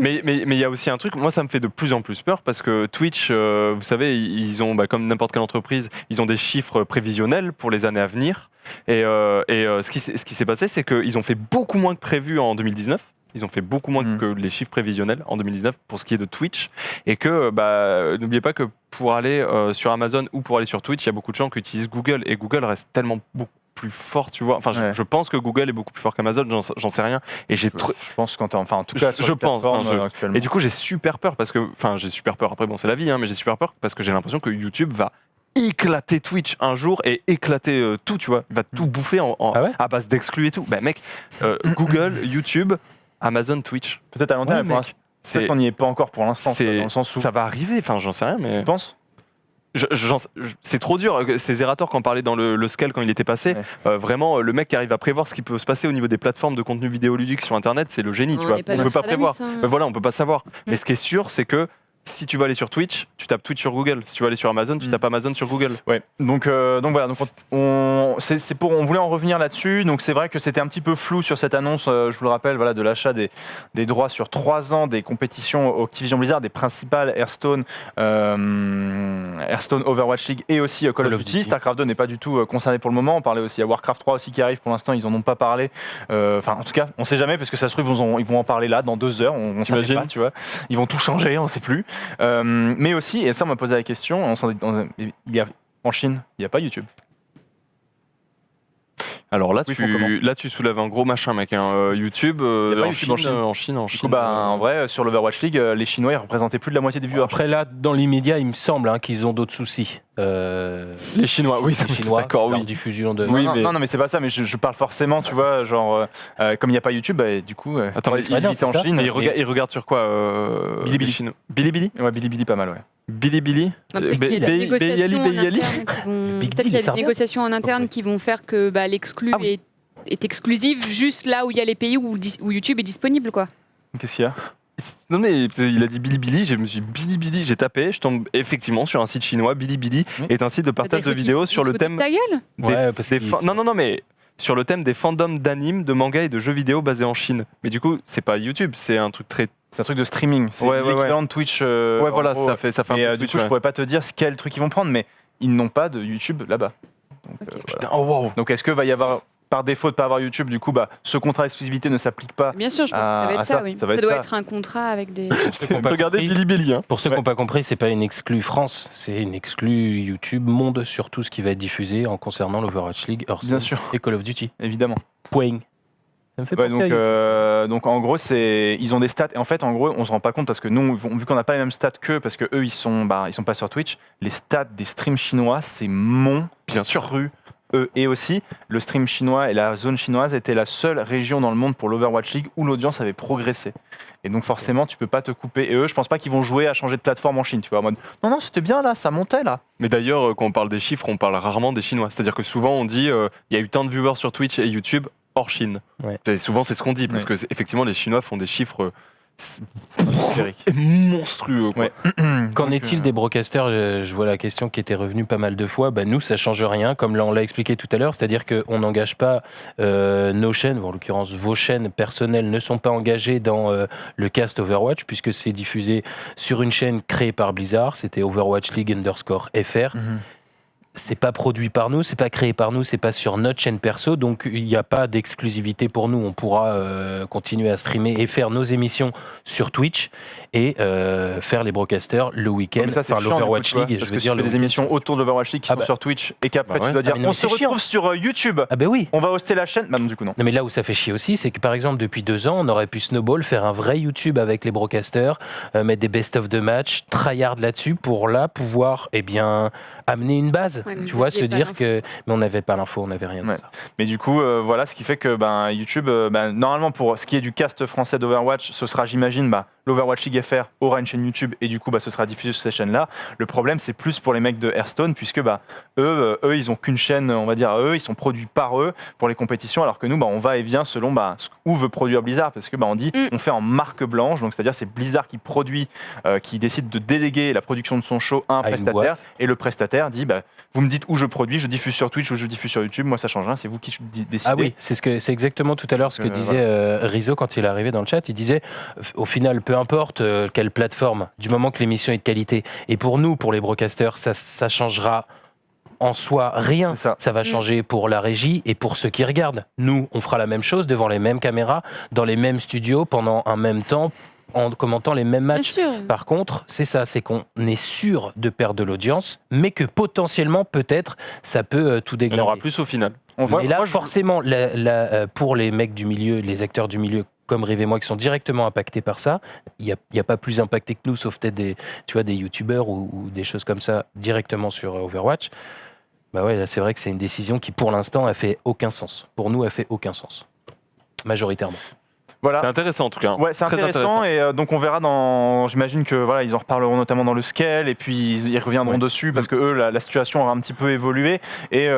mais il y a aussi un truc, moi ça me fait de plus en plus peur parce que Twitch, vous savez, ils ont, comme n'importe quelle entreprise, ils ont des chiffres prévisionnels pour les années à venir. Et ce qui s'est passé, c'est qu'ils ont fait beaucoup moins que prévu en 2019. Ils ont fait beaucoup moins que les chiffres prévisionnels en 2019 pour ce qui est de Twitch. Et que, n'oubliez pas que pour aller sur Amazon ou pour aller sur Twitch, il y a beaucoup de gens qui utilisent Google. Et Google reste tellement beaucoup plus fort, tu vois. Enfin, je pense que Google est beaucoup plus fort qu'Amazon, j'en sais rien. Et j'ai Je pense qu'en tout cas, sur je les pense. plateformes, actuellement. Et du coup, j'ai super peur parce que, j'ai super peur. Après, bon, c'est la vie, hein, mais j'ai super peur parce que j'ai l'impression que YouTube va éclater Twitch un jour et éclater tout, tu vois. Il va tout bouffer à base d'exclus et tout. Bah, mec, Google, YouTube, Amazon, Twitch. Peut-être à long terme, Ouais, pour mec. l'instant. Peut-être qu'on n'y est pas encore pour l'instant. C'est- Dans le sens où. Ça va arriver, enfin, j'en sais rien, mais. Tu penses? C'est trop dur. C'est Zerator qui en parlait dans le Scale quand il était passé. Vraiment, le mec qui arrive à prévoir ce qui peut se passer au niveau des plateformes de contenu vidéoludique sur Internet, c'est le génie. On Tu vois. n'est pas On peut pas Nostradamus, prévoir. hein. Mais voilà, on peut pas savoir. Mais ce qui est sûr, c'est que si tu vas aller sur Twitch, tu tapes Twitch sur Google. Si tu vas aller sur Amazon, tu tapes Amazon sur Google. Ouais. Donc voilà. Donc on voulait en revenir là-dessus. Donc c'est vrai que c'était un petit peu flou sur cette annonce. Je vous le rappelle, voilà, de l'achat des droits sur 3 ans des compétitions Activision Blizzard, des principales Hearthstone, Overwatch League et aussi Call of Duty. StarCraft 2 n'est pas du tout concerné pour le moment. On parlait aussi à Warcraft 3 aussi qui arrive. Pour l'instant, ils en ont pas parlé. Enfin, en tout cas, on sait jamais parce que ça se trouve ils vont en parler là dans 2 heures. On sait pas, tu vois. Ils vont tout changer, on sait plus. Mais aussi, et ça on m'a posé la question, en Chine, il n'y a pas YouTube. Alors là, Oui, ils font comment tu soulèves un gros machin, mec. YouTube, Il y a pas en, YouTube Chine, en Chine. Du coup, en vrai, sur l'Overwatch League, les Chinois ils représentaient plus de la moitié des viewers. Après, là, dans l'immédiat, il me semble qu'ils ont d'autres soucis. Les Chinois, oui. Les Chinois, d'accord, leur oui. diffusion de... Oui, non, mais c'est pas ça, mais je parle forcément, tu vois, genre, comme il n'y a pas YouTube, du coup, Attends, mais ils en Chine. Et ils regardent sur quoi Bilibili. les Chinois Bilibili Ouais, Bilibili, pas mal, ouais. Bilibili Peut-être qu'il y a des négociations en Bayali interne qui vont- Big peut-être qu'il y a Deal, ça des revient. négociations en interne qui vont faire que l'exclu est exclusive juste là où il y a les pays où YouTube est disponible, quoi. Qu'est-ce qu'il y a? Non mais il a dit Bilibili, je me suis Bilibili, j'ai tapé, je tombe effectivement sur un site chinois. Bilibili est un site de partage de vidéos sur le thème Ta gueule non mais sur le thème des fandoms d'animes, de mangas et de jeux vidéo basés en Chine. Mais du coup, c'est pas YouTube, c'est un truc très C'est un truc de streaming, c'est Ouais, ouais, l'équivalent de Twitch. ouais en voilà, gros. ça fait un Et peu du Twitch, coup, je ouais. pourrais pas te dire quel truc ils vont prendre, mais ils n'ont pas de YouTube là-bas. Donc, voilà. Putain, oh wow. Donc est-ce que va y avoir, par défaut de pas avoir YouTube, du coup, ce contrat d'exclusivité ne s'applique pas? Bien sûr, je pense que ça va être ça, oui. ça va être doit ça. être un contrat avec des... Regardez Bilibili. Hein. Pour ceux qui n'ont pas compris, c'est pas une exclue France, c'est une exclue YouTube monde sur tout ce qui va être diffusé en concernant l'Overwatch League, Hearthstone Bien sûr. et Call of Duty. Évidemment. Point. Ça me fait Ouais, penser à YouTube. donc en gros, ils ont des stats. Et en fait, en gros, on se rend pas compte parce que nous, vu qu'on n'a pas les mêmes stats qu'eux, parce que eux, ils sont pas sur Twitch. Les stats des streams chinois, c'est Bien sûr. Et aussi, le stream chinois et la zone chinoise étaient la seule région dans le monde pour l'Overwatch League où l'audience avait progressé. Et donc forcément, tu peux pas te couper. Et eux, je pense pas qu'ils vont jouer à changer de plateforme en Chine. Tu vois, en mode non, c'était bien là, ça montait là. Mais d'ailleurs, quand on parle des chiffres, on parle rarement des Chinois. C'est-à-dire que souvent, on dit il y a eu tant de viewers sur Twitch et YouTube hors Chine. Ouais. Et souvent, c'est ce qu'on dit, parce que effectivement, les Chinois font des chiffres Sphérique. monstrueux. Quoi. Ouais. Qu'en est-il des broadcasters? Je vois la question qui était revenue pas mal de fois. Nous, ça change rien, comme on l'a expliqué tout à l'heure. C'est-à-dire qu'on n'engage pas nos chaînes, en l'occurrence vos chaînes personnelles, ne sont pas engagées dans le cast Overwatch, puisque c'est diffusé sur une chaîne créée par Blizzard. C'était Overwatch League _FR. C'est pas produit par nous, c'est pas créé par nous, c'est pas sur notre chaîne perso, donc il n'y a pas d'exclusivité pour nous. On pourra continuer à streamer et faire nos émissions sur Twitch et faire les broadcasters le week-end, Mais ça, c'est enfin chiant, l'Overwatch du coup, tu vois, League. parce Je veux que dire tu fais des émissions autour de l'Overwatch League qui sont sur Twitch et qu'après tu dois dire mais non, on mais se c'est retrouve chiant. sur YouTube. Ah ben oui. On va hoster la chaîne. Non, du coup non. Non mais là où ça fait chier aussi, c'est que par exemple depuis 2 ans, on aurait pu snowball, faire un vrai YouTube avec les broadcasters, mettre des best-of de match, tryhard là-dessus pour là pouvoir amener une base. base, Ouais, mais tu vous vois, aviez se pas dire l'info. que. Mais on n'avait pas l'info, on n'avait rien de Ouais. ça. Mais du coup, voilà, ce qui fait que YouTube, normalement, pour ce qui est du cast français d'Overwatch, ce sera, j'imagine, l'Overwatch League FR aura une chaîne YouTube et du coup, ce sera diffusé sur ces chaînes-là. Le problème, c'est plus pour les mecs de Hearthstone, puisque eux, ils ont qu'une chaîne, on va dire, eux, ils sont produits par eux pour les compétitions, alors que nous, on va et vient selon où veut produire Blizzard, parce que on dit, on fait en marque blanche, donc c'est-à-dire c'est Blizzard qui produit, qui décide de déléguer la production de son show à un prestataire, boîte. et le prestataire dit, vous me dites où je produis, je diffuse sur Twitch ou je diffuse sur YouTube, moi ça change rien, c'est vous qui décidez. Ah oui, c'est exactement tout à l'heure ce que disait Rizzo quand il est arrivé dans le chat. Il disait, au final, peu importe quelle plateforme, du moment que l'émission est de qualité. Et pour nous, pour les broadcasters, ça changera en soi rien. Ça va changer pour la régie et pour ceux qui regardent. Nous, on fera la même chose devant les mêmes caméras, dans les mêmes studios, pendant un même temps, en commentant les mêmes matchs. Par contre, c'est ça, c'est qu'on est sûr de perdre de l'audience, mais que potentiellement, peut-être, ça peut tout déglinguer. Il y en aura plus au final. Et là, forcément, pour les mecs du milieu, les acteurs du milieu, comme Rive et moi, qui sont directement impactés par ça, il n'y a pas plus impacté que nous, sauf peut-être des youtubeurs ou des choses comme ça, directement sur Overwatch. Là, c'est vrai que c'est une décision qui, pour l'instant, a fait aucun sens. Pour nous, elle fait aucun sens. Majoritairement. Voilà. C'est intéressant en tout cas. Ouais, c'est Très intéressant et donc on verra j'imagine que ils en reparleront notamment dans le scale et puis ils reviendront dessus parce que eux la situation aura un petit peu évolué et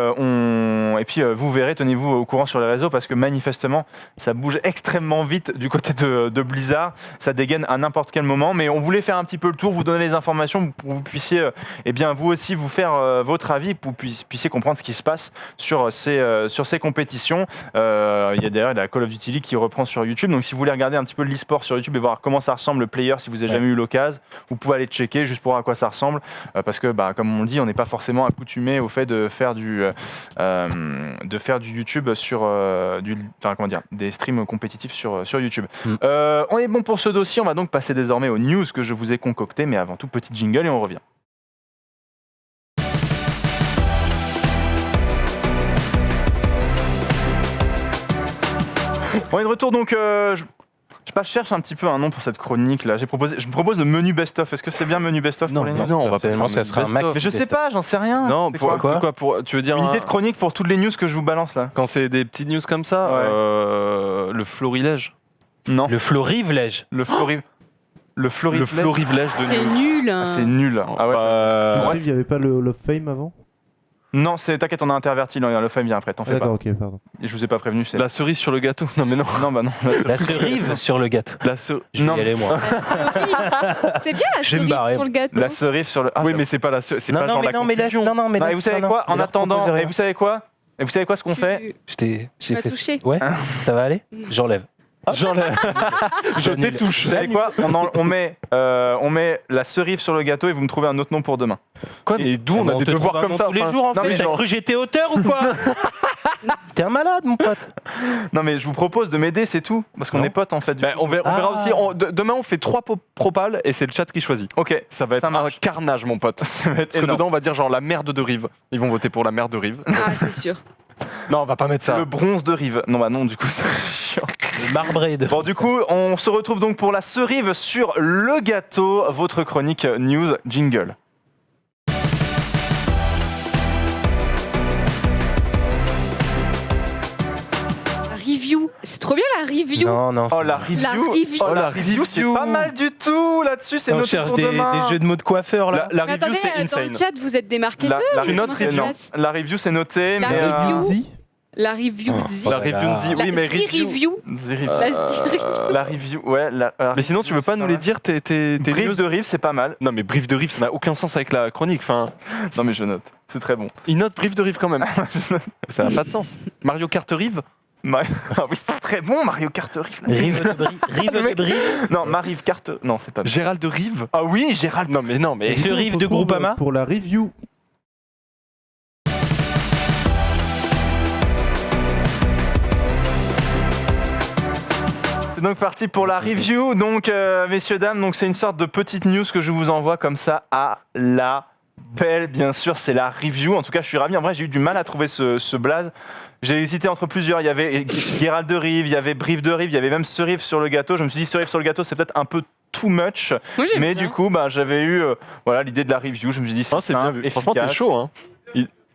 puis vous verrez, tenez-vous au courant sur les réseaux parce que manifestement ça bouge extrêmement vite du côté de Blizzard, ça dégaine à n'importe quel moment, mais on voulait faire un petit peu le tour, vous donner les informations pour que vous puissiez vous aussi vous faire votre avis, pour que vous puissiez comprendre ce qui se passe sur ces compétitions. Il y a d'ailleurs la Call of Duty League qui reprend sur YouTube. Donc si vous voulez regarder un petit peu l'e-sport sur YouTube et voir comment ça ressemble le player, si vous n'avez jamais eu l'occasion, vous pouvez aller checker juste pour voir à quoi ça ressemble. Parce que comme on le dit, on n'est pas forcément accoutumé au fait de faire du YouTube sur des streams compétitifs sur YouTube. On est bon pour ce dossier, on va donc passer désormais aux news que je vous ai concoctées, mais avant tout, petit jingle et on revient. On est de retour donc. Je cherche un petit peu un nom pour cette chronique là. Je me propose le menu best-of. Est-ce que c'est bien menu best-of pour les news? Non, on va pas faire ça sera un max. Mais je sais pas, j'en sais rien. Non, quoi tu veux dire une idée de chronique pour toutes les news que je vous balance là? Quand c'est des petites news comme ça, le florilège. Non. Le florivelège. Le florivelège de C'est news. nul. Ah, c'est nul. Ah ouais. Il n'y avait pas le Hall of Fame avant? Non, t'inquiète, on a interverti. Le Fame vient après, t'en fais pas. D'accord, ok, pardon. Et je vous ai pas prévenu. La cerise sur le gâteau. Non mais non. Non. La cerise sur le gâteau. Je vais y aller, moi. C'est bien la cerise sur le gâteau. La cerise sur le. Oui, mais c'est pas la cerise. C'est pas genre la conclusion. Et vous savez quoi? En attendant, et vous savez quoi ce qu'on fait? Tu m'as touché. Ouais, ça va aller? J'enlève. Je détouche. Vous savez quoi? On met la cerise sur le gâteau et vous me trouvez un autre nom pour demain. Quoi? Mais d'où on a des devoirs comme ça tous les jours en fait? T'as cru que j'étais auteur ou quoi? T'es un malade, mon pote. Non mais je vous propose de m'aider, c'est tout. Parce qu'on est potes en fait. On verra aussi. Demain on fait 3 propales et c'est le chat qui choisit. Ok, ça va être un carnage, mon pote. Ça va être Parce que dedans on va dire genre la merde de Rive. Ils vont voter pour la merde de Rive. Ah, c'est sûr. Non, on va pas mettre ça. Le bronze de Rive. Non, du coup, c'est chiant. Le marbré de. Bon, du coup, on se retrouve donc pour la cerise sur le gâteau, votre chronique news jingle. Review. C'est trop bien la review. Non. Oh, la review, c'est pas mal du tout là-dessus. C'est on cherche des jeux de mots de coiffeur là. La Mais review, attendez, c'est dans insane. le chat, vous êtes des marketeurs. La review, c'est noté. La mais review. La review. La review, oui, mais review. La review, ouais. Mais sinon, tu veux pas nous les dire tes brief de Rive, c'est pas mal. Non, mais brief de Rive, ça n'a aucun sens avec la chronique. Enfin, non, mais je note. C'est très bon. Il note brief de Rive quand même. Ça n'a pas de sens. Mario Kart Rive. Ah oui, c'est très bon, Mario Kart Rive. Rive de Brive. Non, Mario Kart. Non, c'est pas. Gérald de Rive. Ah oui, Gérald. Non, mais. Et ce Rive de Groupama. Pour la review. C'est donc parti pour la review. Donc, messieurs, dames, donc c'est une sorte de petite news que je vous envoie comme ça à la belle. Bien sûr, c'est la review. En tout cas, je suis ravi. En vrai, j'ai eu du mal à trouver ce blaze. J'ai hésité entre plusieurs. Il y avait Gérald de Rive, il y avait Brief de Rive, il y avait même cerise sur le gâteau. Je me suis dit, cerise sur le gâteau, c'est peut-être un peu too much. Oui, mais du coup, j'avais eu l'idée de la review. Je me suis dit, c'est bien vu. Franchement, t'es chaud, hein.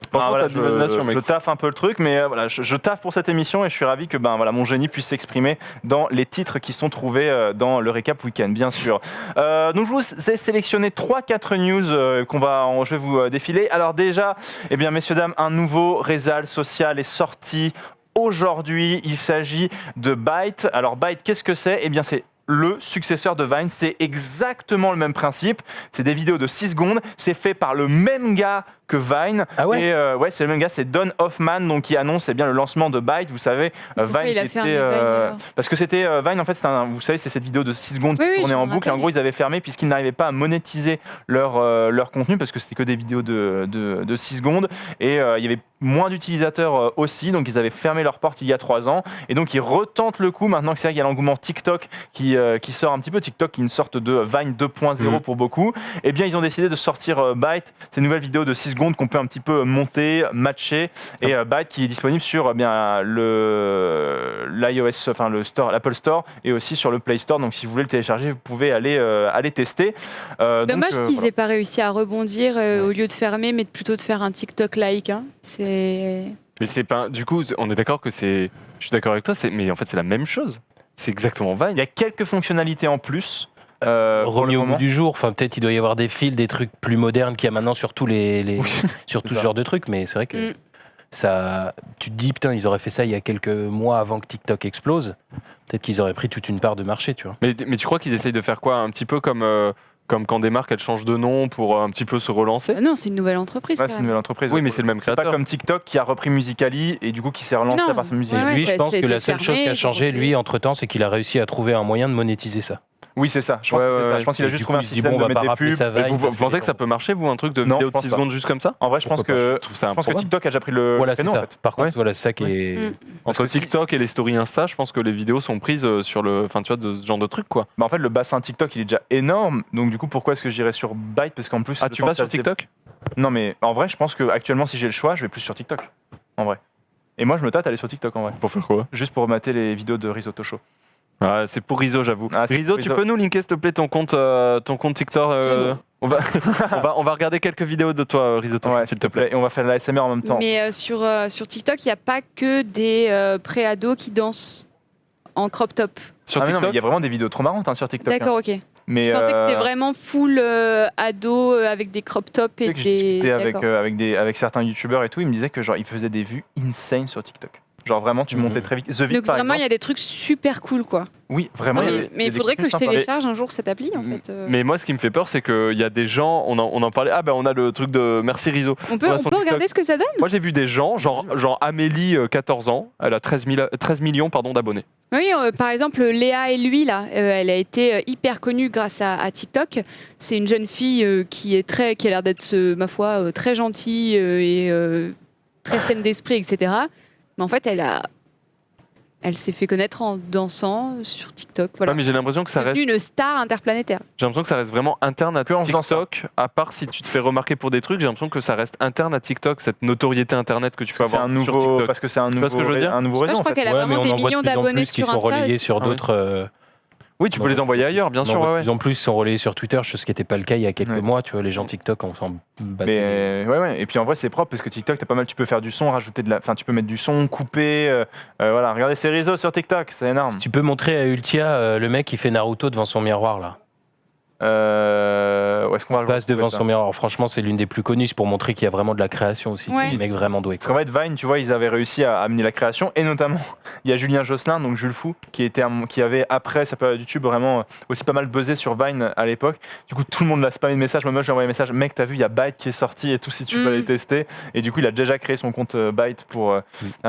Franchement, voilà, t'as de l'imagination, mec. je taffe un peu le truc, mais voilà, je taffe pour cette émission et je suis ravi que voilà, mon génie puisse s'exprimer dans les titres qui sont trouvés dans le récap week-end, bien sûr. Donc je vous ai sélectionné 3-4 news je vais vous défiler. Alors déjà, eh bien, messieurs, dames, un nouveau réseau social est sorti aujourd'hui. Il s'agit de Byte. Alors Byte, qu'est-ce que c'est ? Eh bien, c'est le successeur de Vine, c'est exactement le même principe. C'est des vidéos de 6 secondes. C'est fait par le même gars que Vine. Ah ouais. Et ouais, c'est le même gars, c'est Don Hoffman, donc qui annonce bien le lancement de Byte. Vous savez, Pourquoi Vine il a était, fermé Vine, alors parce que c'était Vine, en fait, vous savez, c'est cette vidéo de 6 secondes Oui, qui oui, tournait je en me boucle. Et en rappelle. gros, ils avaient fermé puisqu'ils n'arrivaient pas à monétiser leur contenu parce que c'était que des vidéos de 6 secondes. Et il y avait moins d'utilisateurs aussi, donc ils avaient fermé leurs portes il y a 3 ans. Et donc ils retentent le coup maintenant que c'est vrai qu'il y a l'engouement TikTok qui sort un petit peu. TikTok qui est une sorte de Vine 2.0 pour beaucoup. Et bien ils ont décidé de sortir Byte, ces nouvelles vidéos de 6 secondes qu'on peut un petit peu monter, matcher. Et Byte qui est disponible sur l'iOS, enfin le store, l'Apple Store et aussi sur le Play Store. Donc si vous voulez le télécharger, vous pouvez aller tester. Dommage qu'ils voilà. aient pas réussi à rebondir au lieu de fermer, mais plutôt de faire un TikTok-like. Hein. Mais c'est pas. Du coup, on est d'accord que c'est. Je suis d'accord avec toi, mais en fait, c'est la même chose. C'est exactement Vine. Il y a quelques fonctionnalités en plus. Remis au goût du jour, enfin peut-être il doit y avoir des fils, des trucs plus modernes qu'il y a maintenant sur tous sur tout ce genre de trucs, mais c'est vrai que ça, tu te dis putain ils auraient fait ça il y a quelques mois avant que TikTok explose, peut-être qu'ils auraient pris toute une part de marché, tu vois. Mais tu crois qu'ils essayent de faire quoi ? Un petit peu comme quand des marques elles changent de nom pour un petit peu se relancer ? Non, c'est une nouvelle entreprise. Ouais, quand c'est une même. nouvelle entreprise. Oui, mais c'est le même C'est pas créateur. comme TikTok qui a repris Musical.ly et du coup qui s'est relancé Non. à partir de Musical.ly. Ouais, Lui, je pense ça a que été la seule chose qui fermé, a changé, lui, entre-temps, c'est qu'il a réussi à trouver un moyen de monétiser ça. Oui, c'est ça. Je pense, que c'est ça. Je pense qu'il a juste trouvé un système de mettre des pubs. Mais vous pensez que ça peut marcher, vous, un truc de Non, vidéo je de pense 6 pas. secondes juste comme ça ? En vrai, je pense que TikTok a déjà pris le Voilà, c'est créneau, ça. en fait. Par contre, voilà, c'est ça qui est. Entre TikTok et les stories Insta, je pense que les vidéos sont prises sur le. Enfin, tu vois, de ce genre de trucs, quoi. Bah en fait, le bassin TikTok, il est déjà énorme. Donc, du coup, pourquoi est-ce que j'irais sur Byte ? Parce qu'en plus. Ah, tu vas sur TikTok ? Non, mais en vrai, je pense que actuellement, si j'ai le choix, je vais plus sur TikTok. En vrai. Et moi, je me tâte à aller sur TikTok, en vrai. Pour faire quoi ? Juste pour mater les vidéos de Risotto Show. Ah, c'est pour Rizzo, j'avoue. Ah, c'est Rizzo, pour tu Rizzo. peux nous linker, s'il te plaît, ton compte TikTok on va regarder quelques vidéos de toi, Risotto, Ouais, s'il te plaît. Et on va faire de la SMR en même temps. Mais sur TikTok, il n'y a pas que des pré-ados qui dansent en crop top. Sur mais non, mais TikTok, il y a vraiment des vidéos trop marrantes sur TikTok. D'accord, ok. Mais Je pensais que c'était vraiment full ado avec des crop tops et que j'ai des. discuté D'accord. avec certains youtubeurs et tout, ils me disaient que genre ils faisaient des vues insane sur TikTok. Genre vraiment tu montais très vite. The Vic, Donc par vraiment, il y exemple. a des trucs super cool, quoi. Oui, vraiment. Non, il y a mais des il faudrait que trucs je sympas. télécharge un jour cette appli, en fait. Mais moi, ce qui me fait peur, c'est qu'il y a des gens, on en parlait, ah ben on a le truc de Merci Rizzo. On peut regarder ce que ça donne. Moi, j'ai vu des gens, genre Amélie, 14 ans, elle a 13 millions d'abonnés. Oui, par exemple, Léa et lui, là, elle a été hyper connue grâce à TikTok. C'est une jeune fille qui a l'air d'être, ma foi, très gentille et très saine d'esprit, etc. Mais en fait, elle s'est fait connaître en dansant sur TikTok. Voilà. Ouais, mais j'ai l'impression que ça C'est reste. une star interplanétaire. J'ai l'impression que ça reste vraiment interne à en faisant TikTok. À part si tu te fais remarquer pour des trucs, j'ai l'impression que ça reste interne à TikTok, cette notoriété internet que tu peux C'est avoir un nouveau, sur TikTok. parce que c'est un Tu vois ce que je veux nouveau, dire un nouveau Je réseau. crois en fait. qu'elle a Ouais, mais vraiment on des en voit de millions plus en d'abonnés plus qui sur sont Insta. relayés aussi. sur Ah ouais. d'autres. Oui, tu peux les envoyer ailleurs, bien sûr. De ouais, ouais. plus en plus, ils sont relayés sur Twitter, chose qui n'était pas le cas il y a quelques mois. Tu vois, les gens TikTok, on s'en bat. Mais ouais. Et puis en vrai, c'est propre parce que TikTok, t'as pas mal. Tu peux faire du son, rajouter enfin, tu peux mettre du son, couper. Voilà, regardez ces réseaux sur TikTok, c'est énorme. Tu peux montrer à Ultia le mec qui fait Naruto devant son miroir là. Où est-ce qu'on va le Passe devant ça son miroir. Franchement, c'est l'une des plus connues, c'est pour montrer qu'il y a vraiment de la création aussi. Ouais. Des mecs vraiment doués. Parce qu'en fait, Vine, tu vois, ils avaient réussi à amener la création, et notamment, il y a Julien Josselin, donc Jules Fou, qui avait, après sa période YouTube, vraiment aussi pas mal buzzé sur Vine à l'époque. Du coup, tout le monde l'a spammé de messages. Moi, j'ai envoyé un message, mec, t'as vu, il y a Byte qui est sorti et tout, si tu veux aller tester. Et du coup, il a déjà créé son compte Byte pour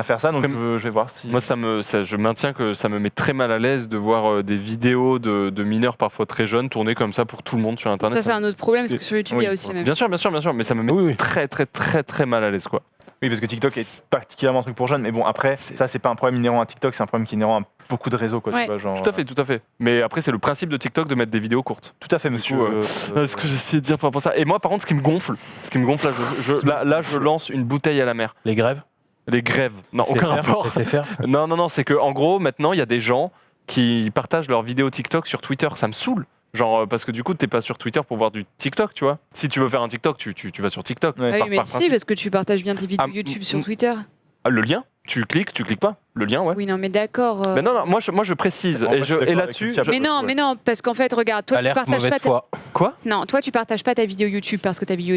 faire ça, donc je vais voir si. Moi, je maintiens que ça me met très mal à l'aise de voir des vidéos de mineurs parfois très jeunes tourner comme ça pour tout le monde sur Internet. Ça, c'est un autre problème parce que sur YouTube, il y a aussi la même Bien sûr, mais ça me met très mal à l'aise, quoi. Oui, parce que TikTok est particulièrement un truc pour jeunes, mais bon, après, ça, c'est pas un problème inhérent à TikTok, c'est un problème qui est inhérent à beaucoup de réseaux, quoi. Ouais. Tu vois, genre, Tout à fait. Mais après, c'est le principe de TikTok de mettre des vidéos courtes. Tout à fait, monsieur. Ce que j'essaie de dire par rapport à ça. Et moi, par contre, ce qui me gonfle, là, je lance une bouteille à la mer. Les grèves. Les grèves. Non, aucun rapport. Non, c'est que en gros, maintenant, il y a des gens qui partagent leurs vidéos TikTok sur Twitter. Ça me saoule. Genre, parce que du coup, t'es pas sur Twitter pour voir du TikTok, tu vois. Si tu veux faire un TikTok, tu vas sur TikTok. Ah oui, par mais principe. si, parce que tu partages bien tes vidéos Ah, YouTube sur Twitter. Ah, le lien, tu cliques pas. Le lien, ouais. Oui, non, mais d'accord. Mais non, moi je précise. Bon, moi, je suis d'accord là-dessus. avec Lucia, Mais non, parce qu'en fait, regarde, toi, tu Alerte partages mauvaise pas foi. Quoi? Non, toi, tu partages pas ta vidéo YouTube parce que ta vidéo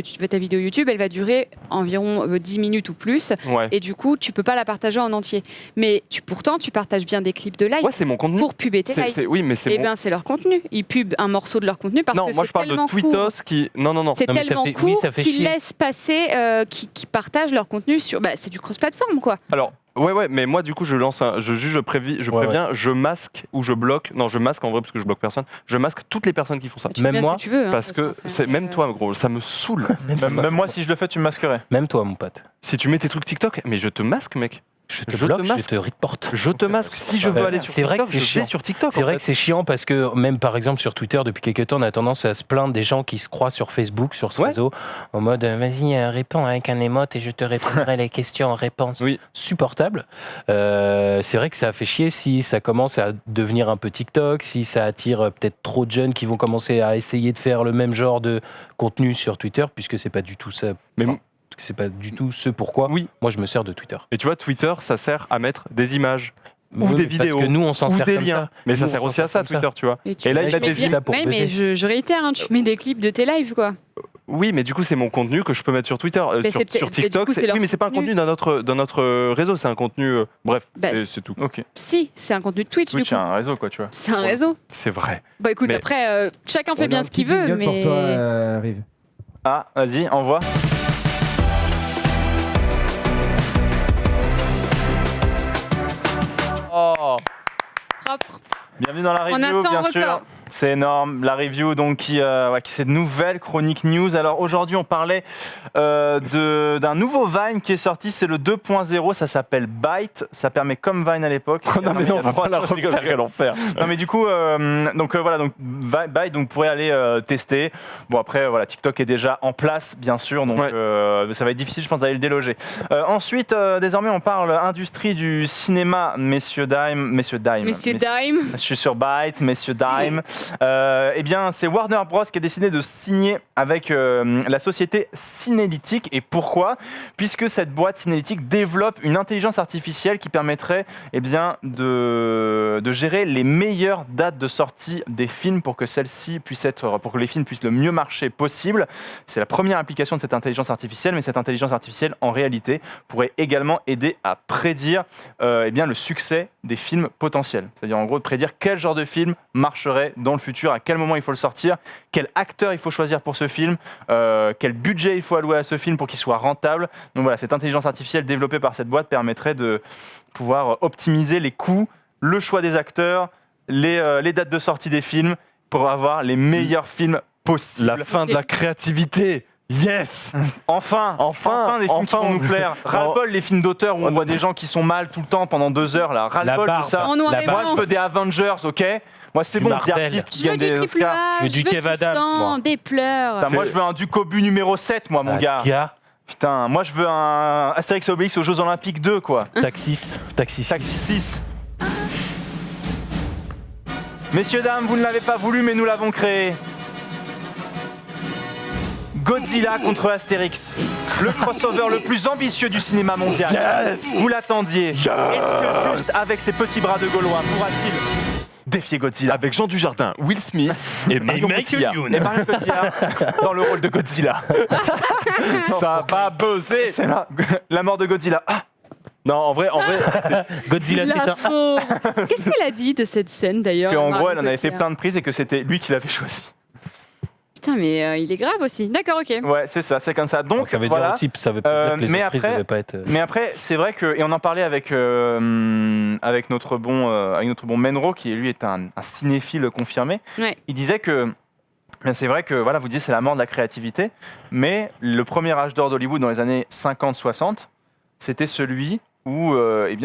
YouTube, elle va durer environ 10 minutes ou plus. Ouais. Et du coup, tu peux pas la partager en entier. Mais pourtant, tu partages bien des clips de live Ouais, c'est mon contenu. pour puber tes lives. Oui, mais c'est Eh mon. bien, c'est leur contenu. Ils pubent un morceau de leur contenu parce Non, que moi c'est je parle de tellement court. Tweetos qui. Non. C'est Non, mais ça tellement fait- court oui, ça fait qu'ils chier. laissent passer, qui partagent leur contenu sur. Bah, c'est du cross-platform, quoi. Alors. Ouais, mais moi du coup je lance je juge, je préviens, je masque ou je bloque. Non, je masque en vrai parce que je bloque personne. Je masque toutes les personnes qui font ça. Tu fais bien ce que tu veux, hein, parce que qu'en fait, c'est mais, même toi gros, ça me saoule. Même moi, si je le fais, tu me masquerais. Même toi, mon pote. Si tu mets tes trucs TikTok, mais je te masque, mec. Je te bloque, je te reporte. Je te masque. Si je veux aller sur C'est vrai TikTok, que c'est je chiant. vais sur TikTok. C'est vrai que c'est chiant parce que même par exemple sur Twitter depuis quelques temps on a tendance à se plaindre des gens qui se croient sur Facebook, sur ce réseau, en mode vas-y réponds avec un émote et je te répondrai les questions en réponse. Oui. Supportable. C'est vrai que ça fait chier si ça commence à devenir un peu TikTok, si ça attire peut-être trop de jeunes qui vont commencer à essayer de faire le même genre de contenu sur Twitter puisque c'est pas du tout ça. Mais c'est pas du tout ce pourquoi moi je me sers de Twitter. Et tu vois, Twitter, ça sert à mettre des images ou Oui, des parce vidéos que nous, on s'en ou sert des comme liens. ça. Mais ça Nous, sert on aussi s'en à sert ça, comme ça. Twitter, tu vois. Et là, il a des là pour mais baiser. je réitère, hein, tu mets des clips de tes lives, quoi. Oui, mais du coup, c'est mon contenu que je peux mettre sur Twitter, Mais sur c'est- mais du TikTok. coup, c'est leur Oui, mais c'est pas un contenu. contenu d'un autre réseau, c'est un contenu. Bref, Bah, c'est tout. Ok. Si, c'est un contenu de Twitch, Twitch, du c'est coup. un réseau, quoi, tu vois. C'est un réseau. C'est vrai. Bah écoute, Mais- après, chacun fait bien ce qu'il veut, mais... pour toi, Rive. Ah, vas-y, envoie. Oh, Propre. bienvenue dans la On review, attend bien record. sûr. C'est énorme, la review donc qui c'est de nouvelles chroniques news. Alors aujourd'hui on parlait d'un nouveau Vine qui est sorti, c'est le 2.0, ça s'appelle Byte, ça permet comme Vine à l'époque. Non, mais non, on va pas la refaire, quel enfer. Non mais du coup, voilà, donc Byte, donc vous pourrez aller tester. Bon après voilà, TikTok est déjà en place bien sûr, donc ça va être difficile je pense d'aller le déloger. Ensuite, désormais on parle industrie du cinéma, messieurs Dime. Je suis sur Byte, messieurs Dime. Eh bien, c'est Warner Bros qui a décidé de signer avec la société Cinélytique. Et pourquoi ? Puisque cette boîte Cinélytique développe une intelligence artificielle qui permettrait de gérer les meilleures dates de sortie des films pour que pour que les films puissent le mieux marcher possible. C'est la première application de cette intelligence artificielle, mais cette intelligence artificielle, en réalité, pourrait également aider à prédire le succès des films potentiels. C'est-à-dire, en gros, de prédire quel genre de film marcherait dans le futur, à quel moment il faut le sortir, quel acteur il faut choisir pour ce film, quel budget il faut allouer à ce film pour qu'il soit rentable. Donc voilà, cette intelligence artificielle développée par cette boîte permettrait de pouvoir optimiser les coûts, le choix des acteurs, les dates de sortie des films pour avoir les meilleurs films possibles. La fin de la créativité. Yes. Enfin des films qui vont nous plaire. Ras-le-bol les films d'auteur où on voit des gens qui sont mal tout le temps pendant 2 heures là. Ras-le-bol tout ça. En noir et Moi blanc. je veux des Avengers, ok. Moi c'est Du bon, Marvel. des artistes qui Je veux gagnent du des triple Oscars. A, Je veux du Kev Adams, moi. des pleurs. Putain, moi je veux un Ducobu numéro 7 moi mon gars. Putain, moi je veux un Astérix et Obélix aux Jeux Olympiques 2 quoi. Taxis. Taxi 6. Messieurs, dames, vous ne l'avez pas voulu mais nous l'avons créé. Godzilla contre Astérix, le crossover le plus ambitieux du cinéma mondial. Yes. Vous l'attendiez. Est-ce que juste avec ses petits bras de Gaulois pourra-t-il défier Godzilla Avec Jean Dujardin, Will Smith et Marion Cotillard. Et Marion Cotillard dans le rôle de Godzilla. Ça va buzzer. C'est la mort de Godzilla. Ah, Non, en vrai, Godzilla c'est un... L'info. Qu'est-ce qu'elle a dit de cette scène d'ailleurs en gros, Marion elle en avait fait Cotillard plein de prises et que c'était lui qui l'avait choisi. Putain, mais il est grave aussi. D'accord, ok. Ouais, c'est ça, c'est comme ça. Donc, ça veut voilà. dire aussi, ça veut pas dire que les mais surprises après- devaient pas être... Mais après, c'est vrai que, et on en parlait avec notre bon Menro, qui lui est un cinéphile confirmé. Ouais. Il disait que, ben, c'est vrai que, voilà, vous disiez c'est la mort de la créativité, mais le premier âge d'or d'Hollywood dans les années 50-60, c'était celui où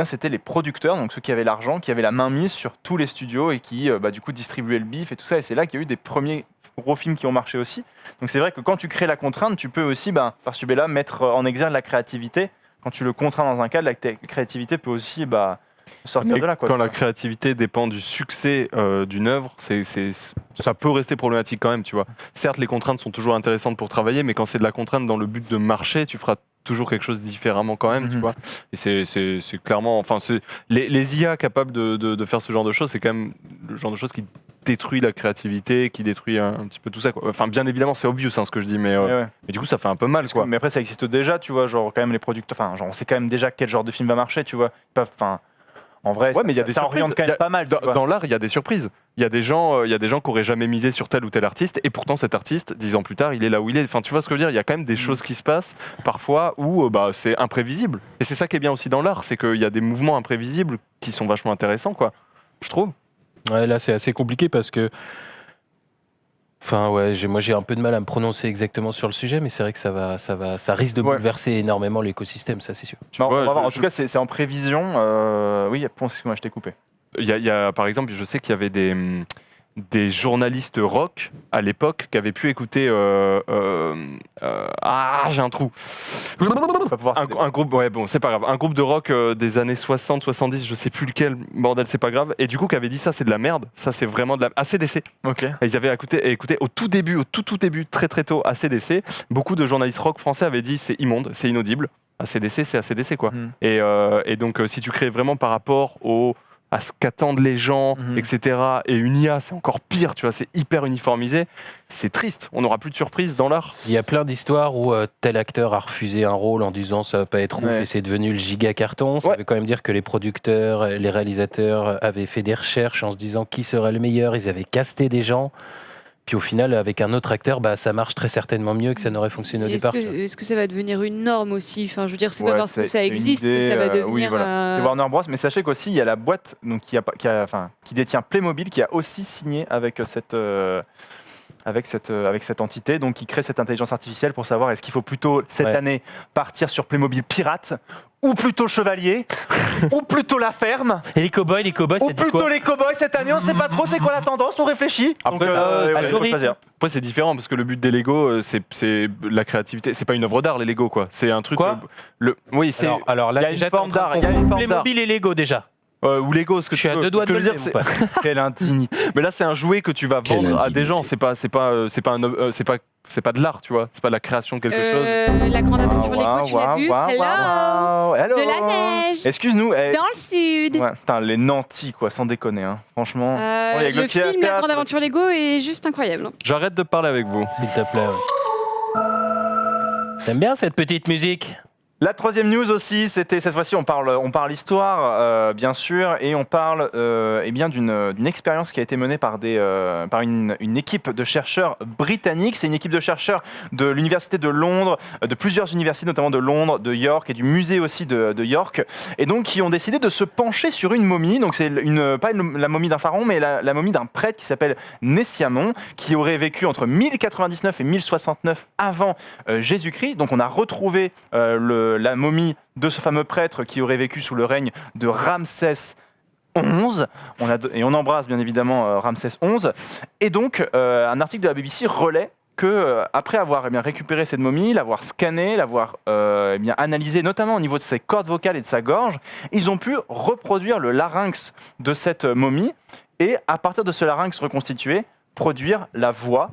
c'était les producteurs, donc ceux qui avaient l'argent, qui avaient la main mise sur tous les studios et qui du coup distribuaient le bif et tout ça. Et c'est là qu'il y a eu des premiers gros films qui ont marché aussi. Donc c'est vrai que quand tu crées la contrainte, tu peux aussi, par ce biais-là, mettre en exergue la créativité. Quand tu le contrains dans un cadre, la créativité peut aussi sortir Mais de là. Quoi, quand tu la vois. créativité dépend du succès d'une œuvre, ça peut rester problématique quand même, tu vois. Certes, les contraintes sont toujours intéressantes pour travailler, mais quand c'est de la contrainte dans le but de marcher, tu feras toujours quelque chose différemment quand même, tu vois. Et c'est clairement, enfin, les IA capables de faire ce genre de choses, c'est quand même le genre de choses qui détruit la créativité, qui détruit un petit peu tout ça, quoi. Enfin, bien évidemment, c'est obvious ce que je dis, mais du coup, ça fait un peu mal, quoi. Mais après, ça existe déjà, tu vois, genre quand même les producteurs, enfin, genre on sait quand même déjà quel genre de film va marcher, tu vois. Enfin, en vrai, Ouais, mais il y a des ça surprises. oriente quand même pas mal. tu vois. Dans l'art, il y a des surprises. Il y a des gens qui n'auraient jamais misé sur tel ou tel artiste, et pourtant cet artiste, 10 ans plus tard, il est là où il est. Enfin, tu vois ce que je veux dire. Il y a quand même des choses qui se passent parfois où c'est imprévisible. Et c'est ça qui est bien aussi dans l'art, c'est qu'il y a des mouvements imprévisibles qui sont vachement intéressants, quoi. Je trouve. Ouais, là c'est assez compliqué parce que. Enfin ouais, moi j'ai un peu de mal à me prononcer exactement sur le sujet, mais c'est vrai que ça risque de bouleverser énormément l'écosystème, ça c'est sûr. On va voir. En tout cas, c'est en prévision. Oui, excuse-moi, je t'ai coupé. Il y a, par exemple, je sais qu'il y avait des journalistes rock à l'époque qui avaient pu écouter j'ai un trou. Un groupe, ouais bon, c'est pas grave, un groupe de rock des années 60, 70, je sais plus lequel, bordel, c'est pas grave, et du coup qui avait dit ça c'est de la merde, ça c'est vraiment de la ACDC. Ok. Et ils avaient écouté au tout début, très très tôt ACDC. Beaucoup de journalistes rock français avaient dit c'est immonde, c'est inaudible. ACDC, c'est ACDC quoi. Et donc si tu crées vraiment par rapport à ce qu'attendent les gens, etc. Et une IA, c'est encore pire, tu vois, c'est hyper uniformisé. C'est triste, on n'aura plus de surprises dans l'art. Il y a plein d'histoires où tel acteur a refusé un rôle en disant ça va pas être ouf et c'est devenu le giga carton. Ça veut quand même dire que les producteurs, les réalisateurs avaient fait des recherches en se disant qui serait le meilleur, ils avaient casté des gens. Puis au final, avec un autre acteur, ça marche très certainement mieux que ça n'aurait fonctionné au départ. Est-ce que ça va devenir une norme aussi? Enfin, je veux dire, c'est pas parce que ça existe que ça va devenir. Oui, voilà. C'est Warner Bros. Mais sachez qu'aussi, il y a la boîte donc, qui détient Playmobil qui a aussi signé avec cette entité, donc qui crée cette intelligence artificielle pour savoir est-ce qu'il faut plutôt cette année partir sur Playmobil pirate ou plutôt chevalier ou plutôt la ferme et les cowboys ou plutôt les cowboys cette année, on sait pas trop c'est quoi la tendance, on réfléchit. Après, après c'est différent parce que le but des Lego c'est la créativité, c'est pas une œuvre d'art les Lego quoi, c'est un truc oui, c'est alors là, il y a une forme d'art, il y a une forme d'art. Playmobil et Lego déjà. Ou Lego, ce que je suis à deux doigts de dire, c'est quelle intimité. Mais là, c'est un jouet que tu vas vendre à des gens. C'est pas de l'art, tu vois. C'est pas de la création de quelque chose. La grande aventure Lego, tu l'as vu? Hello. De la neige. Excuse-nous. Dans le sud. Putain, les nantis, quoi, sans déconner. Hein. Franchement. Le film La grande aventure Lego est juste incroyable. J'arrête de parler avec vous, s'il te plaît. T'aimes bien cette petite musique? La troisième news aussi, c'était cette fois-ci on parle histoire bien sûr, et on parle bien d'une expérience qui a été menée par une équipe de chercheurs britanniques. C'est une équipe de chercheurs de l'université de Londres, de plusieurs universités notamment de Londres, de York et du musée aussi de York, et donc qui ont décidé de se pencher sur une momie. Donc c'est la momie d'un pharaon, mais la momie d'un prêtre qui s'appelle Nessiamon, qui aurait vécu entre 1099 et 1069 avant Jésus-Christ. Donc on a retrouvé la momie de ce fameux prêtre qui aurait vécu sous le règne de Ramsès XI. Et on embrasse bien évidemment Ramsès XI. Et donc, un article de la BBC relaie que après avoir récupéré cette momie, l'avoir scannée, l'avoir analysée, notamment au niveau de ses cordes vocales et de sa gorge, ils ont pu reproduire le larynx de cette momie et, à partir de ce larynx reconstitué, produire la voix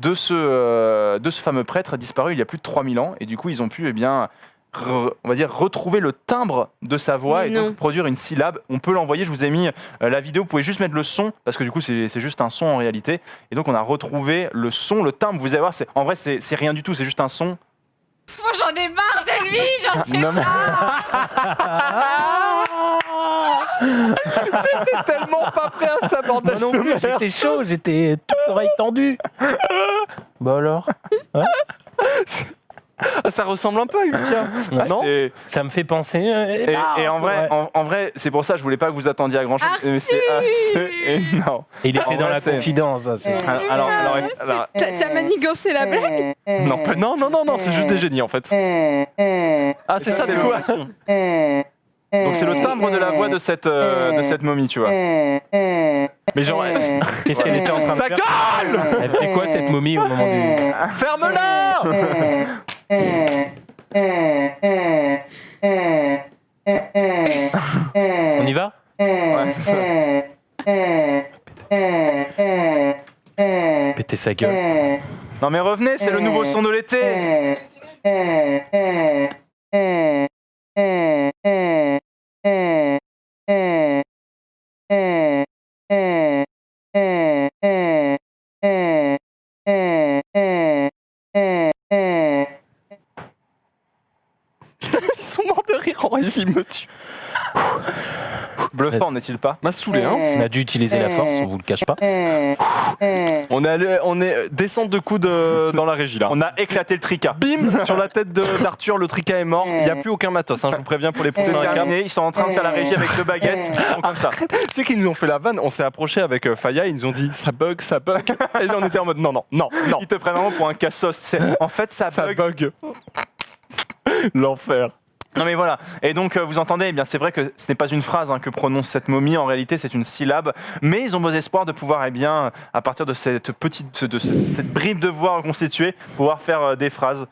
de ce fameux prêtre disparu il y a plus de 3000 ans. Et du coup, ils ont pu on va dire retrouver le timbre de sa voix et donc produire une syllabe. On peut l'envoyer, je vous ai mis la vidéo, vous pouvez juste mettre le son parce que du coup c'est juste un son en réalité. Et donc on a retrouvé le son, le timbre, vous allez voir, en vrai c'est rien du tout, c'est juste un son. Moi j'en ai marre de lui, j'en ai marre. J'étais tellement pas prêt à ça, bordel. Non plus, j'étais chaud, j'étais toute oreille tendue. Bah alors ça ressemble un peu à Ultia. Non, ça me fait penser. Et en vrai, c'est pour ça je voulais pas que vous attendiez à grand chose. Mais c'est non. Il était dans la confidence. Alors, t'as manigancé la blague? Non, c'est juste des génies en fait. Ah, c'est ça, c'est quoi? Donc c'est le timbre de la voix de cette momie, tu vois. Mais genre, qu'est-ce qu'elle était en train de faire? Elle faisait quoi cette momie au moment du... Ferme-la! On y va? Ouais, c'est ça. Péter sa gueule. Non mais revenez, c'est le nouveau son de l'été. Ils sont morts de rire en régie, me tue. Bluffant, n'est-il pas? M'a saoulé, hein. On a dû utiliser la force, on vous le cache pas. On est descente de coude dans la régie là. On a éclaté le tricas. Bim sur la tête d'Arthur, le tricas est mort. Il n'y a plus aucun matos, hein, je vous préviens pour les C'est prochains terminé, ils sont en train de faire la régie avec 2 baguettes. Ils sont comme ça. Tu sais qu'ils nous ont fait la vanne, on s'est approché avec Faya, ils nous ont dit ça bug. Et là on était en mode non. Ils te prennent vraiment pour un cassos. En fait, ça bug. L'enfer. Non mais voilà, et donc vous entendez, eh bien c'est vrai que ce n'est pas une phrase que prononce cette momie, en réalité c'est une syllabe, mais ils ont beau espoir de pouvoir, eh bien, à partir de cette cette bribe de voix reconstituée, pouvoir faire des phrases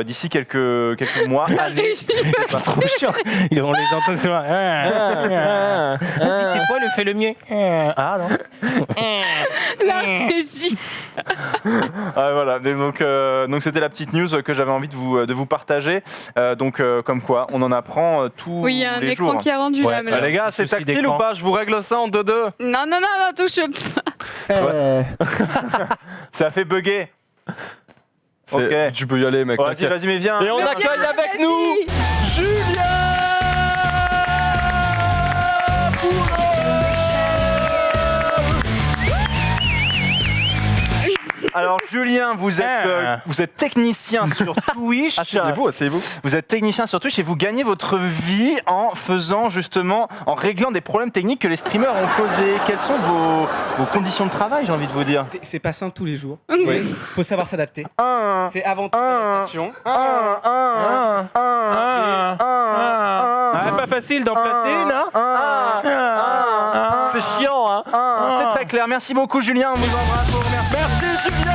d'ici quelques mois, années. C'est trop chiant. On les entend sur si c'est toi, le fais le mieux. Ah non. La régie. Voilà, et donc c'était la petite news que j'avais envie de vous partager. Donc comme quoi, on en apprend tous Oui, il y a un les écran jours. qui est rendu là. Mais Bah, là. les gars, c'est Souci tactile d'écran. ou pas? Je vous règle ça en 2-2. Non, touche pas. Ça a fait bugger. Ok. Tu peux y aller, mec. Vas-y, t'inquiète. vas-y, mais viens. Et on viens. accueille avec nous Julien Alors Julien, vous êtes technicien sur Twitch. Asseyez-vous. Vous êtes technicien sur Twitch et vous gagnez votre vie en faisant justement, en réglant des problèmes techniques que les streamers ont causés. Quelles sont vos conditions de travail, j'ai envie de vous dire? C'est pas simple tous les jours. Faut savoir s'adapter. C'est avant tout l'adaptation. Pas facile d'en placer une, hein? C'est chiant, hein? C'est très clair. Merci beaucoup, Julien. On vous embrasse. On vous remercie. Merci Julien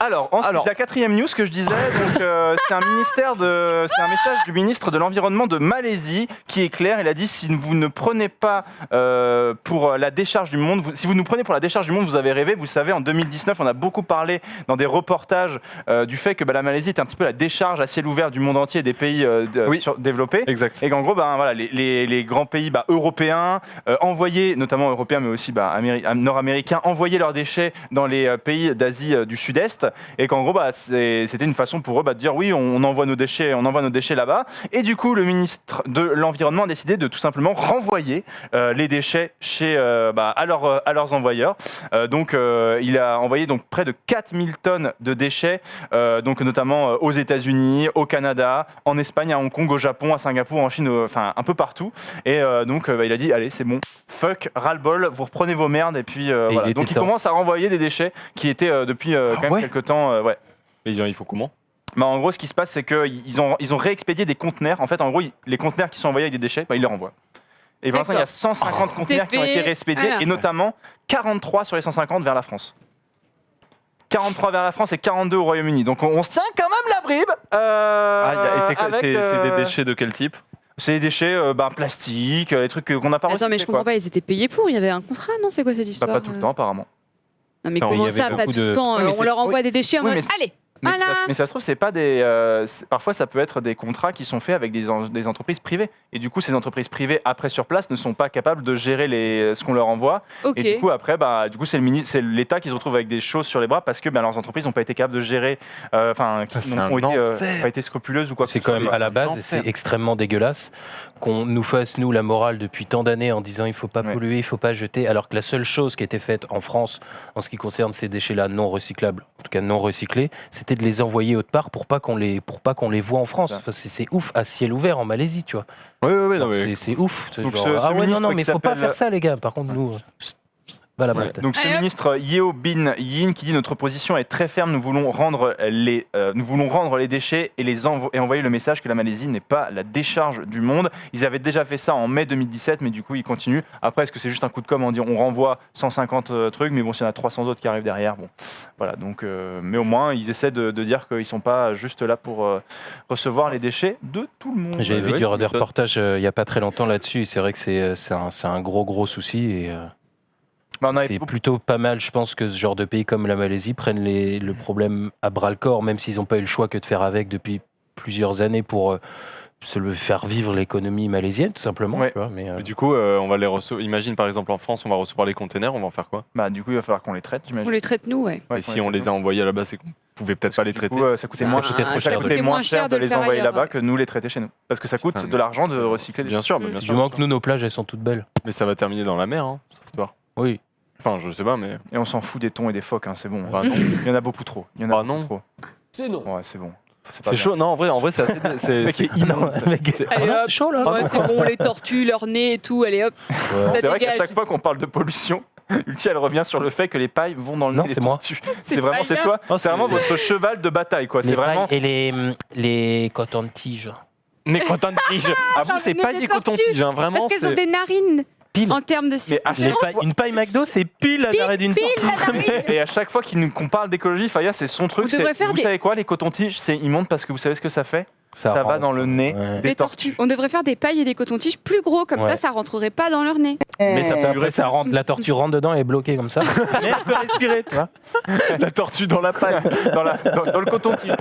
Alors, ensuite, la 4e news que je disais, donc, c'est un message du ministre de l'Environnement de Malaisie qui est clair. Il a dit si vous ne prenez pas pour la décharge du monde, si vous nous prenez pour la décharge du monde, vous avez rêvé. Vous savez, en 2019, on a beaucoup parlé dans des reportages du fait que la Malaisie est un petit peu la décharge à ciel ouvert du monde entier et des pays développés. Exact. Et qu'en gros, voilà, les grands pays européens envoyaient, notamment européens, mais aussi nord-américains, envoyaient leurs déchets dans les pays d'Asie du Sud-Est. Et qu'en gros, c'était une façon pour eux de dire oui, on envoie nos déchets là-bas. Et du coup, le ministre de l'Environnement a décidé de tout simplement renvoyer les déchets à leurs envoyeurs. Donc, il a envoyé près de 4000 tonnes de déchets, donc notamment aux États-Unis, au Canada, en Espagne, à Hong Kong, au Japon, à Singapour, en Chine, enfin un peu partout. Et donc, il a dit allez, c'est bon, fuck, ras-le-bol, vous reprenez vos merdes. Et puis voilà. Donc, il commence à renvoyer des déchets qui étaient depuis quand même quelques temps. Mais il faut comment? En gros, ce qui se passe, c'est qu'ils ont réexpédié des conteneurs. En fait, en gros, les conteneurs qui sont envoyés avec des déchets, ils les renvoient. Et pour l'instant, il y a 150 conteneurs qui ont été réexpédiés, et notamment 43 sur les 150 vers la France. 43 vers la France et 42 au Royaume-Uni. Donc on se tient quand même la bribe. C'est des déchets de quel type? C'est des déchets plastiques, des trucs qu'on n'a pas recyclés. Attends, mais je comprends pas, ils étaient payés pour, il y avait un contrat, non? C'est quoi cette histoire? Pas tout le temps, apparemment. Non, mais Non, comment il y ça, avait pas beaucoup tout le de- temps? Oui, mais On c'est- leur envoie des déchets en Oui, mode mais allez, Mais, voilà. mais ça se trouve, c'est pas des. Parfois, ça peut être des contrats qui sont faits avec des entreprises privées. Et du coup, ces entreprises privées, après sur place, ne sont pas capables de gérer ce qu'on leur envoie. Ok. Et du coup, après, c'est l'État qui se retrouve avec des choses sur les bras parce que leurs entreprises n'ont pas été capables de gérer. c'est un pas été scrupuleuses ou quoi. C'est quand même à la base, et c'est extrêmement dégueulasse qu'on nous fasse, nous, la morale depuis tant d'années en disant il faut pas polluer, il faut pas jeter, alors que la seule chose qui a été faite en France en ce qui concerne ces déchets-là non recyclables, en tout cas non recyclés, c'était de les envoyer autre part pour pas qu'on les voit en France. Enfin, c'est ouf, à ciel ouvert en Malaisie, tu vois. Oui, non, mais... C'est ouf. Donc Genre, ce ah ouais, ministre non, mais qui faut pas s'appelle- faire ça, les gars. Par contre, nous. Va la Ouais. boîte. Donc ce ministre Yeo Bin Yin qui dit notre position est très ferme, nous voulons rendre les déchets et envoyer le message que la Malaisie n'est pas la décharge du monde. Ils avaient déjà fait ça en mai 2017, mais du coup ils continuent. Après, est-ce que c'est juste un coup de com' en disant on renvoie 150 trucs, mais bon, s'il y en a 300 autres qui arrivent derrière, bon, voilà. Donc, mais au moins ils essaient de dire qu'ils sont pas juste là pour recevoir les déchets de tout le monde. J'avais vu oui, des oui, reportages il y a pas très longtemps là-dessus. Et c'est vrai que c'est un gros souci et Bah, on avait c'est plutôt pas mal. Je pense que ce genre de pays comme la Malaisie prennent le problème à bras le corps, même s'ils n'ont pas eu le choix que de faire avec depuis plusieurs années pour se faire vivre l'économie malaisienne, tout simplement. Ouais. Tu vois, mais, Et du coup, on va les recevoir. Imagine par exemple en France, on va recevoir les containers, on va en faire quoi? Bah, du coup, il va falloir qu'on les traite, j'imagine. On les traite nous, ouais. Ouais, Et si on les a envoyés là-bas, c'est qu'on pouvait peut-être pas les traiter. Du coup, ça coûtait moins, ça coûtait moins cher de de le les faire envoyer ailleurs, là-bas ouais. que nous les traiter chez nous. Parce que ça coûte Putain, de l'argent de recycler des Bien sûr, mais bien du sûr. moment que nous, nos plages, elles sont toutes belles. Mais ça va terminer dans la mer, hein, cette histoire. Oui. Enfin, je sais pas, mais. Et on s'en fout des thons et des phoques, hein, c'est bon. Bah non. Il y en a beaucoup trop. Il y en a Bah beaucoup non. trop. C'est non. Ouais, c'est bon. pas C'est bien. chaud. Non, en vrai, c'est assez. C'est immense. Allez, hop. C'est chaud là. Ouais, c'est bon, les tortues, leur nez et tout, allez hop. C'est vrai qu'à dégage. chaque fois qu'on parle de pollution, Ulti, elle revient sur le fait que les pailles vont dans le Non, nez des c'est moi. tortues. C'est vraiment, c'est pas toi. Oh, C'est vraiment votre cheval de bataille, quoi. C'est Les vraiment. pailles et les cotons-tiges. Mais coton-tige. À vous, c'est mais pas des des coton-tiges, hein, vraiment. Parce qu'elles ont c'est- des narines. Pile. En termes de Mais à chaque fois- Une paille McDo, c'est pile à l'arrêt d'une pile tortue. la narine. Et à chaque fois qu'on parle d'écologie, Faya, c'est son truc. On devrait c'est- faire Vous des- savez quoi, les cotons-tiges, c'est immonde parce que vous savez ce que ça fait Ça va rentre. dans le nez Ouais. des Des tortues. On devrait faire des pailles et des cotons-tiges plus gros, comme Ouais. ça rentrerait pas dans leur nez. Mais ça Après, figurait ça rentre, la tortue rentre dedans et est bloquée comme ça. Mais elle peut respirer, tu vois. La tortue dans la paille, dans le coton-tige.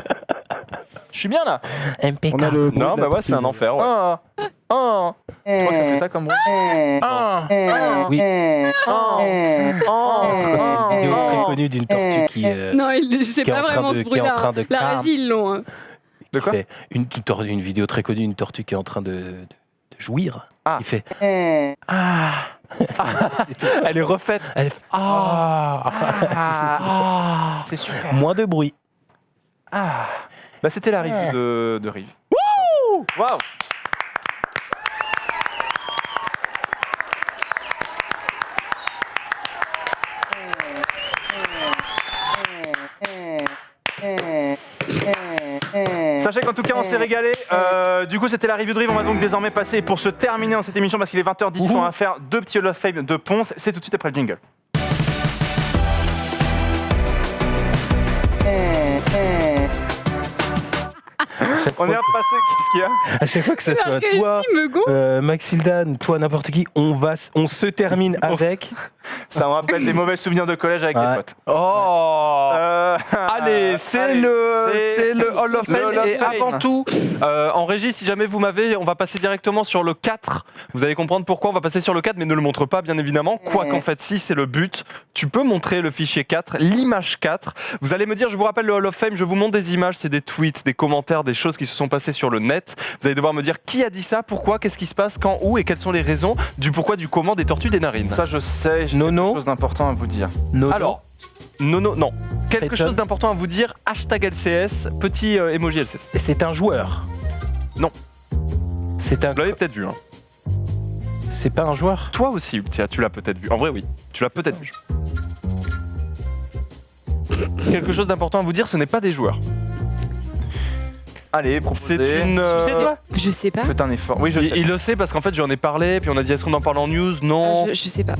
Je suis bien là. Impeccable. Non, bah ouais, c'est un enfer. Ouais. Je crois que ça fait ça comme bruit. Oui. C'est une vidéo très connue d'une tortue qui. Non, c'est qui est pas en train vraiment de- ce qui est en bruit-là. train de La cramer. régie, ils l'ont. Hein. De quoi fait une vidéo très connue d'une tortue qui est en train de jouir. Ah. Il fait. Elle est refaite. Elle fait C'est super. moins de bruit. Bah, c'était la review de Rive. Waouh. Sachez qu'en tout cas on s'est régalé. Du coup c'était la review de Rive. On va donc désormais passer pour se terminer dans cette émission parce qu'il est 20h18. On va faire deux petits Hall of Fame de Ponce. C'est tout de suite après le jingle. On est à passer. Qu'est-ce qu'il y a? À chaque fois que ça soit La toi, régie me gonfle. Maxildan, toi, n'importe qui, on se termine avec. Ça me rappelle des mauvais souvenirs de collège avec Ouais. des potes. Oh Allez, c'est le Hall of le Fame. Hall of Et Fame. avant tout, en régie, si jamais vous m'avez, on va passer directement sur le 4. Vous allez comprendre pourquoi on va passer sur le 4, mais ne le montre pas, bien évidemment. Quoi qu'en fait, si c'est le but, tu peux montrer le fichier 4, l'image 4. Vous allez me dire, je vous rappelle le Hall of Fame, je vous montre des images, c'est des tweets, des commentaires, des choses qui se sont passées sur le net. Vous allez devoir me dire qui a dit ça, pourquoi, qu'est-ce qui se passe, quand, où et quelles sont les raisons du pourquoi, du comment des tortues des narines. Ça je sais, j'ai quelque chose d'important à vous dire. Alors, non. Quelque Peyton. chose d'important à vous dire, hashtag LCS, petit emoji LCS. C'est un joueur. Non. C'est un. Vous l'avez peut-être vu. Hein. C'est pas un joueur. Toi aussi, Ultia, tu l'as peut-être vu. En vrai, oui. Tu l'as peut-être vu. Quelque chose d'important à vous dire, ce n'est pas des joueurs. Allez, proposez. C'est une... Je sais pas. Faites un effort. Oui, je sais. Il le sait parce qu'en fait, j'en ai parlé, puis on a dit est-ce qu'on en parle en news? Non. Je sais pas.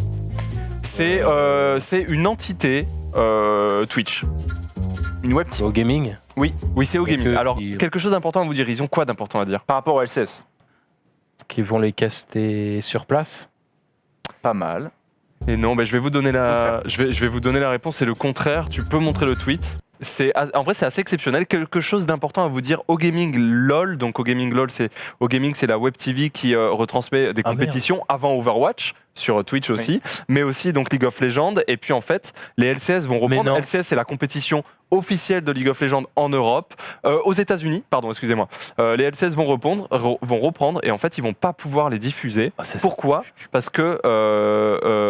C'est une entité Twitch. Une web C'est au gaming. Oui, c'est au Et gaming. que- Alors, quelque chose d'important à vous dire. Ils ont quoi d'important à dire? par rapport au LCS. Qui vont les caster sur place. Pas mal. Et non, je vais vous donner je vais vous donner la réponse. C'est le contraire. Tu peux montrer le tweet. En vrai, c'est assez exceptionnel. Quelque chose d'important à vous dire. OGaming LOL, donc OGaming LOL, c'est la web TV qui retransmet des Ah, compétitions avant Overwatch sur Twitch aussi, mais aussi donc League of Legends. Et puis en fait, les LCS vont reprendre. non. LCS, c'est la compétition officielle de League of Legends en Europe, aux États-Unis. Pardon, excusez-moi. Les LCS vont reprendre et en fait, ils vont pas pouvoir les diffuser. Pourquoi? Parce que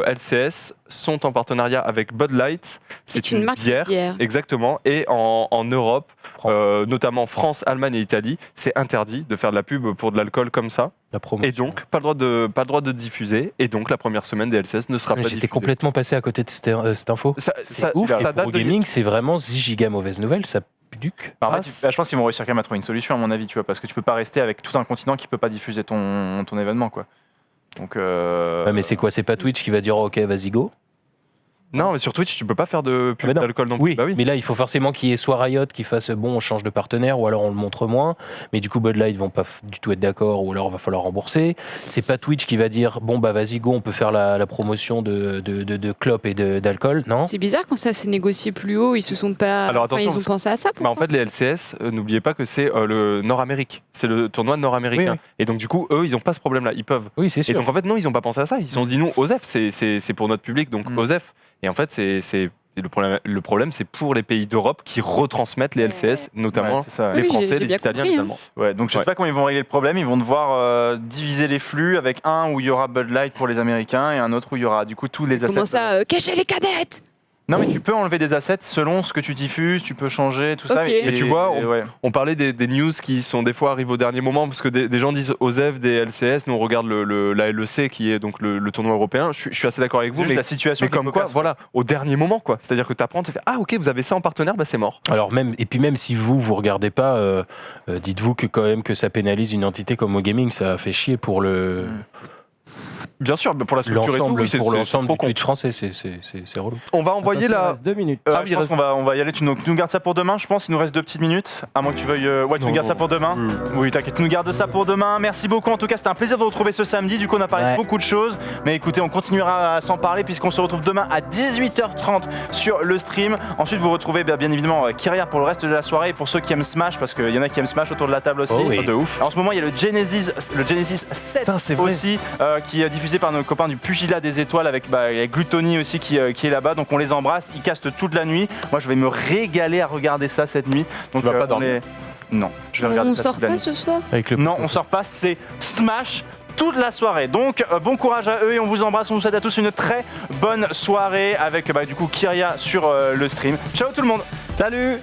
LCS sont en partenariat avec Bud Light. C'est une marque de bière. bière. Exactement. Et en Europe, notamment France, Allemagne et Italie, c'est interdit de faire de la pub pour de l'alcool comme ça. La promotion. Et donc, pas le droit de diffuser. Et donc, la première semaine des LCS ne sera pas diffusée. J'étais complètement passé à côté de cette info. Ça Ouf, ça et pour gaming, c'est vraiment giga mauvaise nouvelle, ça puduque. En fait, je pense qu'ils vont réussir quand même à trouver une solution, à mon avis, tu vois, parce que tu peux pas rester avec tout un continent qui peut pas diffuser ton événement, quoi. Donc. Ouais, mais c'est quoi? C'est pas Twitch qui va dire ok, vas-y go? Non, mais sur Twitch, tu peux pas faire de pub d'alcool non plus. Oui, Bah oui. mais là, il faut forcément qu'il y ait soit Riot qui fasse bon, on change de partenaire, ou alors on le montre moins. Mais du coup, Bud Light vont pas du tout être d'accord, ou alors il va falloir rembourser. C'est pas Twitch qui va dire bon, bah vas-y, go, on peut faire la promotion de clopes et d'alcool, non? C'est bizarre quand ça s'est négocié plus haut, ils se sont pas. Alors Enfin, attention, ils ont pensé à ça. Bah en fait, les LCS, n'oubliez pas que c'est le Nord-Amérique. C'est le tournoi nord-américain. Oui, oui. Et donc, du coup, eux, ils n'ont pas ce problème-là. Ils peuvent. Oui, c'est sûr. Et donc, en fait, non, ils n'ont pas pensé à ça. Ils se sont dit, nous, OSEF, c'est pour notre public, donc OSEF. Et en fait, le problème, c'est pour les pays d'Europe qui retransmettent les LCS, notamment Ouais, c'est ça. les Oui, Français, j'ai les bien Italiens, compris, les hein. Allemands. Ouais, donc je sais Ouais. pas comment ils vont régler le problème. Ils vont devoir diviser les flux avec un où il y aura Bud Light pour les Américains et un autre où il y aura du coup tous les assets. Comment ça, cacher les cadettes? Non, mais tu peux enlever des assets selon ce que tu diffuses, tu peux changer tout ça. Ok. Mais tu vois, ouais. on parlait des news qui sont des fois arrivent au dernier moment parce que des gens disent OSEF, des LCS, nous on regarde la LEC qui est donc le tournoi européen. Je suis assez d'accord avec vous, C'est juste mais la situation mais qui est comme quoi, cocasse, voilà, au dernier moment quoi. C'est-à-dire que tu apprends, tu fais ah ok, vous avez ça en partenaire, bah c'est mort. Alors même si vous regardez pas, dites-vous que quand même que ça pénalise une entité comme OGaming, ça fait chier pour le Bien sûr, mais pour la structure et tout, l'ensemble, oui, c'est pour c'est l'ensemble trop du con. Twitch français, c'est relou. On va envoyer Attention, il la. reste 2 minutes. Ah oui, je il pense reste- qu'on va y aller. Tu nous gardes ça pour demain, je pense. Il nous reste 2 petites minutes. À moins que tu veuilles. Ouais, tu nous gardes ça pour demain. Oui, t'inquiète, tu nous gardes ça pour demain. Merci beaucoup. En tout cas, c'était un plaisir de vous retrouver ce samedi. Du coup, on a parlé de beaucoup de choses. Mais écoutez, on continuera à s'en parler puisqu'on se retrouve demain à 18h30 sur le stream. Ensuite, vous retrouvez bien évidemment Kyria pour le reste de la soirée. Et pour ceux qui aiment Smash, parce qu'il y en a qui aiment Smash autour de la table aussi. Oh oui. De ouf. En ce moment, il y a le Genesis 7 Putain, c'est vrai. aussi qui est diffusé par nos copains du Pugilat des Étoiles avec Gluttony aussi qui est là-bas. Donc on les embrasse. Ils castent toute la nuit. Moi, je vais me régaler à regarder ça cette nuit. Donc vas pas on dormir. Non, je vais regarder On ça sort toute la pas nuit. ce soir? Avec le Non, on sort pas, c'est Smash toute la soirée. Donc bon courage à eux et on vous embrasse, on vous souhaite à tous une très bonne soirée avec du coup Kyria sur le stream. Ciao tout le monde. Salut.